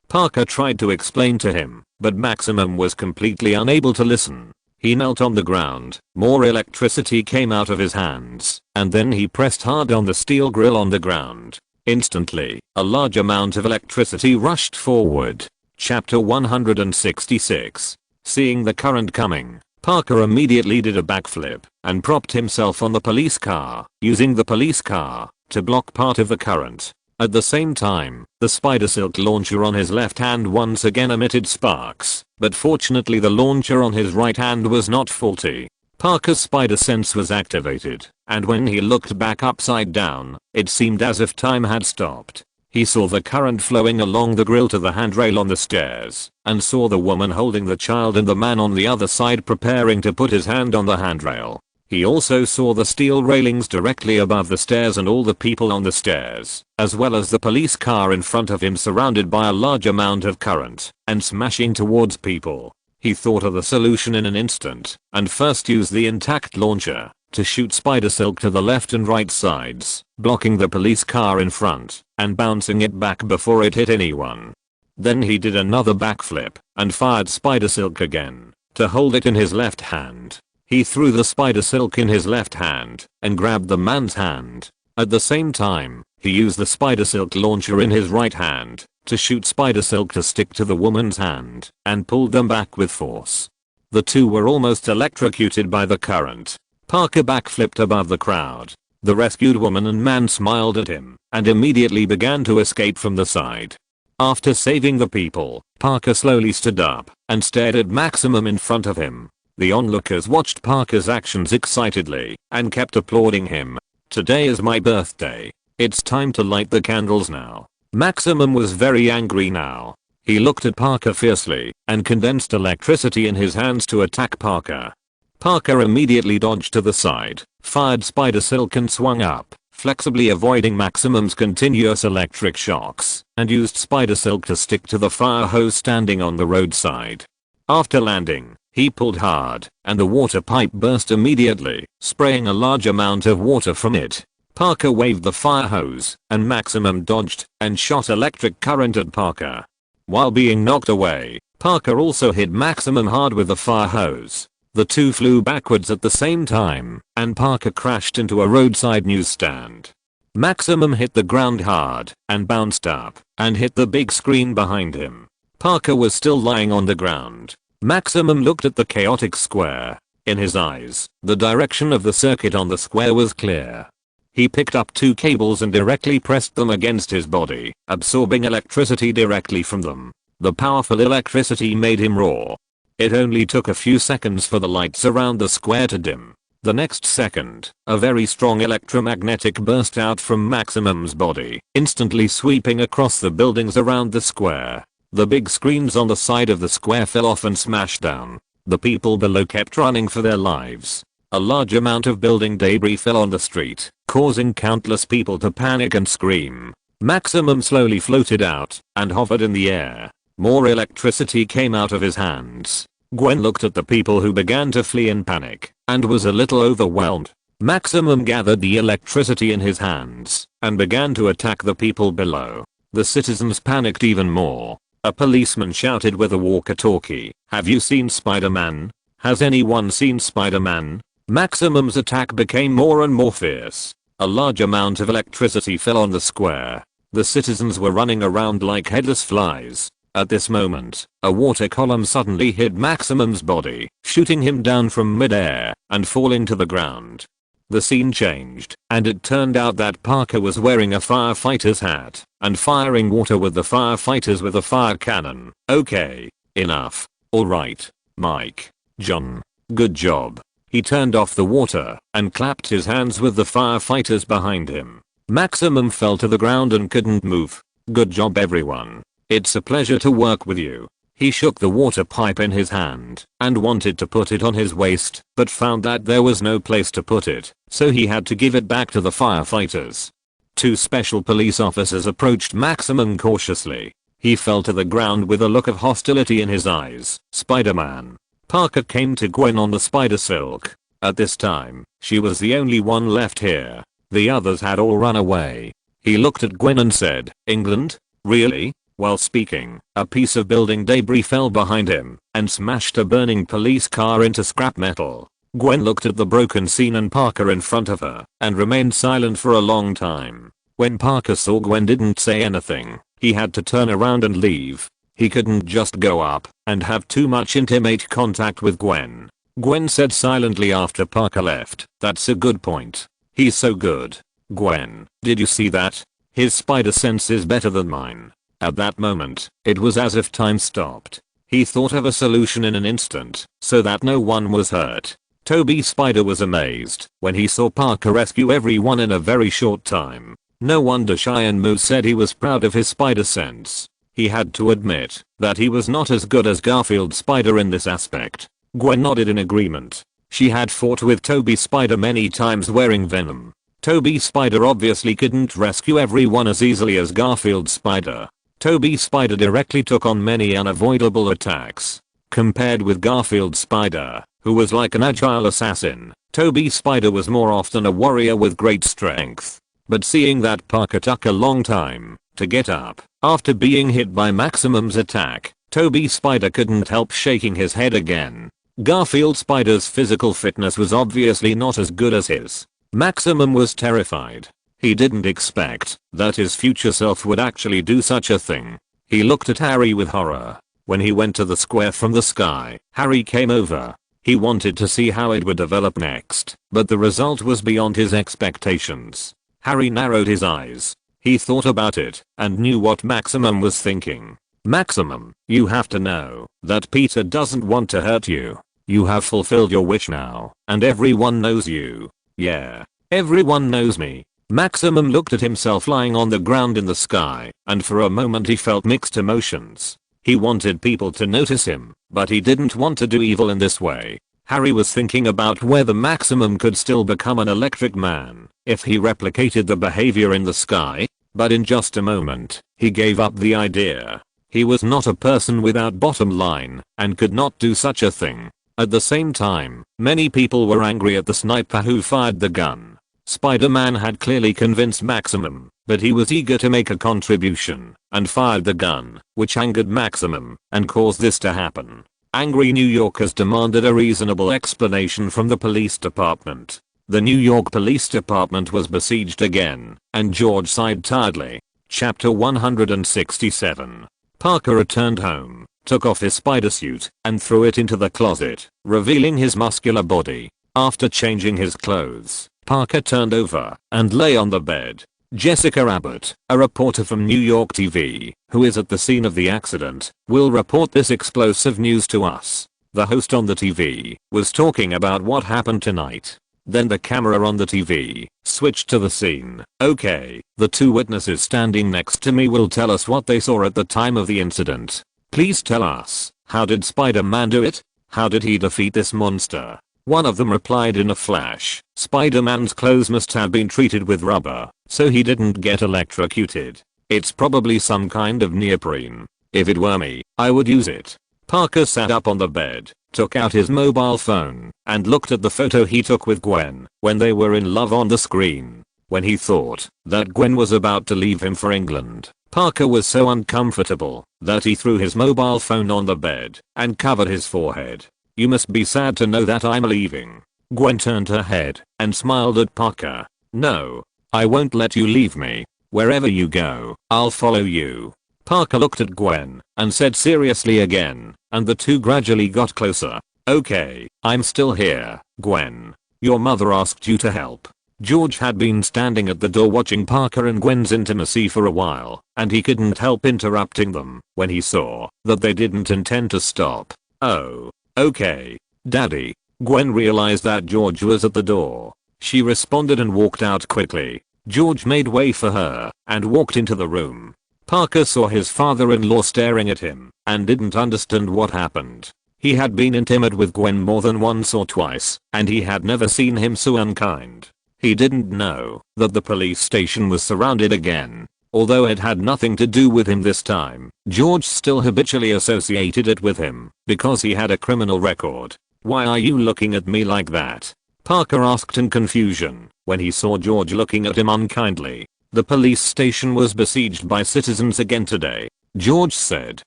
Parker tried to explain to him, but Maximum was completely unable to listen. He knelt on the ground, more electricity came out of his hands, and then he pressed hard on the steel grill on the ground. Instantly, a large amount of electricity rushed forward. Chapter 166. Seeing the current coming, Parker immediately did a backflip and propped himself on the police car, using the police car to block part of the current. At the same time, the spider silk launcher on his left hand once again emitted sparks, but fortunately the launcher on his right hand was not faulty. Parker's spider sense was activated, and when he looked back upside down, it seemed as if time had stopped. He saw the current flowing along the grill to the handrail on the stairs, and saw the woman holding the child and the man on the other side preparing to put his hand on the handrail. He also saw the steel railings directly above the stairs and all the people on the stairs, as well as the police car in front of him surrounded by a large amount of current and smashing towards people. He thought of the solution in an instant, and first used the intact launcher to shoot spider silk to the left and right sides, blocking the police car in front and bouncing it back before it hit anyone. Then he did another backflip and fired spider silk again to hold it in his left hand. He threw the spider silk in his left hand and grabbed the man's hand. At the same time, he used the spider silk launcher in his right hand to shoot spider silk to stick to the woman's hand and pulled them back with force. The two were almost electrocuted by the current. Parker backflipped above the crowd. The rescued woman and man smiled at him and immediately began to escape from the side. After saving the people, Parker slowly stood up and stared at Maximum in front of him. The onlookers watched Parker's actions excitedly and kept applauding him. "Today is my birthday. It's time to light the candles now." Maximum was very angry now. He looked at Parker fiercely and condensed electricity in his hands to attack Parker. Parker immediately dodged to the side, fired spider silk and swung up, flexibly avoiding Maximum's continuous electric shocks, and used spider silk to stick to the fire hose standing on the roadside. After landing, he pulled hard, and the water pipe burst immediately, spraying a large amount of water from it. Parker waved the fire hose, and Maximum dodged and shot electric current at Parker. While being knocked away, Parker also hit Maximum hard with the fire hose. The two flew backwards at the same time, and Parker crashed into a roadside newsstand. Maximum hit the ground hard and bounced up and hit the big screen behind him. Parker was still lying on the ground. Maximum looked at the chaotic square. In his eyes, the direction of the circuit on the square was clear. He picked up two cables and directly pressed them against his body, absorbing electricity directly from them. The powerful electricity made him roar. It only took a few seconds for the lights around the square to dim. The next second, a very strong electromagnetic burst out from Maximum's body, instantly sweeping across the buildings around the square. The big screens on the side of the square fell off and smashed down. The people below kept running for their lives. A large amount of building debris fell on the street, causing countless people to panic and scream. Maximum slowly floated out and hovered in the air. More electricity came out of his hands. Gwen looked at the people who began to flee in panic and was a little overwhelmed. Maximum gathered the electricity in his hands and began to attack the people below. The citizens panicked even more. A policeman shouted with a walkie-talkie, "Have you seen Spider-Man? Has anyone seen Spider-Man?" Maximum's attack became more and more fierce. A large amount of electricity fell on the square. The citizens were running around like headless flies. At this moment, a water column suddenly hit Maximum's body, shooting him down from mid-air and falling to the ground. The scene changed, and it turned out that Parker was wearing a firefighter's hat and firing water with the firefighters with a fire cannon. "Okay, enough. Alright, Mike. John. Good job." He turned off the water and clapped his hands with the firefighters behind him. Maximum fell to the ground and couldn't move. "Good job everyone. It's a pleasure to work with you." He shook the water pipe in his hand and wanted to put it on his waist, but found that there was no place to put it, so he had to give it back to the firefighters. Two special police officers approached Maximum cautiously. He fell to the ground with a look of hostility in his eyes. "Spider-Man." Parker came to Gwen on the spider silk. At this time, she was the only one left here. The others had all run away. He looked at Gwen and said, "England? Really?" While speaking, a piece of building debris fell behind him and smashed a burning police car into scrap metal. Gwen looked at the broken scene and Parker in front of her and remained silent for a long time. When Parker saw Gwen didn't say anything, he had to turn around and leave. He couldn't just go up and have too much intimate contact with Gwen. Gwen said silently after Parker left. That's a good point. He's so good. Gwen, did you see that? His spider sense is better than mine. At that moment, it was as if time stopped. He thought of a solution in an instant, so that no one was hurt. Toby Spider was amazed when he saw Parker rescue everyone in a very short time. No wonder Cheyenne Moose said he was proud of his spider sense. He had to admit that he was not as good as Garfield Spider in this aspect. Gwen nodded in agreement. She had fought with Toby Spider many times wearing venom. Toby Spider obviously couldn't rescue everyone as easily as Garfield Spider. Toby Spider directly took on many unavoidable attacks. Compared with Garfield Spider, who was like an agile assassin, Toby Spider was more often a warrior with great strength. But seeing that Parker took a long time to get up after being hit by Maximum's attack, Toby Spider couldn't help shaking his head again. Garfield Spider's physical fitness was obviously not as good as his. Maximum was terrified. He didn't expect that his future self would actually do such a thing. He looked at Harry with horror. When he went to the square from the sky, Harry came over. He wanted to see how it would develop next, but the result was beyond his expectations. Harry narrowed his eyes. He thought about it and knew what Maximum was thinking. Maximum, you have to know that Peter doesn't want to hurt you. You have fulfilled your wish now, and everyone knows you. Yeah, everyone knows me. Maximum looked at himself lying on the ground in the sky, and for a moment he felt mixed emotions. He wanted people to notice him, but he didn't want to do evil in this way. Harry was thinking about whether Maximum could still become an electric man if he replicated the behavior in the sky, but in just a moment, he gave up the idea. He was not a person without bottom line and could not do such a thing. At the same time, many people were angry at the sniper who fired the gun. Spider-Man had clearly convinced Maximum, but he was eager to make a contribution and fired the gun, which angered Maximum and caused this to happen. Angry New Yorkers demanded a reasonable explanation from the police department. The New York Police Department was besieged again, and George sighed tiredly. Chapter 167. Parker returned home, took off his spider suit, and threw it into the closet, revealing his muscular body. After changing his clothes, Parker turned over and lay on the bed. Jessica Abbott, a reporter from New York TV, who is at the scene of the accident, will report this explosive news to us. The host on the TV was talking about what happened tonight. Then the camera on the TV switched to the scene. Okay, the two witnesses standing next to me will tell us what they saw at the time of the incident. Please tell us, how did Spider-Man do it? How did he defeat this monster? One of them replied in a flash. Spider-Man's clothes must have been treated with rubber, so he didn't get electrocuted. It's probably some kind of neoprene. If it were me, I would use it. Parker sat up on the bed, took out his mobile phone, and looked at the photo he took with Gwen when they were in love on the screen. When he thought that Gwen was about to leave him for England, Parker was so uncomfortable that he threw his mobile phone on the bed and covered his forehead. You must be sad to know that I'm leaving. Gwen turned her head and smiled at Parker. No, I won't let you leave me. Wherever you go, I'll follow you. Parker looked at Gwen and said seriously again, and the two gradually got closer. Okay, I'm still here, Gwen. Your mother asked you to help. George had been standing at the door watching Parker and Gwen's intimacy for a while, and he couldn't help interrupting them when he saw that they didn't intend to stop. Oh, okay, Daddy. Gwen realized that George was at the door. She responded and walked out quickly. George made way for her and walked into the room. Parker saw his father-in-law staring at him and didn't understand what happened. He had been intimate with Gwen more than once or twice, and he had never seen him so unkind. He didn't know that the police station was surrounded again. Although it had nothing to do with him this time, George still habitually associated it with him because he had a criminal record. Why are you looking at me like that? Parker asked in confusion when he saw George looking at him unkindly. The police station was besieged by citizens again today. George said.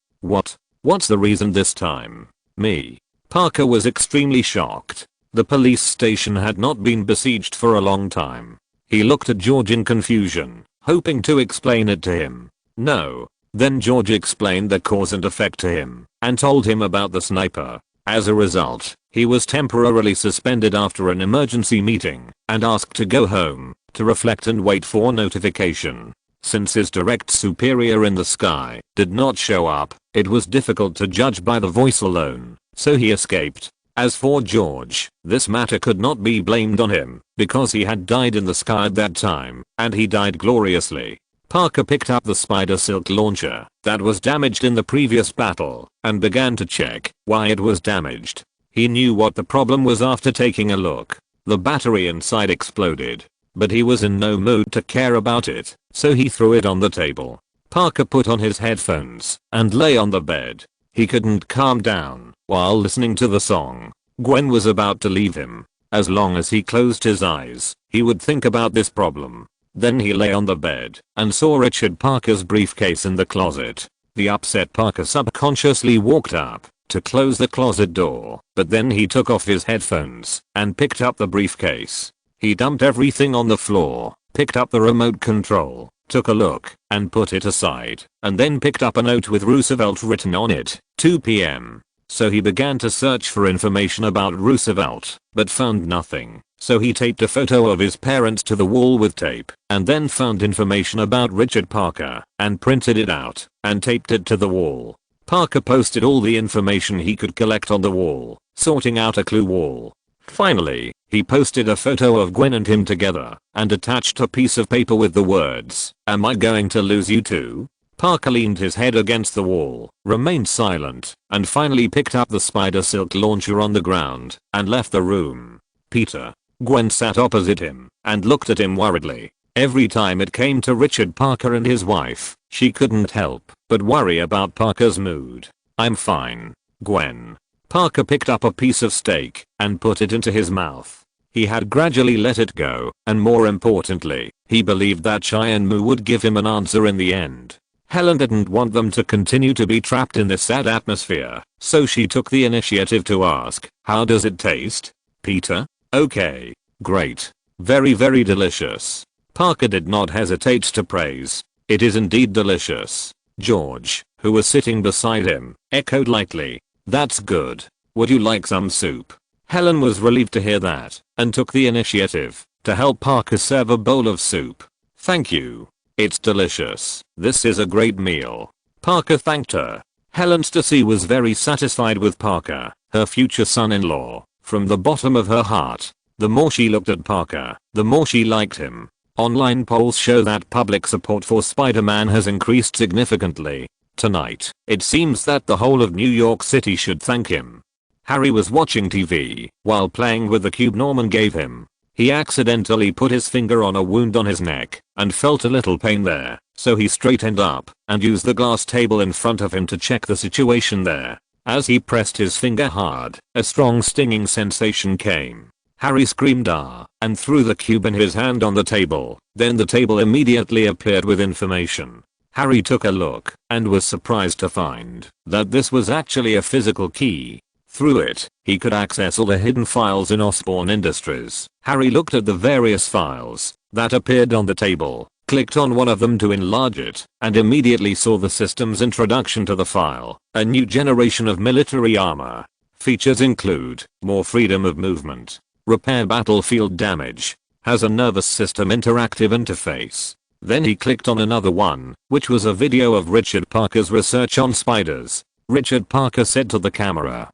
What? What's the reason this time? Me. Parker was extremely shocked. The police station had not been besieged for a long time. He looked at George in confusion, hoping to explain it to him. No. Then George explained the cause and effect to him and told him about the sniper. As a result, he was temporarily suspended after an emergency meeting and asked to go home to reflect and wait for notification. Since his direct superior in the sky did not show up, it was difficult to judge by the voice alone, so he escaped. As for George, this matter could not be blamed on him because he had died in the sky at that time, and he died gloriously. Parker picked up the spider silk launcher that was damaged in the previous battle and began to check why it was damaged. He knew what the problem was after taking a look. The battery inside exploded, but he was in no mood to care about it, so he threw it on the table. Parker put on his headphones and lay on the bed. He couldn't calm down while listening to the song. Gwen was about to leave him. As long as he closed his eyes, he would think about this problem. Then he lay on the bed and saw Richard Parker's briefcase in the closet. The upset Parker subconsciously walked up to close the closet door, but then he took off his headphones and picked up the briefcase. He dumped everything on the floor, picked up the remote control, took a look, and put it aside, and then picked up a note with Roosevelt written on it, 2 p.m. So he began to search for information about Roosevelt, but found nothing. So he taped a photo of his parents to the wall with tape, and then found information about Richard Parker, and printed it out, and taped it to the wall. Parker posted all the information he could collect on the wall, sorting out a clue wall. Finally, he posted a photo of Gwen and him together, and attached a piece of paper with the words, "Am I going to lose you too?" Parker leaned his head against the wall, remained silent, and finally picked up the spider silk launcher on the ground, and left the room. Peter. Gwen sat opposite him, and looked at him worriedly. Every time it came to Richard Parker and his wife, she couldn't help but worry about Parker's mood. "I'm fine, Gwen." Parker picked up a piece of steak and put it into his mouth. He had gradually let it go, and more importantly, he believed that Cheyenne Moo would give him an answer in the end. Helen didn't want them to continue to be trapped in this sad atmosphere, so she took the initiative to ask, "How does it taste, Peter?" "Okay, great. Very very delicious." Parker did not hesitate to praise. "It is indeed delicious." George, who was sitting beside him, echoed lightly, "That's good. Would you like some soup?" Helen was relieved to hear that, and took the initiative to help Parker serve a bowl of soup. "Thank you. It's delicious. This is a great meal." Parker thanked her. Helen Stacy was very satisfied with Parker, her future son-in-law, from the bottom of her heart. The more she looked at Parker, the more she liked him. Online polls show that public support for Spider-Man has increased significantly. Tonight, it seems that the whole of New York City should thank him. Harry was watching TV while playing with the cube Norman gave him. He accidentally put his finger on a wound on his neck and felt a little pain there, so he straightened up and used the glass table in front of him to check the situation there. As he pressed his finger hard, a strong stinging sensation came. Harry screamed "Ah!" and threw the cube in his hand on the table. Then the table immediately appeared with information. Harry took a look and was surprised to find that this was actually a physical key. Through it, he could access all the hidden files in Osborn Industries. Harry looked at the various files that appeared on the table, clicked on one of them to enlarge it, and immediately saw the system's introduction to the file, a new generation of military armor. Features include more freedom of movement, repair battlefield damage, has a nervous system interactive interface. Then he clicked on another one, which was a video of Richard Parker's research on spiders. Richard Parker said to the camera,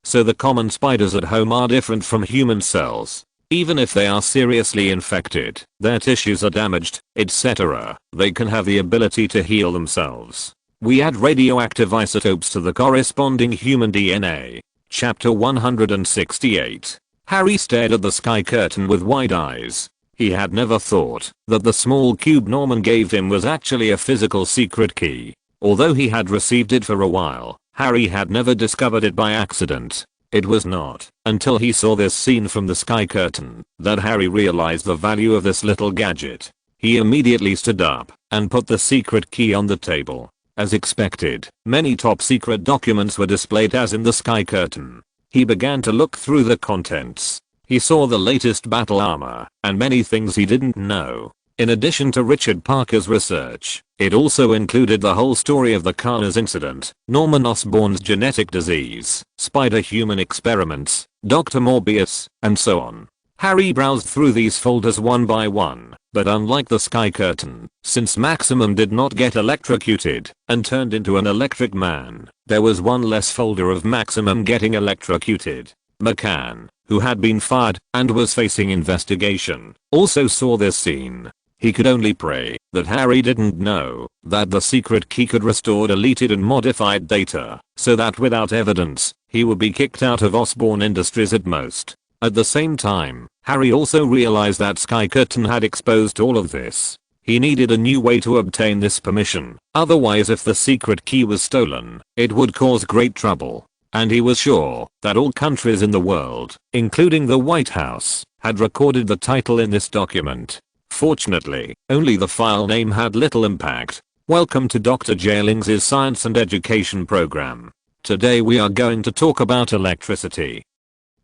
"So the common spiders at home are different from human cells. Even if they are seriously infected, their tissues are damaged, etc., they can have the ability to heal themselves. We add radioactive isotopes to the corresponding human DNA." Chapter 168. Harry stared at the sky curtain with wide eyes. He had never thought that the small cube Norman gave him was actually a physical secret key. Although he had received it for a while, Harry had never discovered it by accident. It was not until he saw this scene from the sky curtain that Harry realized the value of this little gadget. He immediately stood up and put the secret key on the table. As expected, many top secret documents were displayed as in the sky curtain. He began to look through the contents. He saw the latest battle armor and many things he didn't know. In addition to Richard Parker's research, it also included the whole story of the Carter's incident, Norman Osborn's genetic disease, spider-human experiments, Dr. Morbius, and so on. Harry browsed through these folders one by one, but unlike the Sky Curtain, since Maximum did not get electrocuted and turned into an electric man, there was one less folder of Maximum getting electrocuted. McCann, who had been fired and was facing investigation, also saw this scene. He could only pray that Harry didn't know that the secret key could restore deleted and modified data, so that without evidence, he would be kicked out of Osborn Industries at most. At the same time, Harry also realized that Sky Curtain had exposed all of this. He needed a new way to obtain this permission, otherwise if the secret key was stolen, it would cause great trouble. And he was sure that all countries in the world, including the White House, had recorded the title in this document. Fortunately, only the file name had little impact. Welcome to Dr. Jailings' Science and Education program. Today we are going to talk about electricity.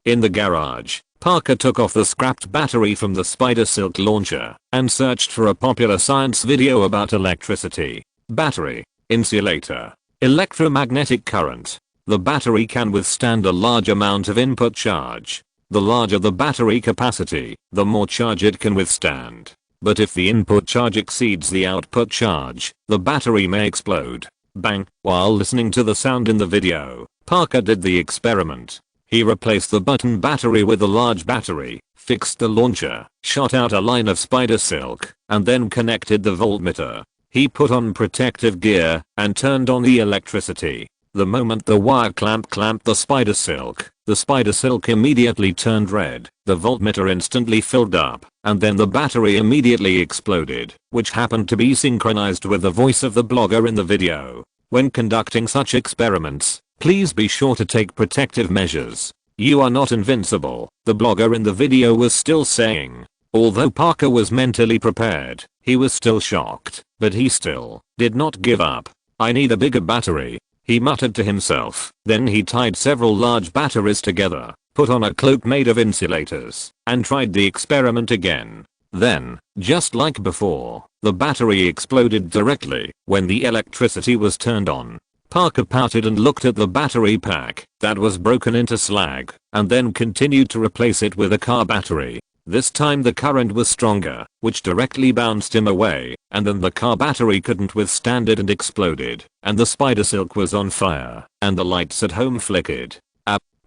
In the garage, Parker took off the scrapped battery from the Spider Silk launcher and searched for a popular science video about electricity. Battery, insulator, electromagnetic current. The battery can withstand a large amount of input charge. The larger the battery capacity, the more charge it can withstand. But if the input charge exceeds the output charge, the battery may explode. Bang! While listening to the sound in the video, Parker did the experiment. He replaced the button battery with a large battery, fixed the launcher, shot out a line of spider silk, and then connected the voltmeter. He put on protective gear and turned on the electricity. The moment the wire clamp clamped the spider silk immediately turned red, the voltmeter instantly filled up, and then the battery immediately exploded, which happened to be synchronized with the voice of the blogger in the video. When conducting such experiments, please be sure to take protective measures. You are not invincible, the blogger in the video was still saying. Although Parker was mentally prepared, he was still shocked, but he still did not give up. I need a bigger battery, he muttered to himself. Then he tied several large batteries together, put on a cloak made of insulators, and tried the experiment again. Then, just like before, the battery exploded directly when the electricity was turned on. Parker pouted and looked at the battery pack that was broken into slag, and then continued to replace it with a car battery. This time the current was stronger, which directly bounced him away, and then the car battery couldn't withstand it and exploded, and the spider silk was on fire, and the lights at home flickered.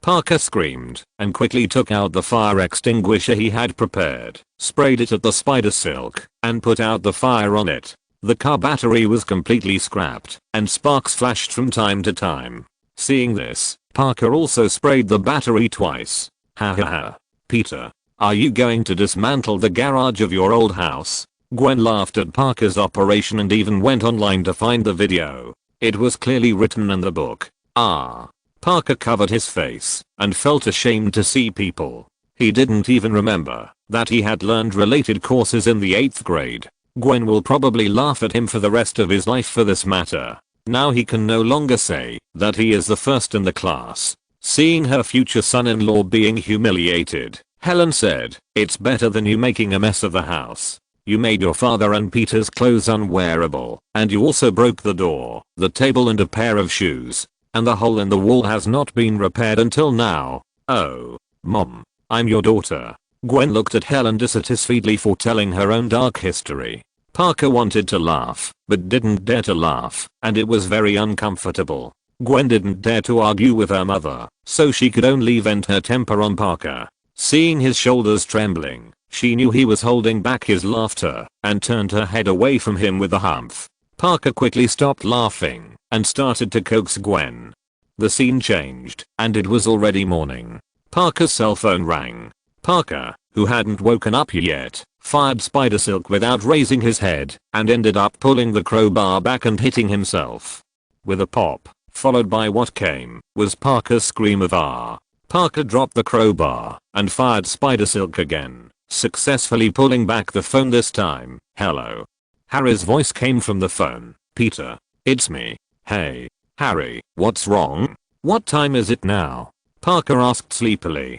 Parker screamed, and quickly took out the fire extinguisher he had prepared, sprayed it at the spider silk, and put out the fire on it. The car battery was completely scrapped, and sparks flashed from time to time. Seeing this, Parker also sprayed the battery twice. Ha ha ha. Peter, are you going to dismantle the garage of your old house? Gwen laughed at Parker's operation and even went online to find the video. It was clearly written in the book. Parker covered his face and felt ashamed to see people. He didn't even remember that he had learned related courses in the 8th grade. Gwen will probably laugh at him for the rest of his life for this matter. Now he can no longer say that he is the first in the class. Seeing her future son-in-law being humiliated, Helen said, "It's better than you making a mess of the house. You made your father and Peter's clothes unwearable, and you also broke the door, the table and a pair of shoes. And the hole in the wall has not been repaired until now. Oh, Mom, I'm your daughter." Gwen looked at Helen dissatisfiedly for telling her own dark history. Parker wanted to laugh, but didn't dare to laugh, and it was very uncomfortable. Gwen didn't dare to argue with her mother, so she could only vent her temper on Parker. Seeing his shoulders trembling, she knew he was holding back his laughter, and turned her head away from him with a humph. Parker quickly stopped laughing and started to coax Gwen. The scene changed, and it was already morning. Parker's cell phone rang. Parker, who hadn't woken up yet, fired Spider Silk without raising his head, and ended up pulling the crowbar back and hitting himself. With a pop, followed by what came, was Parker's scream of "Ah!" Parker dropped the crowbar, and fired Spider Silk again, successfully pulling back the phone this time. "Hello." Harry's voice came from the phone. "Peter, it's me." "Hey, Harry, what's wrong? What time is it now?" Parker asked sleepily.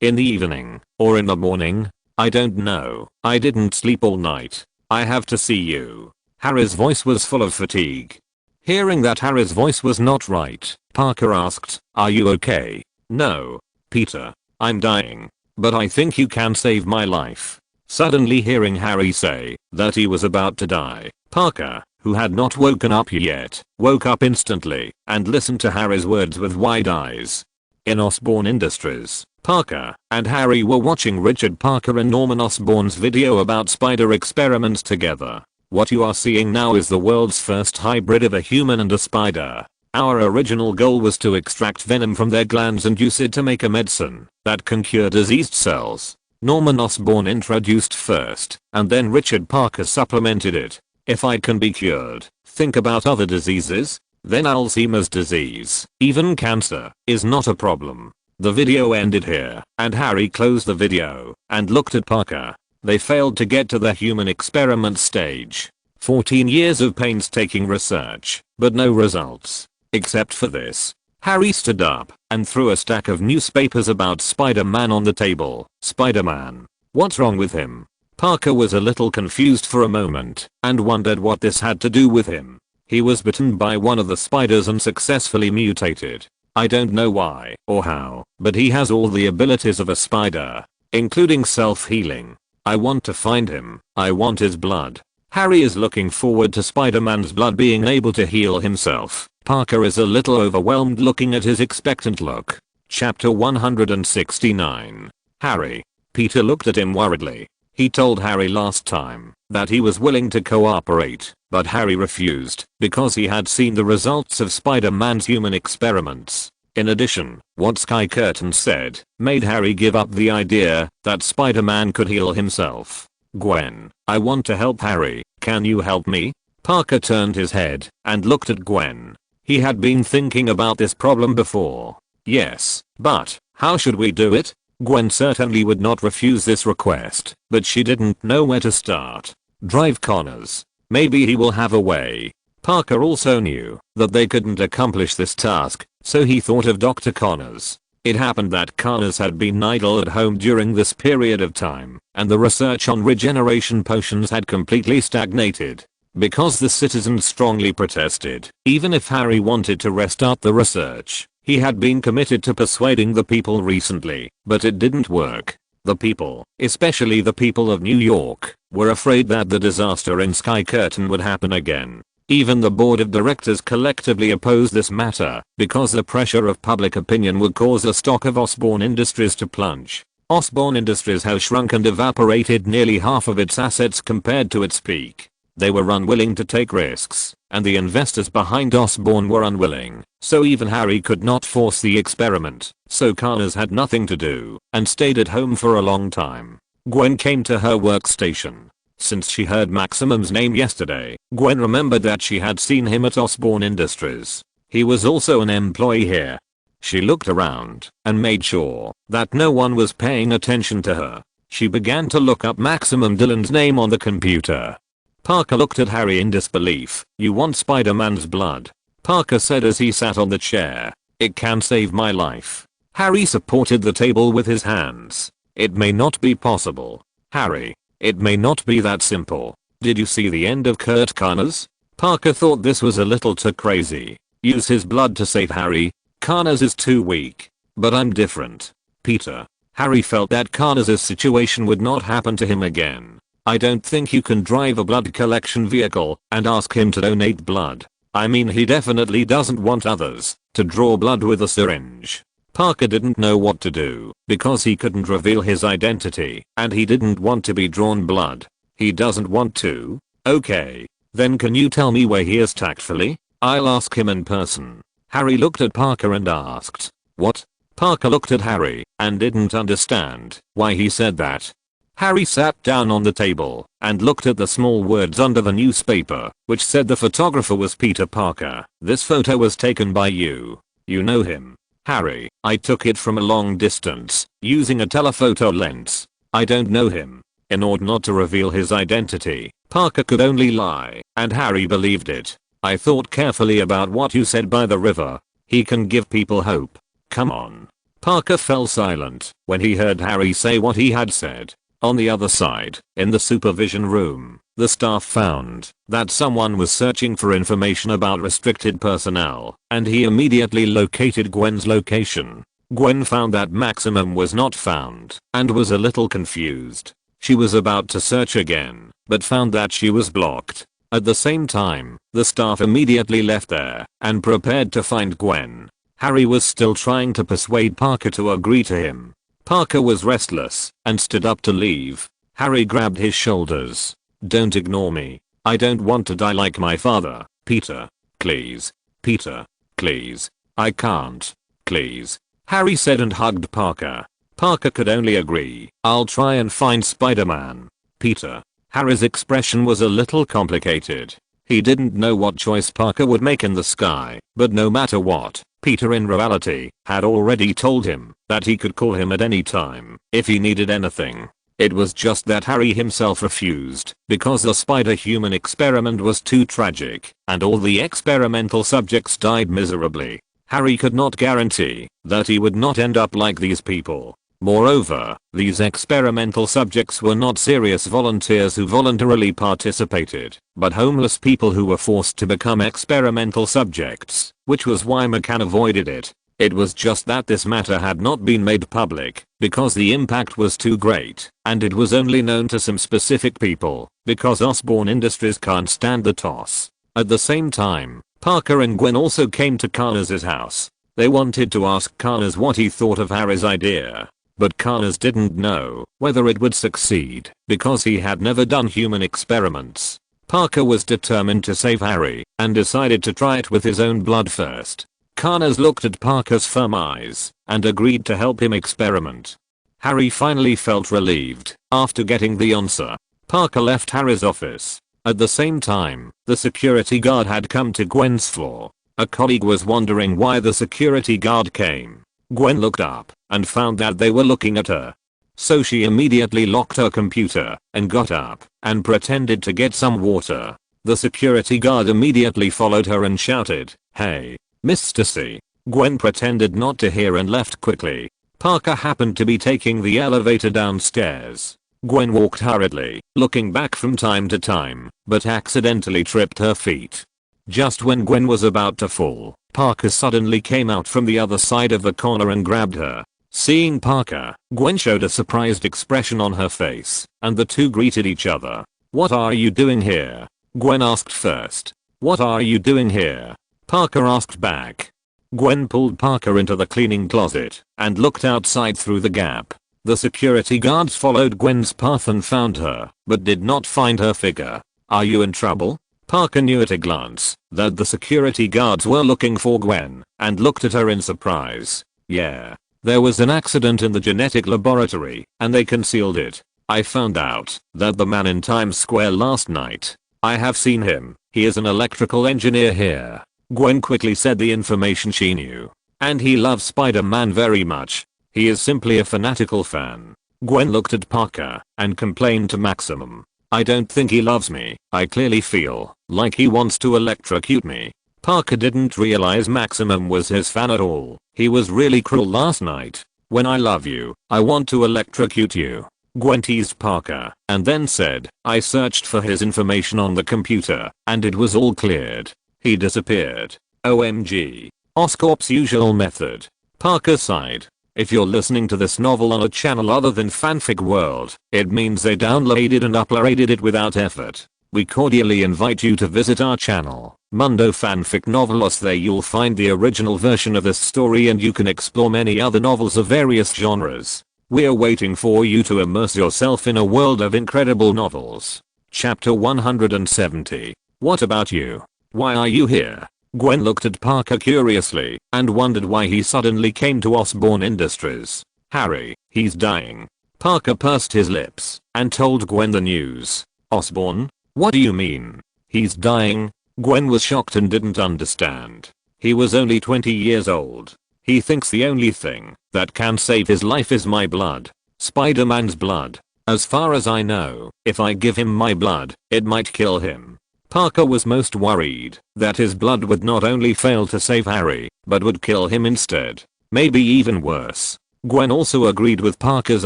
In the evening, or in the morning? I don't know. I didn't sleep all night. I have to see you. Harry's voice was full of fatigue. Hearing that Harry's voice was not right, Parker asked, "Are you okay?" "No, Peter. I'm dying. But I think you can save my life." Suddenly hearing Harry say that he was about to die, Parker, who had not woken up yet, woke up instantly and listened to Harry's words with wide eyes. In Osborne Industries, Parker and Harry were watching Richard Parker and Norman Osborn's video about spider experiments together. What you are seeing now is the world's first hybrid of a human and a spider. Our original goal was to extract venom from their glands and use it to make a medicine that can cure diseased cells. Norman Osborn introduced first, and then Richard Parker supplemented it. If I can be cured, think about other diseases. Then Alzheimer's disease, even cancer, is not a problem. The video ended here, and Harry closed the video and looked at Parker. They failed to get to the human experiment stage. 14 years of painstaking research, but no results. Except for this. Harry stood up and threw a stack of newspapers about Spider-Man on the table. Spider-Man? What's wrong with him? Parker was a little confused for a moment and wondered what this had to do with him. He was bitten by one of the spiders and successfully mutated. I don't know why or how, but he has all the abilities of a spider, including self-healing. I want to find him. I want his blood. Harry is looking forward to Spider-Man's blood being able to heal himself. Parker is a little overwhelmed looking at his expectant look. Chapter 169. Harry. Peter looked at him worriedly. He told Harry last time that he was willing to cooperate, but Harry refused because he had seen the results of Spider-Man's human experiments. In addition, what Sky Curtain said made Harry give up the idea that Spider-Man could heal himself. Gwen, I want to help Harry. Can you help me? Parker turned his head and looked at Gwen. He had been thinking about this problem before. Yes, but how should we do it? Gwen certainly would not refuse this request, but she didn't know where to start. Drive Connors. Maybe he will have a way. Parker also knew that they couldn't accomplish this task, so he thought of Dr. Connors. It happened that Connors had been idle at home during this period of time, and the research on regeneration potions had completely stagnated. Because the citizens strongly protested, even if Harry wanted to restart the research, he had been committed to persuading the people recently, but it didn't work. The people, especially the people of New York, were afraid that the disaster in Sky Curtain would happen again. Even the board of directors collectively opposed this matter because the pressure of public opinion would cause the stock of Osborne Industries to plunge. Osborne Industries has shrunk and evaporated nearly half of its assets compared to its peak. They were unwilling to take risks, and the investors behind Osborne were unwilling, so even Harry could not force the experiment, so Connors had nothing to do, and stayed at home for a long time. Gwen came to her workstation. Since she heard Maximum's name yesterday, Gwen remembered that she had seen him at Osborne Industries. He was also an employee here. She looked around and made sure that no one was paying attention to her. She began to look up Maximum Dillon's name on the computer. Parker looked at Harry in disbelief. You want Spider-Man's blood? Parker said as he sat on the chair. It can save my life. Harry supported the table with his hands. It may not be possible. Harry. It may not be that simple. Did you see the end of Kurt Connors? Parker thought this was a little too crazy. Use his blood to save Harry? Connors is too weak. But I'm different. Peter. Harry felt that Connors' situation would not happen to him again. I don't think you can drive a blood collection vehicle and ask him to donate blood. I mean, he definitely doesn't want others to draw blood with a syringe. Parker didn't know what to do because he couldn't reveal his identity and he didn't want to be drawn blood. He doesn't want to? Okay. Then can you tell me where he is tactfully? I'll ask him in person. Harry looked at Parker and asked. What? Parker looked at Harry and didn't understand why he said that. Harry sat down on the table and looked at the small words under the newspaper, which said the photographer was Peter Parker. This photo was taken by you. You know him. Harry, I took it from a long distance, using a telephoto lens. I don't know him. In order not to reveal his identity, Parker could only lie, and Harry believed it. I thought carefully about what you said by the river. He can give people hope. Come on. Parker fell silent when he heard Harry say what he had said. On the other side, in the supervision room, the staff found that someone was searching for information about restricted personnel, and he immediately located Gwen's location. Gwen found that Maximum was not found and was a little confused. She was about to search again, but found that she was blocked. At the same time, the staff immediately left there and prepared to find Gwen. Harry was still trying to persuade Parker to agree to him. Parker was restless and stood up to leave. Harry grabbed his shoulders. "Don't ignore me. I don't want to die like my father, Peter. Please. Peter. Please. I can't. Please." Harry said and hugged Parker. Parker could only agree. "I'll try and find Spider-Man, Peter." Harry's expression was a little complicated. He didn't know what choice Parker would make in the sky, but no matter what, Peter in reality had already told him that he could call him at any time if he needed anything. It was just that Harry himself refused because the spider-human experiment was too tragic and all the experimental subjects died miserably. Harry could not guarantee that he would not end up like these people. Moreover, these experimental subjects were not serious volunteers who voluntarily participated, but homeless people who were forced to become experimental subjects, which was why McCann avoided it. It was just that this matter had not been made public because the impact was too great, and it was only known to some specific people because Osborne Industries can't stand the toss. At the same time, Parker and Gwen also came to Connors' house. They wanted to ask Connors what he thought of Harry's idea. But Connors didn't know whether it would succeed because he had never done human experiments. Parker was determined to save Harry and decided to try it with his own blood first. Connors looked at Parker's firm eyes and agreed to help him experiment. Harry finally felt relieved after getting the answer. Parker left Harry's office. At the same time, the security guard had come to Gwen's floor. A colleague was wondering why the security guard came. Gwen looked up and found that they were looking at her. So she immediately locked her computer and got up and pretended to get some water. The security guard immediately followed her and shouted, "Hey, Miss Stacy." Gwen pretended not to hear and left quickly. Parker happened to be taking the elevator downstairs. Gwen walked hurriedly, looking back from time to time, but accidentally tripped her feet. Just when Gwen was about to fall, Parker suddenly came out from the other side of the corner and grabbed her. Seeing Parker, Gwen showed a surprised expression on her face, and the two greeted each other. "What are you doing here?" Gwen asked first. "What are you doing here?" Parker asked back. Gwen pulled Parker into the cleaning closet and looked outside through the gap. The security guards followed Gwen's path and found her, but did not find her figure. "Are you in trouble?" Parker knew at a glance that the security guards were looking for Gwen and looked at her in surprise. "Yeah. There was an accident in the genetic laboratory and they concealed it. I found out that the man in Times Square last night. I have seen him. He is an electrical engineer here." Gwen quickly said the information she knew. "And he loves Spider-Man very much. He is simply a fanatical fan." Gwen looked at Parker and complained to Maximum. "I don't think he loves me. I clearly feel like he wants to electrocute me." Parker didn't realize Maximum was his fan at all. "He was really cruel last night. When I love you, I want to electrocute you." Gwen teased Parker and then said, "I searched for his information on the computer and it was all cleared. He disappeared. OMG. Oscorp's usual method." Parker sighed. If you're listening to this novel on a channel other than Fanfic World, it means they downloaded and uploaded it without effort. We cordially invite you to visit our channel, Mundo Fanfic Novelos. There you'll find the original version of this story and you can explore many other novels of various genres. We're waiting for you to immerse yourself in a world of incredible novels. Chapter 170. What about you? Why are you here? Gwen looked at Parker curiously and wondered why he suddenly came to Osborne Industries. "Harry, he's dying." Parker pursed his lips and told Gwen the news. "Osborne? What do you mean? He's dying?" Gwen was shocked and didn't understand. He was only 20 years old. He thinks the only thing that can save his life is my blood. Spider-Man's blood. As far as I know, if I give him my blood, it might kill him. Parker was most worried that his blood would not only fail to save Harry, but would kill him instead. Maybe even worse. Gwen also agreed with Parker's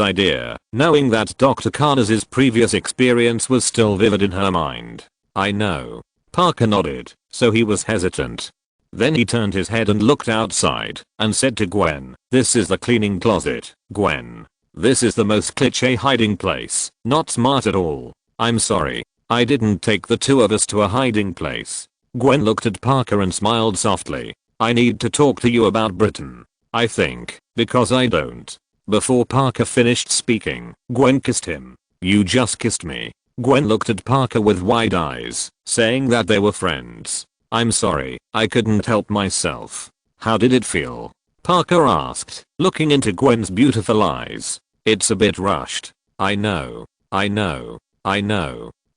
idea, knowing that Dr. Carnes's previous experience was still vivid in her mind. I know. Parker nodded, so he was hesitant. Then he turned his head and looked outside, and said to Gwen, "This is the cleaning closet, Gwen. This is the most cliché hiding place, not smart at all. I'm sorry. I didn't take the two of us to a hiding place." Gwen looked at Parker and smiled softly. "I need to talk to you about Britain. I think, because I don't." Before Parker finished speaking, Gwen kissed him. "You just kissed me." Gwen looked at Parker with wide eyes, saying that they were friends. "I'm sorry, I couldn't help myself." "How did it feel?" Parker asked, looking into Gwen's beautiful eyes. "It's a bit rushed." I know.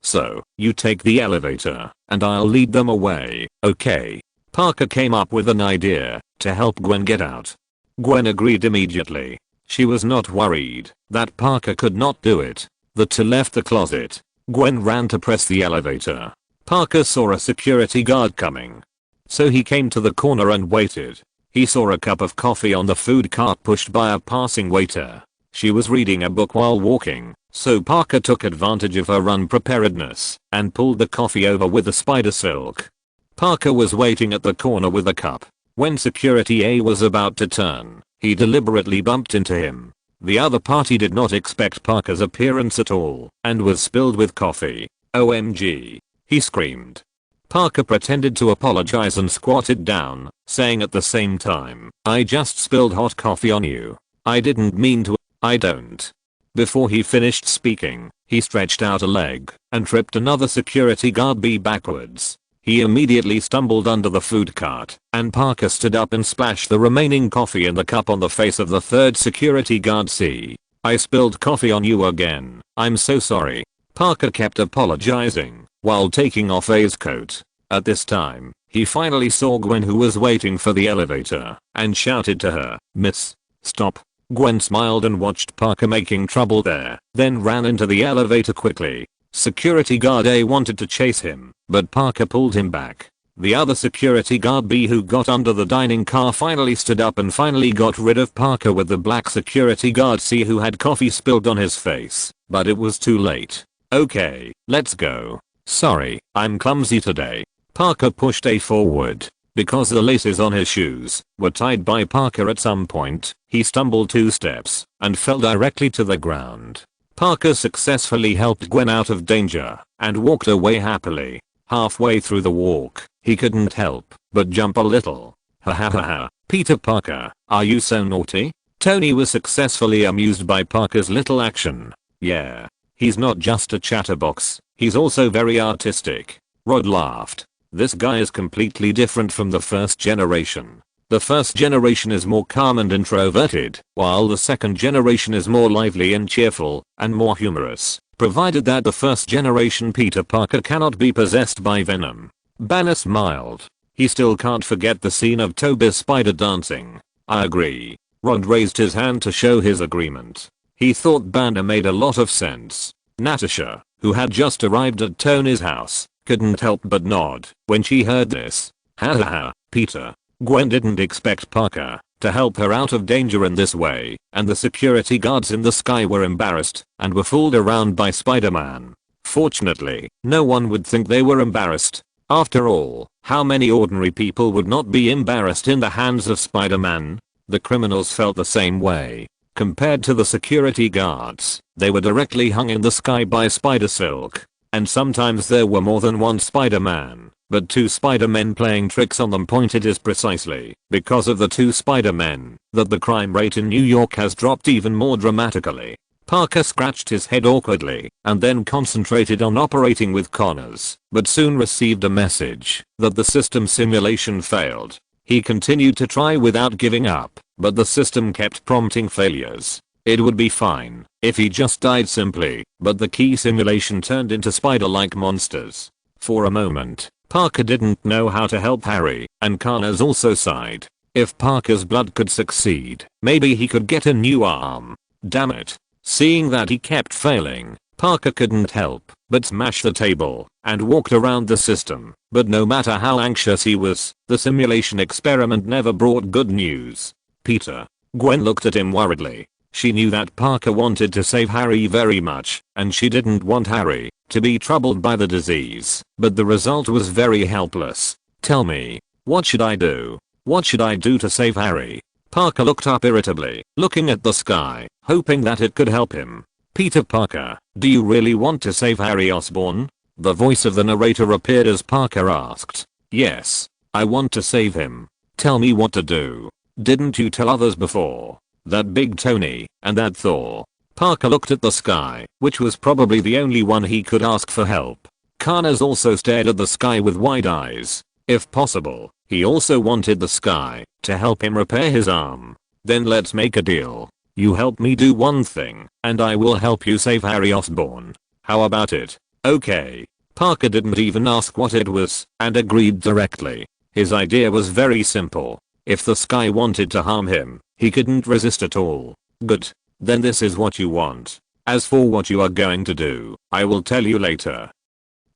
So, you take the elevator, and I'll lead them away, okay?" Parker came up with an idea to help Gwen get out. Gwen agreed immediately. She was not worried that Parker could not do it. The two left the closet. Gwen ran to press the elevator. Parker saw a security guard coming. So he came to the corner and waited. He saw a cup of coffee on the food cart pushed by a passing waiter. She was reading a book while walking, so Parker took advantage of her unpreparedness and pulled the coffee over with the spider silk. Parker was waiting at the corner with a cup. When Security A was about to turn, he deliberately bumped into him. The other party did not expect Parker's appearance at all and was spilled with coffee. "OMG," he screamed. Parker pretended to apologize and squatted down, saying at the same time, "I just spilled hot coffee on you. I didn't mean to. I don't." Before he finished speaking, he stretched out a leg and tripped another security guard backwards. He immediately stumbled under the food cart, and Parker stood up and splashed the remaining coffee in the cup on the face of the third security guard. "See? I spilled coffee on you again. I'm so sorry." Parker kept apologizing while taking off A's coat. At this time, he finally saw Gwen, who was waiting for the elevator, and shouted to her, "Miss, stop." Gwen smiled and watched Parker making trouble there, then ran into the elevator quickly. Security guard A wanted to chase him, but Parker pulled him back. The other security guard B, who got under the dining car, finally stood up and finally got rid of Parker with the black security guard C, who had coffee spilled on his face, but it was too late. "Okay, let's go." "Sorry, I'm clumsy today." Parker pushed A forward. Because the laces on his shoes were tied by Parker at some point, he stumbled 2 steps and fell directly to the ground. Parker successfully helped Gwen out of danger and walked away happily. Halfway through the walk, he couldn't help but jump a little. "Ha ha ha ha, Peter Parker, are you so naughty?" Tony was successfully amused by Parker's little action. "Yeah. He's not just a chatterbox, he's also very artistic." Rod laughed. "This guy is completely different from the first generation. The first generation is more calm and introverted, while the second generation is more lively and cheerful, and more humorous, provided that the first generation Peter Parker cannot be possessed by venom." Banner smiled. He still can't forget the scene of Toby's spider dancing. "I agree." Rod raised his hand to show his agreement. He thought Banner made a lot of sense. Natasha, who had just arrived at Tony's house, couldn't help but nod when she heard this. "Ha ha ha, Peter." Gwen didn't expect Parker to help her out of danger in this way, and the security guards in the sky were embarrassed and were fooled around by Spider-Man. Fortunately, no one would think they were embarrassed. After all, how many ordinary people would not be embarrassed in the hands of Spider-Man? The criminals felt the same way. Compared to the security guards, they were directly hung in the sky by spider silk. And sometimes there were more than one Spider-Man, but 2 Spider-Men playing tricks on them. It is precisely because of the 2 Spider-Men that the crime rate in New York has dropped even more dramatically. Parker scratched his head awkwardly and then concentrated on operating with Connors, but soon received a message that the system simulation failed. He continued to try without giving up, but the system kept prompting failures. It would be fine if he just died simply, but the key simulation turned into spider-like monsters. For a moment, Parker didn't know how to help Harry, and Connors also sighed. If Parker's blood could succeed, maybe he could get a new arm. Damn it. Seeing that he kept failing, Parker couldn't help but smash the table and walked around the system. But no matter how anxious he was, the simulation experiment never brought good news. "Peter, Gwen looked at him worriedly. She knew that Parker wanted to save Harry very much, and she didn't want Harry to be troubled by the disease, but the result was very helpless. Tell me, what should I do? What should I do to save Harry? Parker looked up irritably, looking at the sky, hoping that it could help him. Peter Parker, do you really want to save Harry Osborn? The voice of the narrator appeared as Parker asked. Yes, I want to save him. Tell me what to do. Didn't you tell others before? That big Tony, and that Thor. Parker looked at the sky, which was probably the only one he could ask for help. Connors also stared at the sky with wide eyes. If possible, he also wanted the sky to help him repair his arm. Then let's make a deal. You help me do one thing, and I will help you save Harry Osborn. How about it? Okay. Parker didn't even ask what it was, and agreed directly. His idea was very simple. If the sky wanted to harm him, he couldn't resist at all. Good. Then this is what you want. As for what you are going to do, I will tell you later.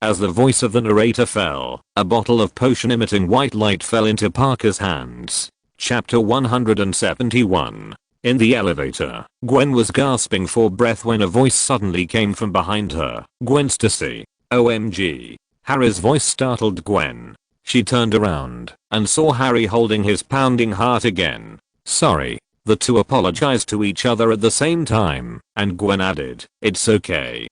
As the voice of the narrator fell, a bottle of potion-emitting white light fell into Parker's hands. Chapter 171. In the elevator, Gwen was gasping for breath when a voice suddenly came from behind her. Gwen Stacy. OMG. Harry's voice startled Gwen. She turned around and saw Harry holding his pounding heart again. Sorry. The two apologized to each other at the same time, and Gwen added, it's okay.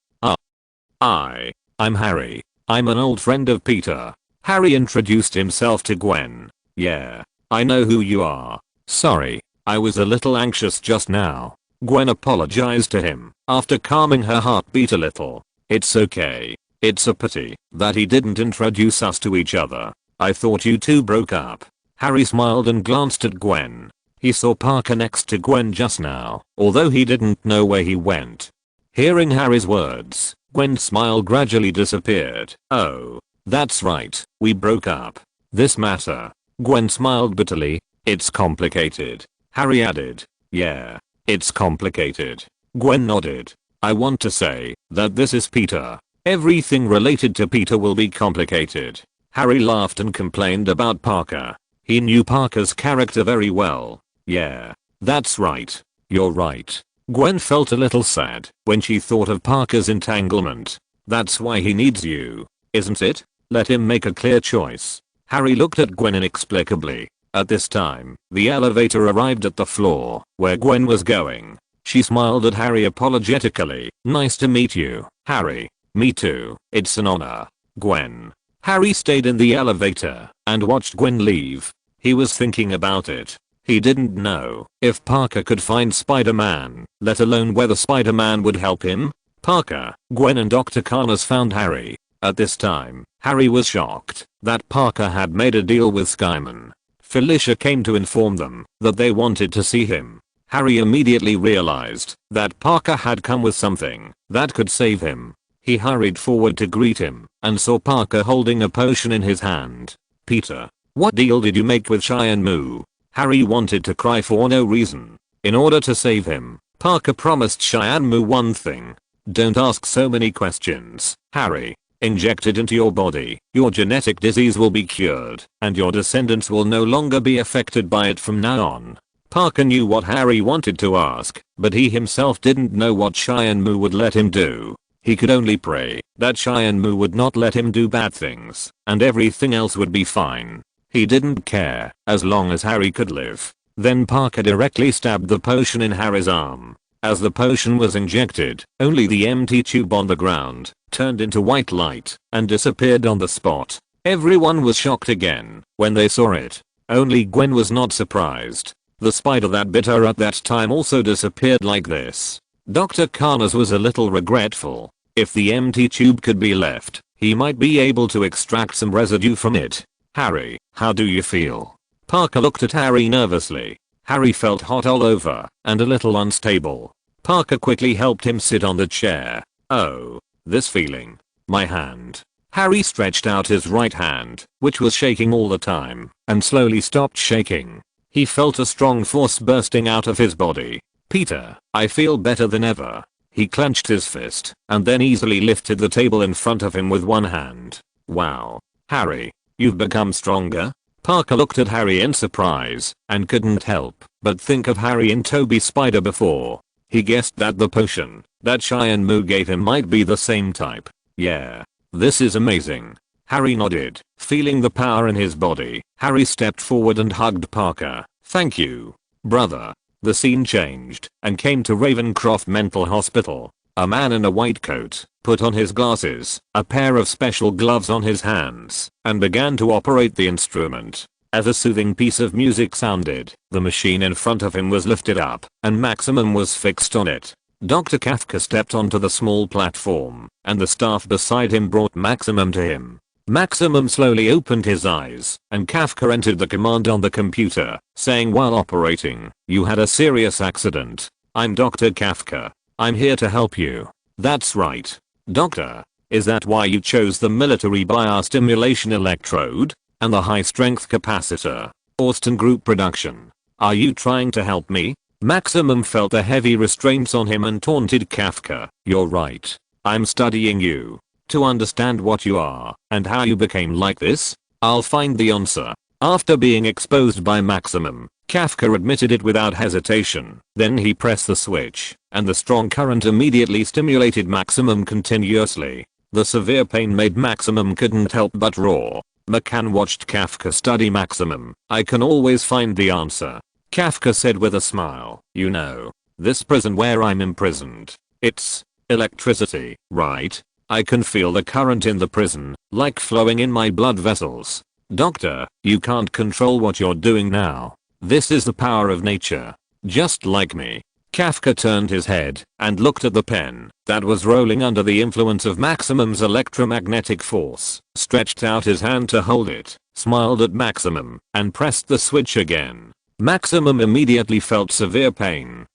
I'm Harry. I'm an old friend of Peter. Harry introduced himself to Gwen. Yeah, I know who you are. Sorry, I was a little anxious just now. Gwen apologized to him after calming her heartbeat a little. It's okay. It's a pity that he didn't introduce us to each other. I thought you two broke up. Harry smiled and glanced at Gwen. He saw Parker next to Gwen just now, although he didn't know where he went. Hearing Harry's words, Gwen's smile gradually disappeared. Oh, that's right, we broke up. This matter. Gwen smiled bitterly. It's complicated. Harry added. Yeah, it's complicated. Gwen nodded. I want to say that this is Peter. Everything related to Peter will be complicated. Harry laughed and complained about Parker. He knew Parker's character very well. Yeah, that's right. You're right. Gwen felt a little sad when she thought of Parker's entanglement. That's why he needs you, isn't it? Let him make a clear choice. Harry looked at Gwen inexplicably. At this time, the elevator arrived at the floor where Gwen was going. She smiled at Harry apologetically. Nice to meet you, Harry. Me too. It's an honor. Gwen. Harry stayed in the elevator and watched Gwen leave. He was thinking about it. He didn't know if Parker could find Spider-Man, let alone whether Spider-Man would help him. Parker, Gwen and Dr. Connors found Harry. At this time, Harry was shocked that Parker had made a deal with Skyman. Felicia came to inform them that they wanted to see him. Harry immediately realized that Parker had come with something that could save him. He hurried forward to greet him and saw Parker holding a potion in his hand. Peter, what deal did you make with Cheyenne Moo? Harry wanted to cry for no reason. In order to save him, Parker promised Cheyenne Moo one thing. Don't ask so many questions, Harry. Inject it into your body. Your genetic disease will be cured, and your descendants will no longer be affected by it from now on. Parker knew what Harry wanted to ask, but he himself didn't know what Cheyenne Moo would let him do. He could only pray that Cheyenne Moo would not let him do bad things, and everything else would be fine. He didn't care, as long as Harry could live. Then Parker directly stabbed the potion in Harry's arm. As the potion was injected, only the empty tube on the ground turned into white light and disappeared on the spot. Everyone was shocked again when they saw it. Only Gwen was not surprised. The spider that bit her at that time also disappeared like this. Dr. Connors was a little regretful. If the empty tube could be left, he might be able to extract some residue from it. Harry, how do you feel? Parker looked at Harry nervously. Harry felt hot all over and a little unstable. Parker quickly helped him sit on the chair. Oh, this feeling. My hand. Harry stretched out his right hand, which was shaking all the time, and slowly stopped shaking. He felt a strong force bursting out of his body. Peter, I feel better than ever. He clenched his fist and then easily lifted the table in front of him with one hand. Wow. Harry, you've become stronger? Parker looked at Harry in surprise and couldn't help but think of Harry and Toby Spider before. He guessed that the potion that Cheyenne Moo gave him might be the same type. Yeah. This is amazing. Harry nodded, feeling the power in his body. Harry stepped forward and hugged Parker. Thank you, brother. The scene changed and came to Ravencroft Mental Hospital. A man in a white coat put on his glasses, a pair of special gloves on his hands, and began to operate the instrument. As a soothing piece of music sounded, the machine in front of him was lifted up, and Maximum was fixed on it. Dr. Kafka stepped onto the small platform, and the staff beside him brought Maximum to him. Maximum slowly opened his eyes, and Kafka entered the command on the computer, saying while operating, "You had a serious accident. I'm Dr. Kafka. I'm here to help you." That's right. Doctor. Is that why you chose the military biostimulation electrode and the high strength capacitor? Austin Group production. Are you trying to help me? Maximum felt the heavy restraints on him and taunted Kafka. You're right. I'm studying you to understand what you are and how you became like this. I'll find the answer. After being exposed by Maximum, Kafka admitted it without hesitation. Then he pressed the switch, and the strong current immediately stimulated Maximum continuously. The severe pain made Maximum couldn't help but roar. McCann watched Kafka study Maximum. I can always find the answer, Kafka said with a smile. You know, this prison where I'm imprisoned. It's electricity, right? I can feel the current in the prison, like flowing in my blood vessels. Doctor, you can't control what you're doing now. This is the power of nature. Just like me. Kafka turned his head and looked at the pen that was rolling under the influence of Maximum's electromagnetic force, stretched out his hand to hold it, smiled at Maximum, and pressed the switch again. Maximum immediately felt severe pain.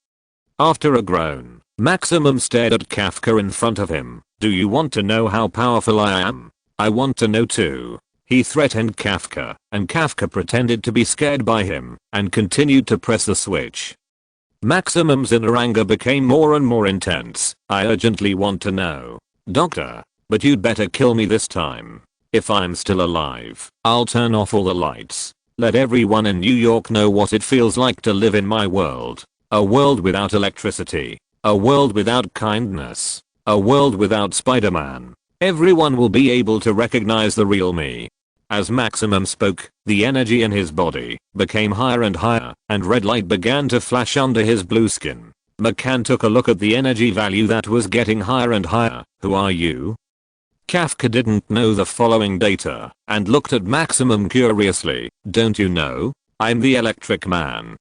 After a groan, Maximum stared at Kafka in front of him. Do you want to know how powerful I am? I want to know too. He threatened Kafka, and Kafka pretended to be scared by him and continued to press the switch. Maximum's inner anger became more and more intense. I urgently want to know. Doctor, but you'd better kill me this time. If I'm still alive, I'll turn off all the lights. Let everyone in New York know what it feels like to live in my world. A world without electricity. A world without kindness. A world without Spider-Man. Everyone will be able to recognize the real me. As Maximum spoke, the energy in his body became higher and higher, and red light began to flash under his blue skin. McCann took a look at the energy value that was getting higher and higher. Who are you? Kafka didn't know the following data and looked at Maximum curiously. Don't you know? I'm the Electric Man.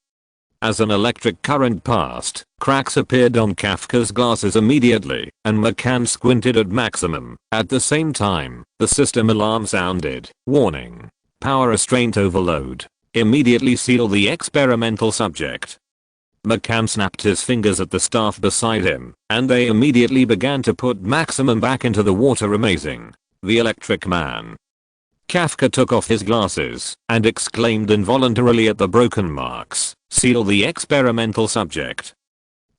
As an electric current passed, cracks appeared on Kafka's glasses immediately, and McCann squinted at Maximum. At the same time, the system alarm sounded. Warning. Power restraint overload. Immediately seal the experimental subject. McCann snapped his fingers at the staff beside him, and they immediately began to put Maximum back into the water. Amazing. The Electric Man. Kafka took off his glasses and exclaimed involuntarily at the broken marks. Seal the experimental subject.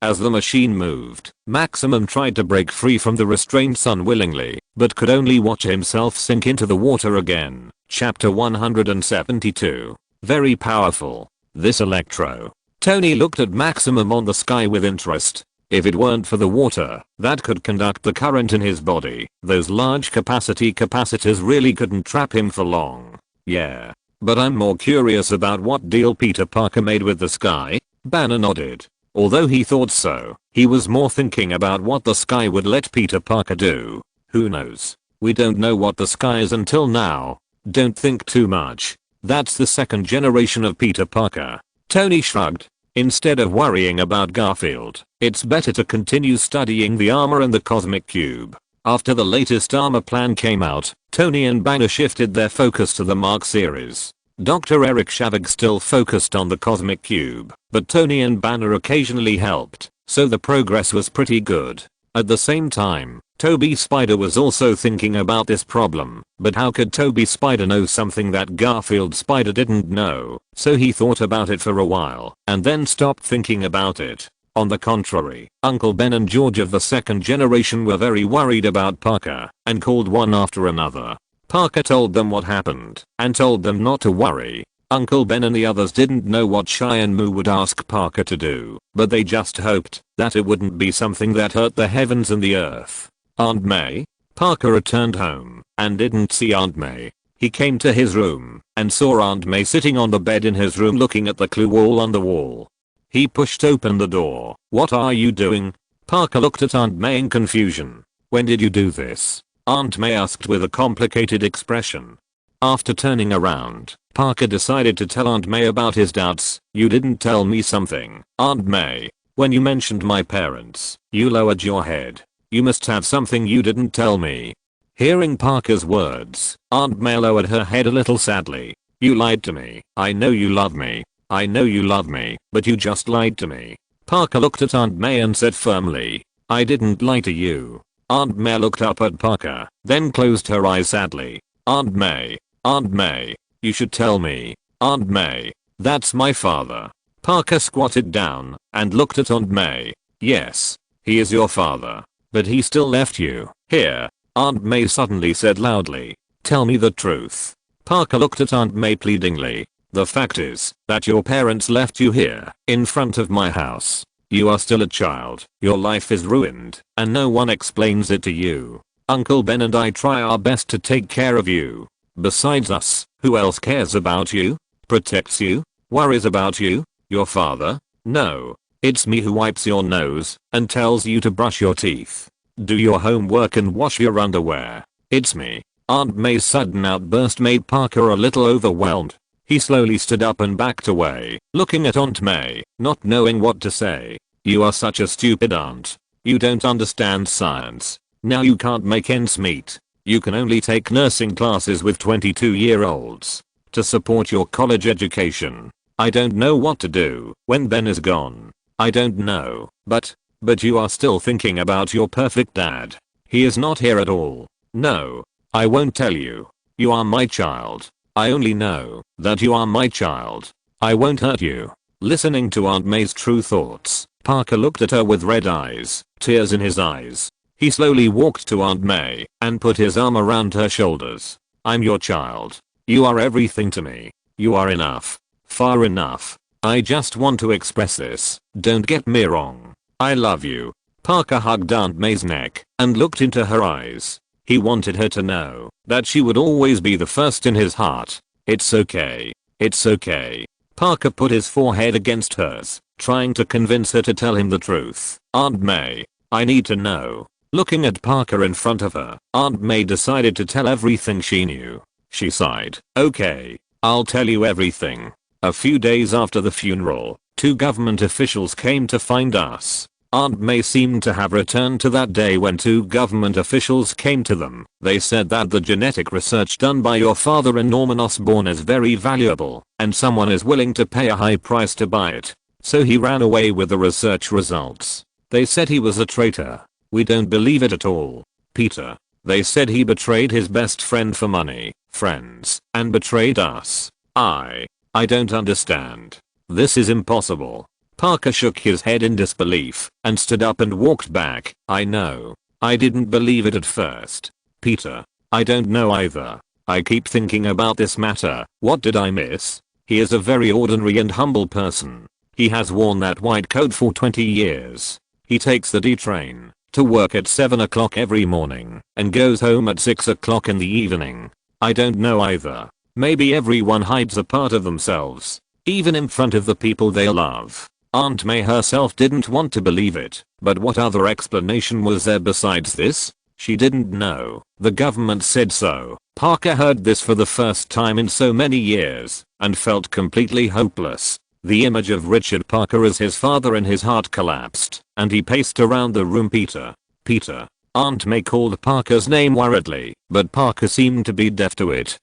As the machine moved, Maximum tried to break free from the restraints unwillingly, but could only watch himself sink into the water again. Chapter 172. Very powerful. This electro. Tony looked at Maximum on the sky with interest. If it weren't for the water that could conduct the current in his body, those large capacity capacitors really couldn't trap him for long. Yeah. But I'm more curious about what deal Peter Parker made with the sky. Banner nodded. Although he thought so, he was more thinking about what the sky would let Peter Parker do. Who knows? We don't know what the sky is until now. Don't think too much. That's the second generation of Peter Parker. Tony shrugged. Instead of worrying about Garfield, it's better to continue studying the armor and the cosmic cube. After the latest armor plan came out, Tony and Banner shifted their focus to the Mark series. Dr. Eric Shavig still focused on the cosmic cube, but Tony and Banner occasionally helped, so the progress was pretty good. At the same time, Toby Spider was also thinking about this problem, but how could Toby Spider know something that Garfield Spider didn't know? So he thought about it for a while, and then stopped thinking about it. On the contrary, Uncle Ben and George of the second generation were very worried about Parker, and called one after another. Parker told them what happened and told them not to worry. Uncle Ben and the others didn't know what Cheyenne Moo would ask Parker to do, but they just hoped that it wouldn't be something that hurt the heavens and the earth. Aunt May? Parker returned home and didn't see Aunt May. He came to his room and saw Aunt May sitting on the bed in his room looking at the clue wall on the wall. He pushed open the door. "What are you doing?" Parker looked at Aunt May in confusion. "When did you do this?" Aunt May asked with a complicated expression. After turning around, Parker decided to tell Aunt May about his doubts. "You didn't tell me something, Aunt May. When you mentioned my parents, you lowered your head. You must have something you didn't tell me." Hearing Parker's words, Aunt May lowered her head a little sadly. "You lied to me. I know you love me. I know you love me, but you just lied to me." Parker looked at Aunt May and said firmly, "I didn't lie to you." Aunt May looked up at Parker, then closed her eyes sadly. Aunt May, you should tell me. Aunt May, that's my father." Parker squatted down and looked at Aunt May. "Yes, he is your father, but he still left you here." Aunt May suddenly said loudly, "Tell me the truth." Parker looked at Aunt May pleadingly. "The fact is that your parents left you here in front of my house. You are still a child, your life is ruined, and no one explains it to you. Uncle Ben and I try our best to take care of you. Besides us, who else cares about you, protects you, worries about you? Your father? No. It's me who wipes your nose and tells you to brush your teeth, do your homework and wash your underwear. It's me." Aunt May's sudden outburst made Parker a little overwhelmed. He slowly stood up and backed away, looking at Aunt May, not knowing what to say. "You are such a stupid aunt. You don't understand science. Now you can't make ends meet. You can only take nursing classes with 22-year-olds to support your college education. I don't know what to do when Ben is gone. I don't know, but you are still thinking about your perfect dad. He is not here at all. No, I won't tell you. You are my child. I only know that you are my child. I won't hurt you." Listening to Aunt May's true thoughts, Parker looked at her with red eyes, tears in his eyes. He slowly walked to Aunt May and put his arm around her shoulders. "I'm your child. You are everything to me. You are enough. Far enough. I just want to express this. Don't get me wrong. I love you." Parker hugged Aunt May's neck and looked into her eyes. He wanted her to know that she would always be the first in his heart. "It's okay. It's okay." Parker put his forehead against hers, trying to convince her to tell him the truth. "Aunt May, I need to know." Looking at Parker in front of her, Aunt May decided to tell everything she knew. She sighed. "Okay, I'll tell you everything. A few days after the funeral, 2 government officials came to find us." Aunt May seemed to have returned to that day when 2 government officials came to them. "They said that the genetic research done by your father and Norman Osborn is very valuable, and someone is willing to pay a high price to buy it. So he ran away with the research results. They said he was a traitor. We don't believe it at all, Peter. They said he betrayed his best friend for money, friends, and betrayed us. I don't understand. This is impossible." Parker shook his head in disbelief and stood up and walked back. "I know. I didn't believe it at first. Peter, I don't know either. I keep thinking about this matter. What did I miss? He is a very ordinary and humble person. He has worn that white coat for 20 years. He takes the D train to work at 7 o'clock every morning and goes home at 6 o'clock in the evening. I don't know either. Maybe everyone hides a part of themselves, even in front of the people they love." Aunt May herself didn't want to believe it, but what other explanation was there besides this? She didn't know. The government said so. Parker heard this for the first time in so many years and felt completely hopeless. The image of Richard Parker as his father in his heart collapsed, and he paced around the room. "Peter, Peter." Aunt May called Parker's name worriedly, but Parker seemed to be deaf to it.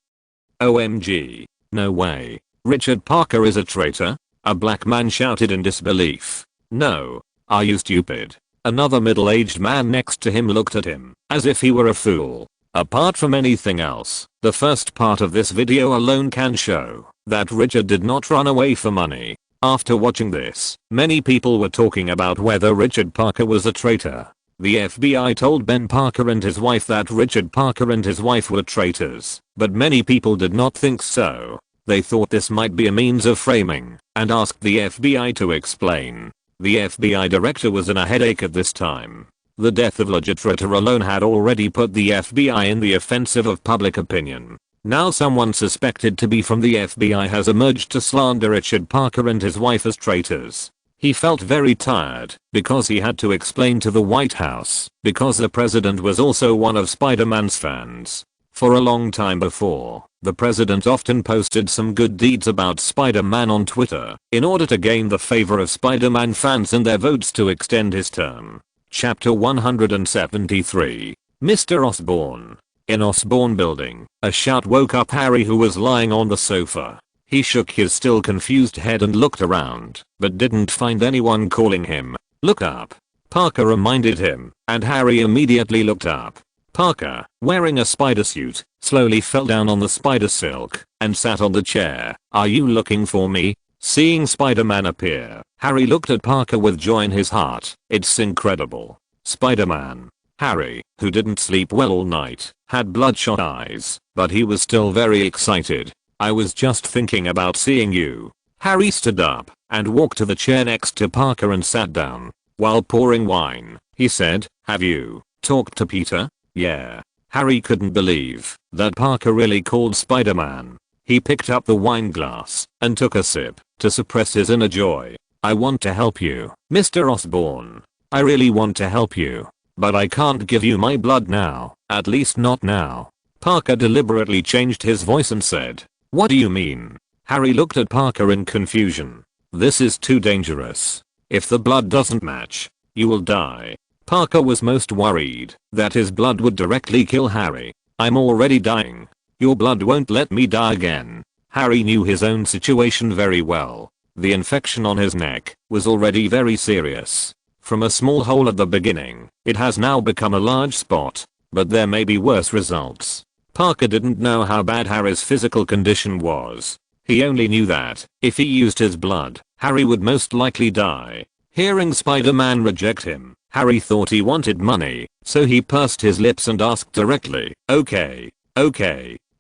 "OMG. No way. Richard Parker is a traitor?" A black man shouted in disbelief. "No. Are you stupid?" Another middle-aged man next to him looked at him as if he were a fool. Apart from anything else, the first part of this video alone can show that Richard did not run away for money. After watching this, many people were talking about whether Richard Parker was a traitor. The FBI told Ben Parker and his wife that Richard Parker and his wife were traitors, but many people did not think so. They thought this might be a means of framing, and asked the FBI to explain. The FBI director was in a headache at this time. The death of Legit Ritter alone had already put the FBI in the offensive of public opinion. Now someone suspected to be from the FBI has emerged to slander Richard Parker and his wife as traitors. He felt very tired because he had to explain to the White House because the president was also one of Spider-Man's fans. For a long time before, the president often posted some good deeds about Spider-Man on Twitter in order to gain the favor of Spider-Man fans and their votes to extend his term. Chapter 173. Mr. Osborn. In Osborn Building, a shout woke up Harry, who was lying on the sofa. He shook his still confused head and looked around, but didn't find anyone calling him. "Look up," Parker reminded him, and Harry immediately looked up. Parker, wearing a spider suit, slowly fell down on the spider silk and sat on the chair. "Are you looking for me?" Seeing Spider-Man appear, Harry looked at Parker with joy in his heart. "It's incredible. Spider-Man." Harry, who didn't sleep well all night, had bloodshot eyes, but he was still very excited. "I was just thinking about seeing you." Harry stood up and walked to the chair next to Parker and sat down. While pouring wine, he said, "Have you talked to Peter?" "Yeah." Harry couldn't believe that Parker really called Spider-Man. He picked up the wine glass and took a sip to suppress his inner joy. "I want to help you, Mr. Osborn. I really want to help you. But I can't give you my blood now, at least not now." Parker deliberately changed his voice and said, "What do you mean?" Harry looked at Parker in confusion. "This is too dangerous. If the blood doesn't match, you will die." Parker was most worried that his blood would directly kill Harry. "I'm already dying. Your blood won't let me die again." Harry knew his own situation very well. The infection on his neck was already very serious. From a small hole at the beginning, it has now become a large spot, but there may be worse results. Parker didn't know how bad Harry's physical condition was. He only knew that if he used his blood, Harry would most likely die. Hearing Spider-Man reject him, Harry thought he wanted money, so he pursed his lips and asked directly, Okay,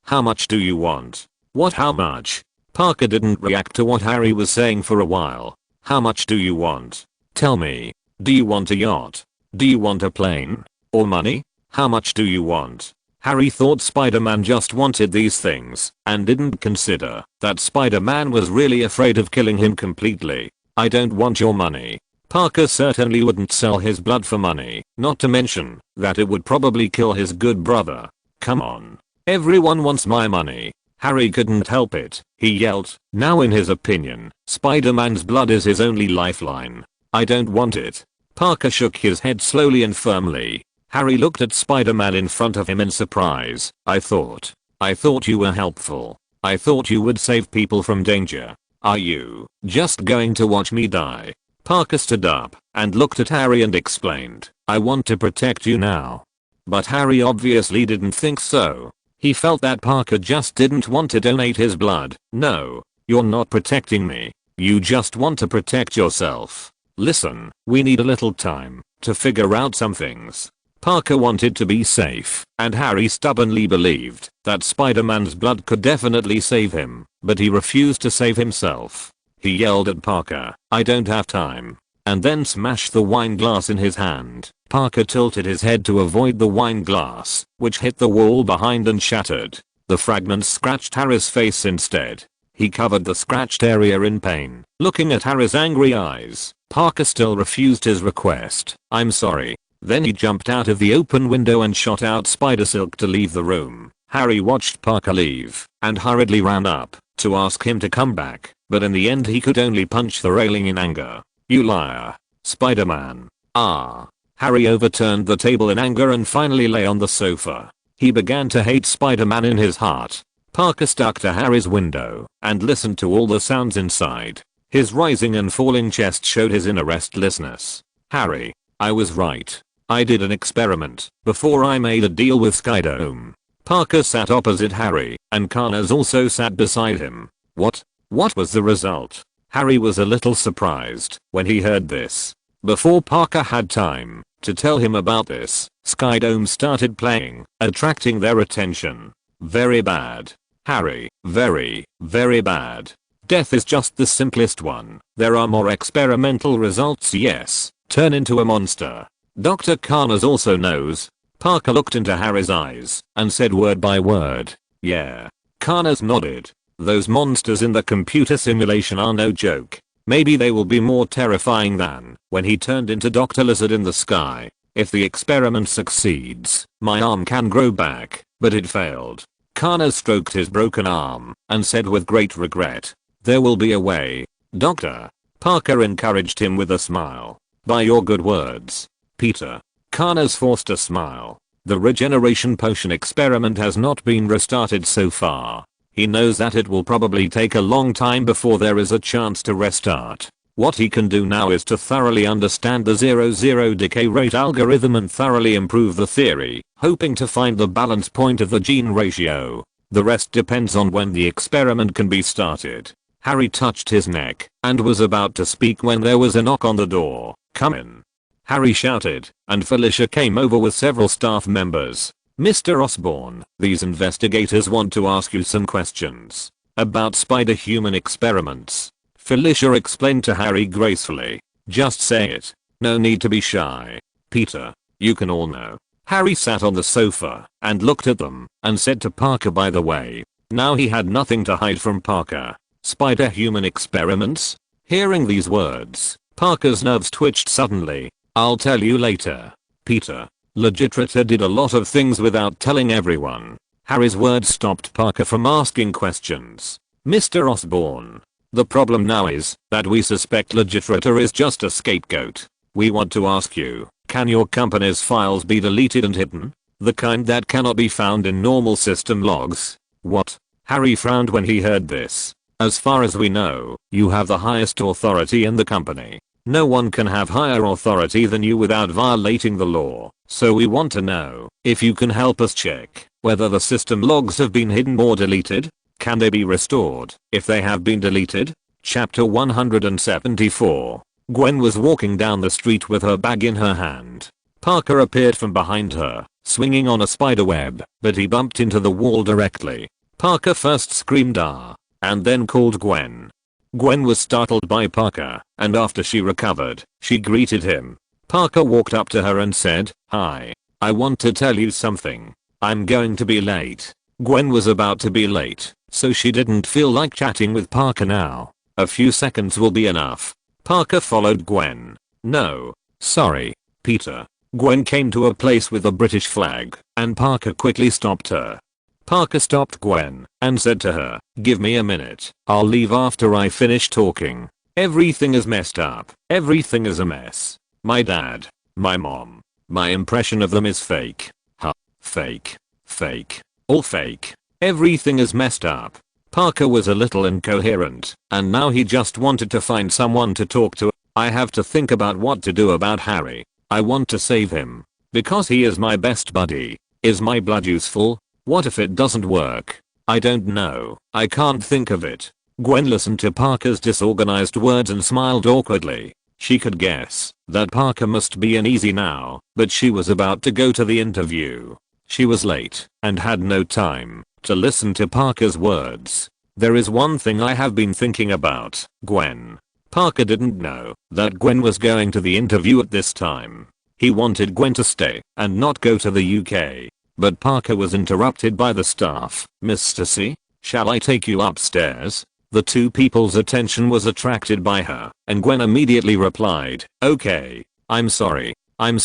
how much do you want?" "What, how much?" Parker didn't react to what Harry was saying for a while. "How much do you want? Tell me. Do you want a yacht? Do you want a plane? Or money? How much do you want?" Harry thought Spider-Man just wanted these things and didn't consider that Spider-Man was really afraid of killing him completely. "I don't want your money." Parker certainly wouldn't sell his blood for money, not to mention that it would probably kill his good brother. "Come on. Everyone wants my money." Harry couldn't help it. He yelled. Now in his opinion, Spider-Man's blood is his only lifeline. "I don't want it." Parker shook his head slowly and firmly. Harry looked at Spider-Man in front of him in surprise. I thought you were helpful. I thought you would save people from danger. Are you just going to watch me die?" Parker stood up and looked at Harry and explained, "I want to protect you now." But Harry obviously didn't think so. He felt that Parker just didn't want to donate his blood. "No, you're not protecting me. You just want to protect yourself. Listen, we need a little time to figure out some things." Parker wanted to be safe, and Harry stubbornly believed that Spider-Man's blood could definitely save him, but he refused to save himself. He yelled at Parker, "I don't have time," and then smashed the wine glass in his hand. Parker tilted his head to avoid the wine glass, which hit the wall behind and shattered. The fragments scratched Harry's face instead. He covered the scratched area in pain. Looking at Harry's angry eyes, Parker still refused his request. "I'm sorry." Then he jumped out of the open window and shot out Spider Silk to leave the room. Harry watched Parker leave and hurriedly ran up to ask him to come back, but in the end he could only punch the railing in anger. "You liar, Spider-Man." "Ah." Harry overturned the table in anger and finally lay on the sofa. He began to hate Spider-Man in his heart. Parker stuck to Harry's window and listened to all the sounds inside. His rising and falling chest showed his inner restlessness. "Harry, I was right. I did an experiment before I made a deal with Skydome." Parker sat opposite Harry, and Connors also sat beside him. What was the result?" Harry was a little surprised when he heard this. Before Parker had time to tell him about this, Skydome started playing, attracting their attention. Very bad. Harry, very, very bad. Death is just the simplest one. There are more experimental results, yes. Turn into a monster. Dr. Connors also knows. Parker looked into Harry's eyes and said word by word, yeah. Connors nodded. Those monsters in the computer simulation are no joke. Maybe they will be more terrifying than when he turned into Dr. Lizard in the sky. If the experiment succeeds, my arm can grow back, but it failed. Connors stroked his broken arm and said with great regret, there will be a way, Doctor. Parker encouraged him with a smile. By your good words, Peter. Connors forced a smile. The regeneration potion experiment has not been restarted so far. He knows that it will probably take a long time before there is a chance to restart. What he can do now is to thoroughly understand the 0-0 decay rate algorithm and thoroughly improve the theory, hoping to find the balance point of the gene ratio. The rest depends on when the experiment can be started. Harry touched his neck and was about to speak when there was a knock on the door. Come in. Harry shouted, and Felicia came over with several staff members. Mr. Osborn, these investigators want to ask you some questions about spider-human experiments. Felicia explained to Harry gracefully. Just say it. No need to be shy. Peter, you can all know. Harry sat on the sofa and looked at them and said to Parker, by the way. Now he had nothing to hide from Parker. Spider-human experiments? Hearing these words, Parker's nerves twitched suddenly. I'll tell you later. Peter. Legitrator did a lot of things without telling everyone. Harry's words stopped Parker from asking questions. Mr. Osborn. The problem now is that we suspect Legitrator is just a scapegoat. We want to ask you, can your company's files be deleted and hidden? The kind that cannot be found in normal system logs? What? Harry frowned when he heard this. As far as we know, you have the highest authority in the company. No one can have higher authority than you without violating the law. So we want to know if you can help us check whether the system logs have been hidden or deleted. Can they be restored if they have been deleted? Chapter 174. Gwen was walking down the street with her bag in her hand. Parker appeared from behind her, swinging on a spiderweb, but he bumped into the wall directly. Parker first screamed ah, and then called Gwen. Gwen was startled by Parker, and after she recovered, she greeted him. Parker walked up to her and said, hi. I want to tell you something. I'm going to be late. Gwen was about to be late, so she didn't feel like chatting with Parker now. A few seconds will be enough. Parker followed Gwen. No. Sorry, Peter. Gwen came to a place with a British flag, and Parker quickly stopped her. Parker stopped Gwen and said to her, give me a minute. I'll leave after I finish talking. Everything is messed up. Everything is a mess. My dad, my mom, my impression of them is fake. Huh. Fake. Fake. All fake. Everything is messed up. Parker was a little incoherent, and now he just wanted to find someone to talk to. I have to think about what to do about Harry. I want to save him. Because he is my best buddy. Is my blood useful? What if it doesn't work? I don't know. I can't think of it. Gwen listened to Parker's disorganized words and smiled awkwardly. She could guess that Parker must be uneasy now, but she was about to go to the interview. She was late and had no time to listen to Parker's words. There is one thing I have been thinking about, Gwen. Parker didn't know that Gwen was going to the interview at this time. He wanted Gwen to stay and not go to the UK. But Parker was interrupted by the staff. Miss Stacy, shall I take you upstairs? The two people's attention was attracted by her, and Gwen immediately replied, okay. I'm sorry, I'm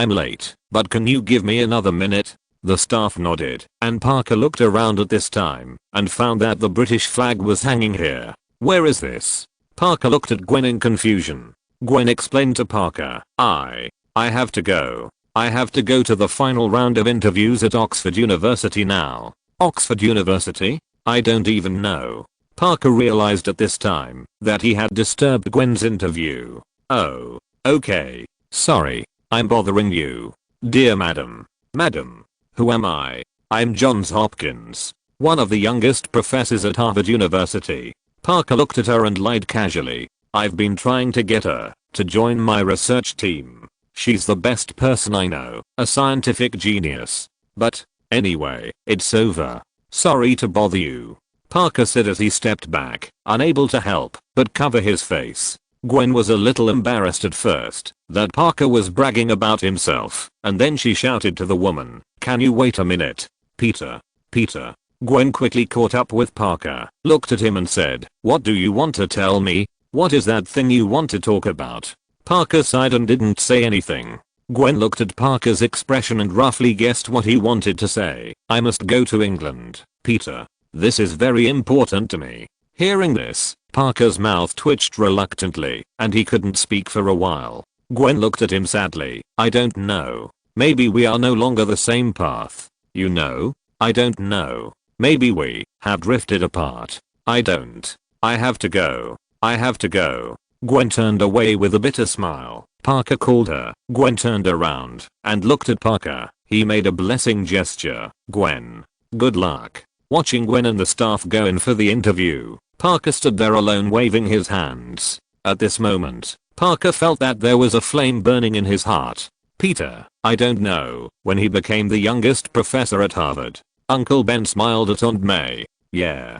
late, but can you give me another minute? The staff nodded, and Parker looked around at this time, and found that the British flag was hanging here. Where is this? Parker looked at Gwen in confusion. Gwen explained to Parker, I have to go. I have to go to the final round of interviews at Oxford University now. Oxford University? I don't even know. Parker realized at this time that he had disturbed Gwen's interview. Oh, okay. Sorry, I'm bothering you. Dear madam. Madam. Who am I? I'm Johns Hopkins, one of the youngest professors at Harvard University. Parker looked at her and lied casually. I've been trying to get her to join my research team. She's the best person I know, a scientific genius. But, anyway, it's over. Sorry to bother you," Parker said as he stepped back, unable to help but cover his face. Gwen was a little embarrassed at first that Parker was bragging about himself, and then she shouted to the woman, "Can you wait a minute? Peter. Peter." Gwen quickly caught up with Parker, looked at him and said, "What do you want to tell me? What is that thing you want to talk about?" Parker sighed and didn't say anything. Gwen looked at Parker's expression and roughly guessed what he wanted to say. "I must go to England, Peter. This is very important to me." Hearing this, Parker's mouth twitched reluctantly, and he couldn't speak for a while. Gwen looked at him sadly. "I don't know. Maybe we are no longer the same path. You know? I don't know. Maybe we have drifted apart. I don't. I have to go. I have to go." Gwen turned away with a bitter smile. Parker called her. Gwen turned around and looked at Parker. He made a blessing gesture. "Gwen. Good luck." Watching Gwen and the staff go in for the interview, Parker stood there alone waving his hands. At this moment, Parker felt that there was a flame burning in his heart. Peter, I don't know, when he became the youngest professor at Harvard, Uncle Ben smiled at Aunt May. Yeah.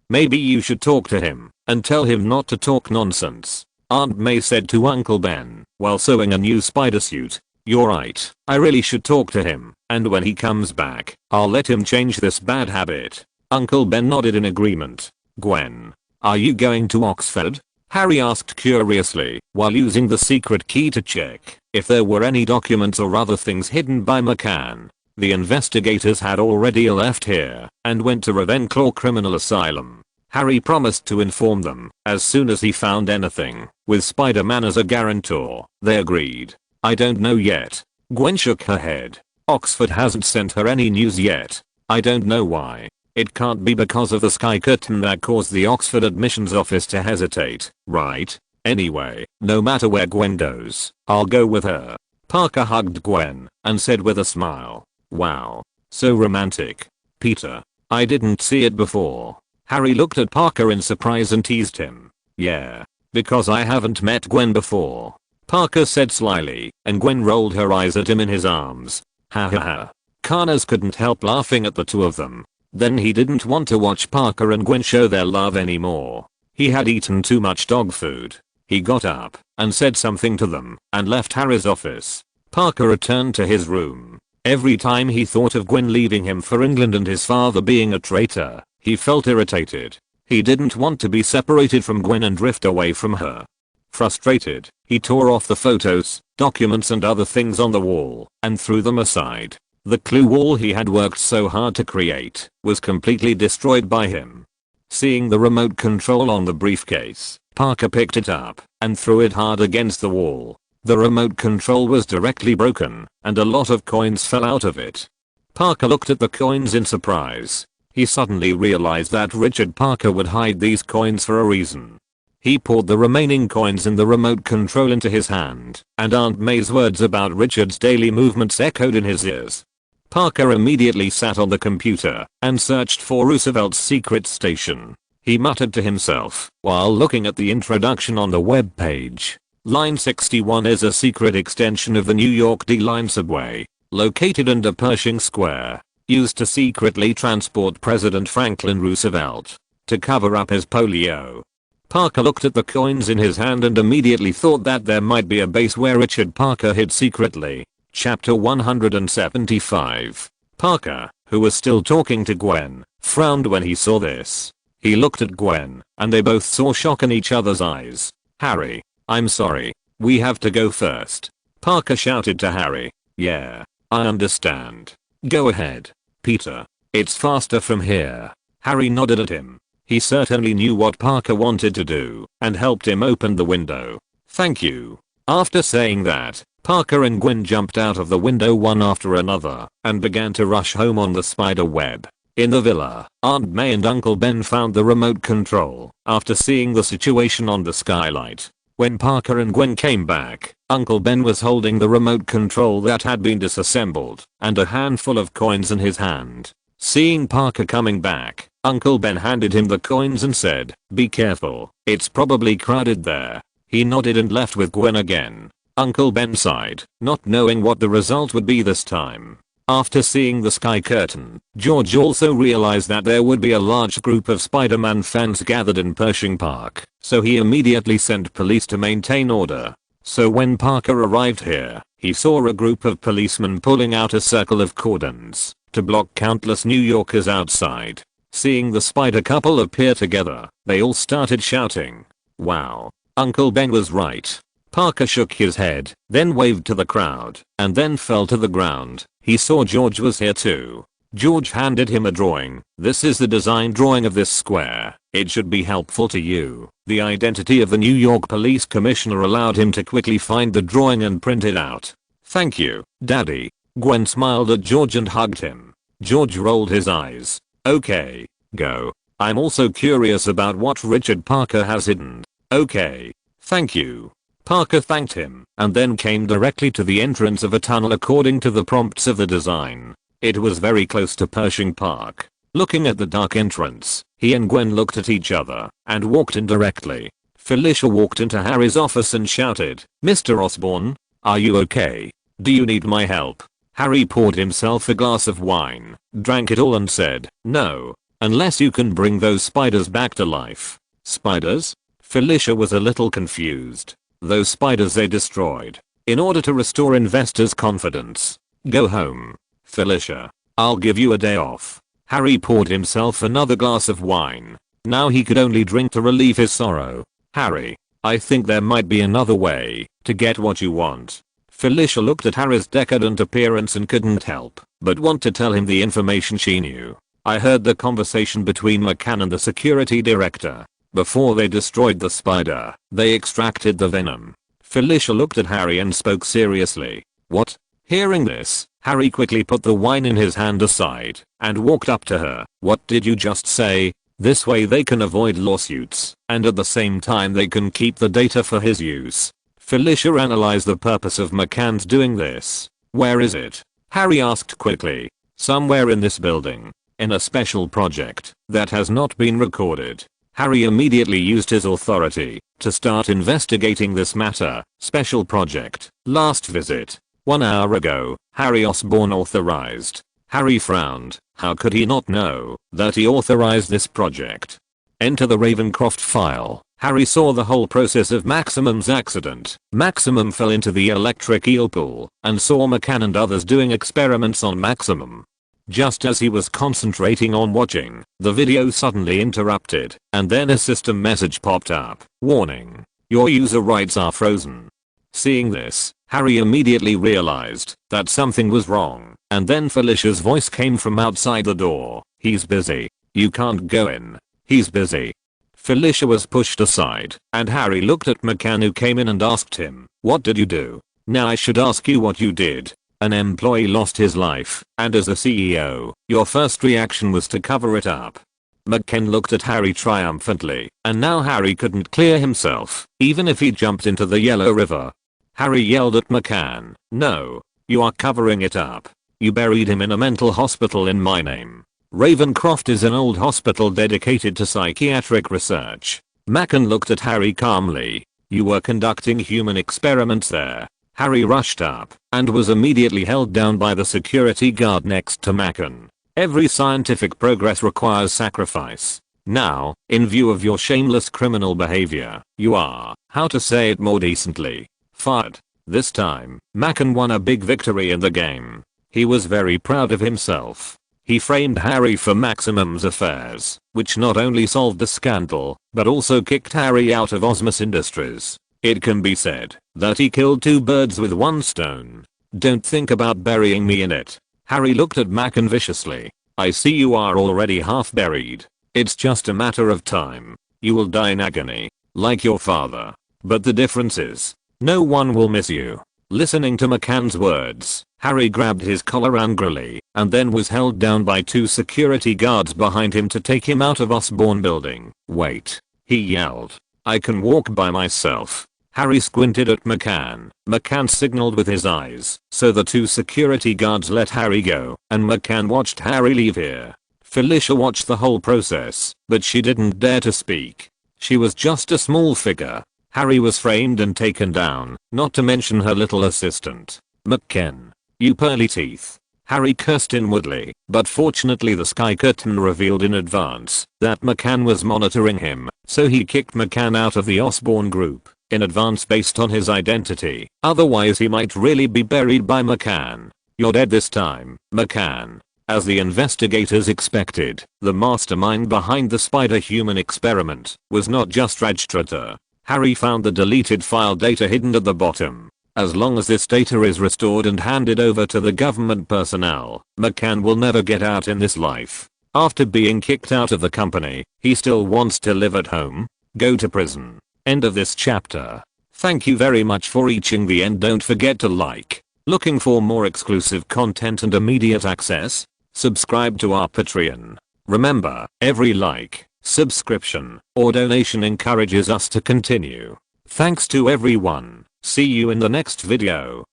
Maybe you should talk to him and tell him not to talk nonsense," Aunt May said to Uncle Ben while sewing a new spider suit. "You're right. I really should talk to him, and when he comes back, I'll let him change this bad habit." Uncle Ben nodded in agreement. "Gwen, are you going to Oxford?" Harry asked curiously while using the secret key to check if there were any documents or other things hidden by McCann. The investigators had already left here and went to Ravenclaw Criminal Asylum. Harry promised to inform them as soon as he found anything, with Spider-Man as a guarantor. They agreed. "I don't know yet." Gwen shook her head. "Oxford hasn't sent her any news yet. I don't know why. It can't be because of the sky curtain that caused the Oxford admissions office to hesitate, right? Anyway, no matter where Gwen goes, I'll go with her." Parker hugged Gwen and said with a smile, "Wow. So romantic. Peter. I didn't see it before." Harry looked at Parker in surprise and teased him. "Yeah. Because I haven't met Gwen before," Parker said slyly, and Gwen rolled her eyes at him in his arms. Ha ha ha. Connors couldn't help laughing at the two of them. Then he didn't want to watch Parker and Gwen show their love anymore. He had eaten too much dog food. He got up and said something to them and left Harry's office. Parker returned to his room. Every time he thought of Gwen leaving him for England and his father being a traitor, he felt irritated. He didn't want to be separated from Gwen and drift away from her. Frustrated, he tore off the photos, documents and other things on the wall and threw them aside. The clue wall he had worked so hard to create was completely destroyed by him. Seeing the remote control on the briefcase, Parker picked it up and threw it hard against the wall. The remote control was directly broken and a lot of coins fell out of it. Parker looked at the coins in surprise. He suddenly realized that Richard Parker would hide these coins for a reason. He poured the remaining coins in the remote control into his hand, and Aunt May's words about Richard's daily movements echoed in his ears. Parker immediately sat on the computer and searched for Roosevelt's secret station. He muttered to himself while looking at the introduction on the web page. Line 61 is a secret extension of the New York D-Line subway, located under Pershing Square, used to secretly transport President Franklin Roosevelt to cover up his polio. Parker looked at the coins in his hand and immediately thought that there might be a base where Richard Parker hid secretly. Chapter 175. Parker, who was still talking to Gwen, frowned when he saw this. He looked at Gwen, and they both saw shock in each other's eyes. "Harry, I'm sorry. We have to go first." Parker shouted to Harry. "Yeah, I understand. Go ahead, Peter. It's faster from here." Harry nodded at him. He certainly knew what Parker wanted to do and helped him open the window. "Thank you." After saying that, Parker and Gwen jumped out of the window one after another and began to rush home on the spider web. In the villa, Aunt May and Uncle Ben found the remote control after seeing the situation on the skylight. When Parker and Gwen came back, Uncle Ben was holding the remote control that had been disassembled and a handful of coins in his hand. Seeing Parker coming back, Uncle Ben handed him the coins and said, "Be careful, it's probably crowded there." He nodded and left with Gwen again. Uncle Ben sighed, not knowing what the result would be this time. After seeing the sky curtain, George also realized that there would be a large group of Spider-Man fans gathered in Pershing Park, so he immediately sent police to maintain order. So when Parker arrived here, he saw a group of policemen pulling out a circle of cordons to block countless New Yorkers outside. Seeing the spider couple appear together, they all started shouting, "Wow, Uncle Ben was right." Parker shook his head, then waved to the crowd, and then fell to the ground. He saw George was here too. George handed him a drawing. "This is the design drawing of this square. It should be helpful to you." The identity of the New York Police Commissioner allowed him to quickly find the drawing and print it out. "Thank you, Daddy." Gwen smiled at George and hugged him. George rolled his eyes. "Okay, go. I'm also curious about what Richard Parker has hidden." "Okay. Thank you." Parker thanked him and then came directly to the entrance of a tunnel according to the prompts of the design. It was very close to Pershing Park. Looking at the dark entrance, he and Gwen looked at each other and walked in directly. Felicia walked into Harry's office and shouted, "Mr. Osborn, are you okay? Do you need my help?" Harry poured himself a glass of wine, drank it all and said, "No, unless you can bring those spiders back to life." "Spiders?" Felicia was a little confused. "Those spiders they destroyed. In order to restore investors' confidence. Go home, Felicia. I'll give you a day off." Harry poured himself another glass of wine. Now he could only drink to relieve his sorrow. "Harry, I think there might be another way to get what you want." Felicia looked at Harry's decadent appearance and couldn't help but want to tell him the information she knew. "I heard the conversation between McCann and the security director. Before they destroyed the spider, they extracted the venom." Felicia looked at Harry and spoke seriously. "What?" Hearing this, Harry quickly put the wine in his hand aside and walked up to her. "What did you just say?" "This way they can avoid lawsuits, and at the same time they can keep the data for his use." Felicia analyzed the purpose of McCann's doing this. "Where is it?" Harry asked quickly. "Somewhere in this building. In a special project that has not been recorded." Harry immediately used his authority to start investigating this matter. Special project. Last visit. 1 hour ago. Harry Osborn authorized. Harry frowned. How could he not know that he authorized this project? Enter the Ravencroft file. Harry saw the whole process of Maximum's accident. Maximum fell into the electric eel pool and saw McCann and others doing experiments on Maximum. Just as he was concentrating on watching, the video suddenly interrupted, and then a system message popped up. "Warning. Your user rights are frozen." Seeing this, Harry immediately realized that something was wrong, and then Felicia's voice came from outside the door. "He's busy. You can't go in. He's busy." Felicia was pushed aside, and Harry looked at McCann, who came in and asked him, "What did you do?" "Now I should ask you what you did. An employee lost his life, and as a CEO, your first reaction was to cover it up." McCann looked at Harry triumphantly, and now Harry couldn't clear himself, even if he jumped into the Yellow River. Harry yelled at McCann, "No, you are covering it up. You buried him in a mental hospital in my name. Ravencroft is an old hospital dedicated to psychiatric research." McCann looked at Harry calmly. "You were conducting human experiments there." Harry rushed up and was immediately held down by the security guard next to McCann. "Every scientific progress requires sacrifice. Now, in view of your shameless criminal behavior, you are, how to say it more decently, fired." This time, McCann won a big victory in the game. He was very proud of himself. He framed Harry for Maximum's affairs, which not only solved the scandal, but also kicked Harry out of Osmus Industries. It can be said that he killed two birds with one stone. "Don't think about burying me in it." Harry looked at McCann viciously. "I see you are already half buried. It's just a matter of time. You will die in agony, like your father. But the difference is, no one will miss you." Listening to McCann's words, Harry grabbed his collar angrily, and then was held down by two security guards behind him to take him out of Osborn building. "Wait," he yelled. "I can walk by myself." Harry squinted at McCann. McCann signaled with his eyes, so the two security guards let Harry go, and McCann watched Harry leave here. Felicia watched the whole process, but she didn't dare to speak. She was just a small figure. Harry was framed and taken down, not to mention her little assistant. McKen. You pearly teeth. Harry cursed inwardly, but fortunately the sky curtain revealed in advance that McCann was monitoring him, so he kicked McCann out of the Osborne group in advance based on his identity, otherwise he might really be buried by McCann. You're dead this time, McCann. As the investigators expected, the mastermind behind the spider-human experiment was not just Rajtrata. Harry found the deleted file data hidden at the bottom. As long as this data is restored and handed over to the government personnel, McCann will never get out in this life. After being kicked out of the company, he still wants to live at home, go to prison. End of this chapter. Thank you very much for reaching the end. Don't forget to like. Looking for more exclusive content and immediate access? Subscribe to our Patreon. Remember, every like, subscription, or donation encourages us to continue. Thanks to everyone. See you in the next video.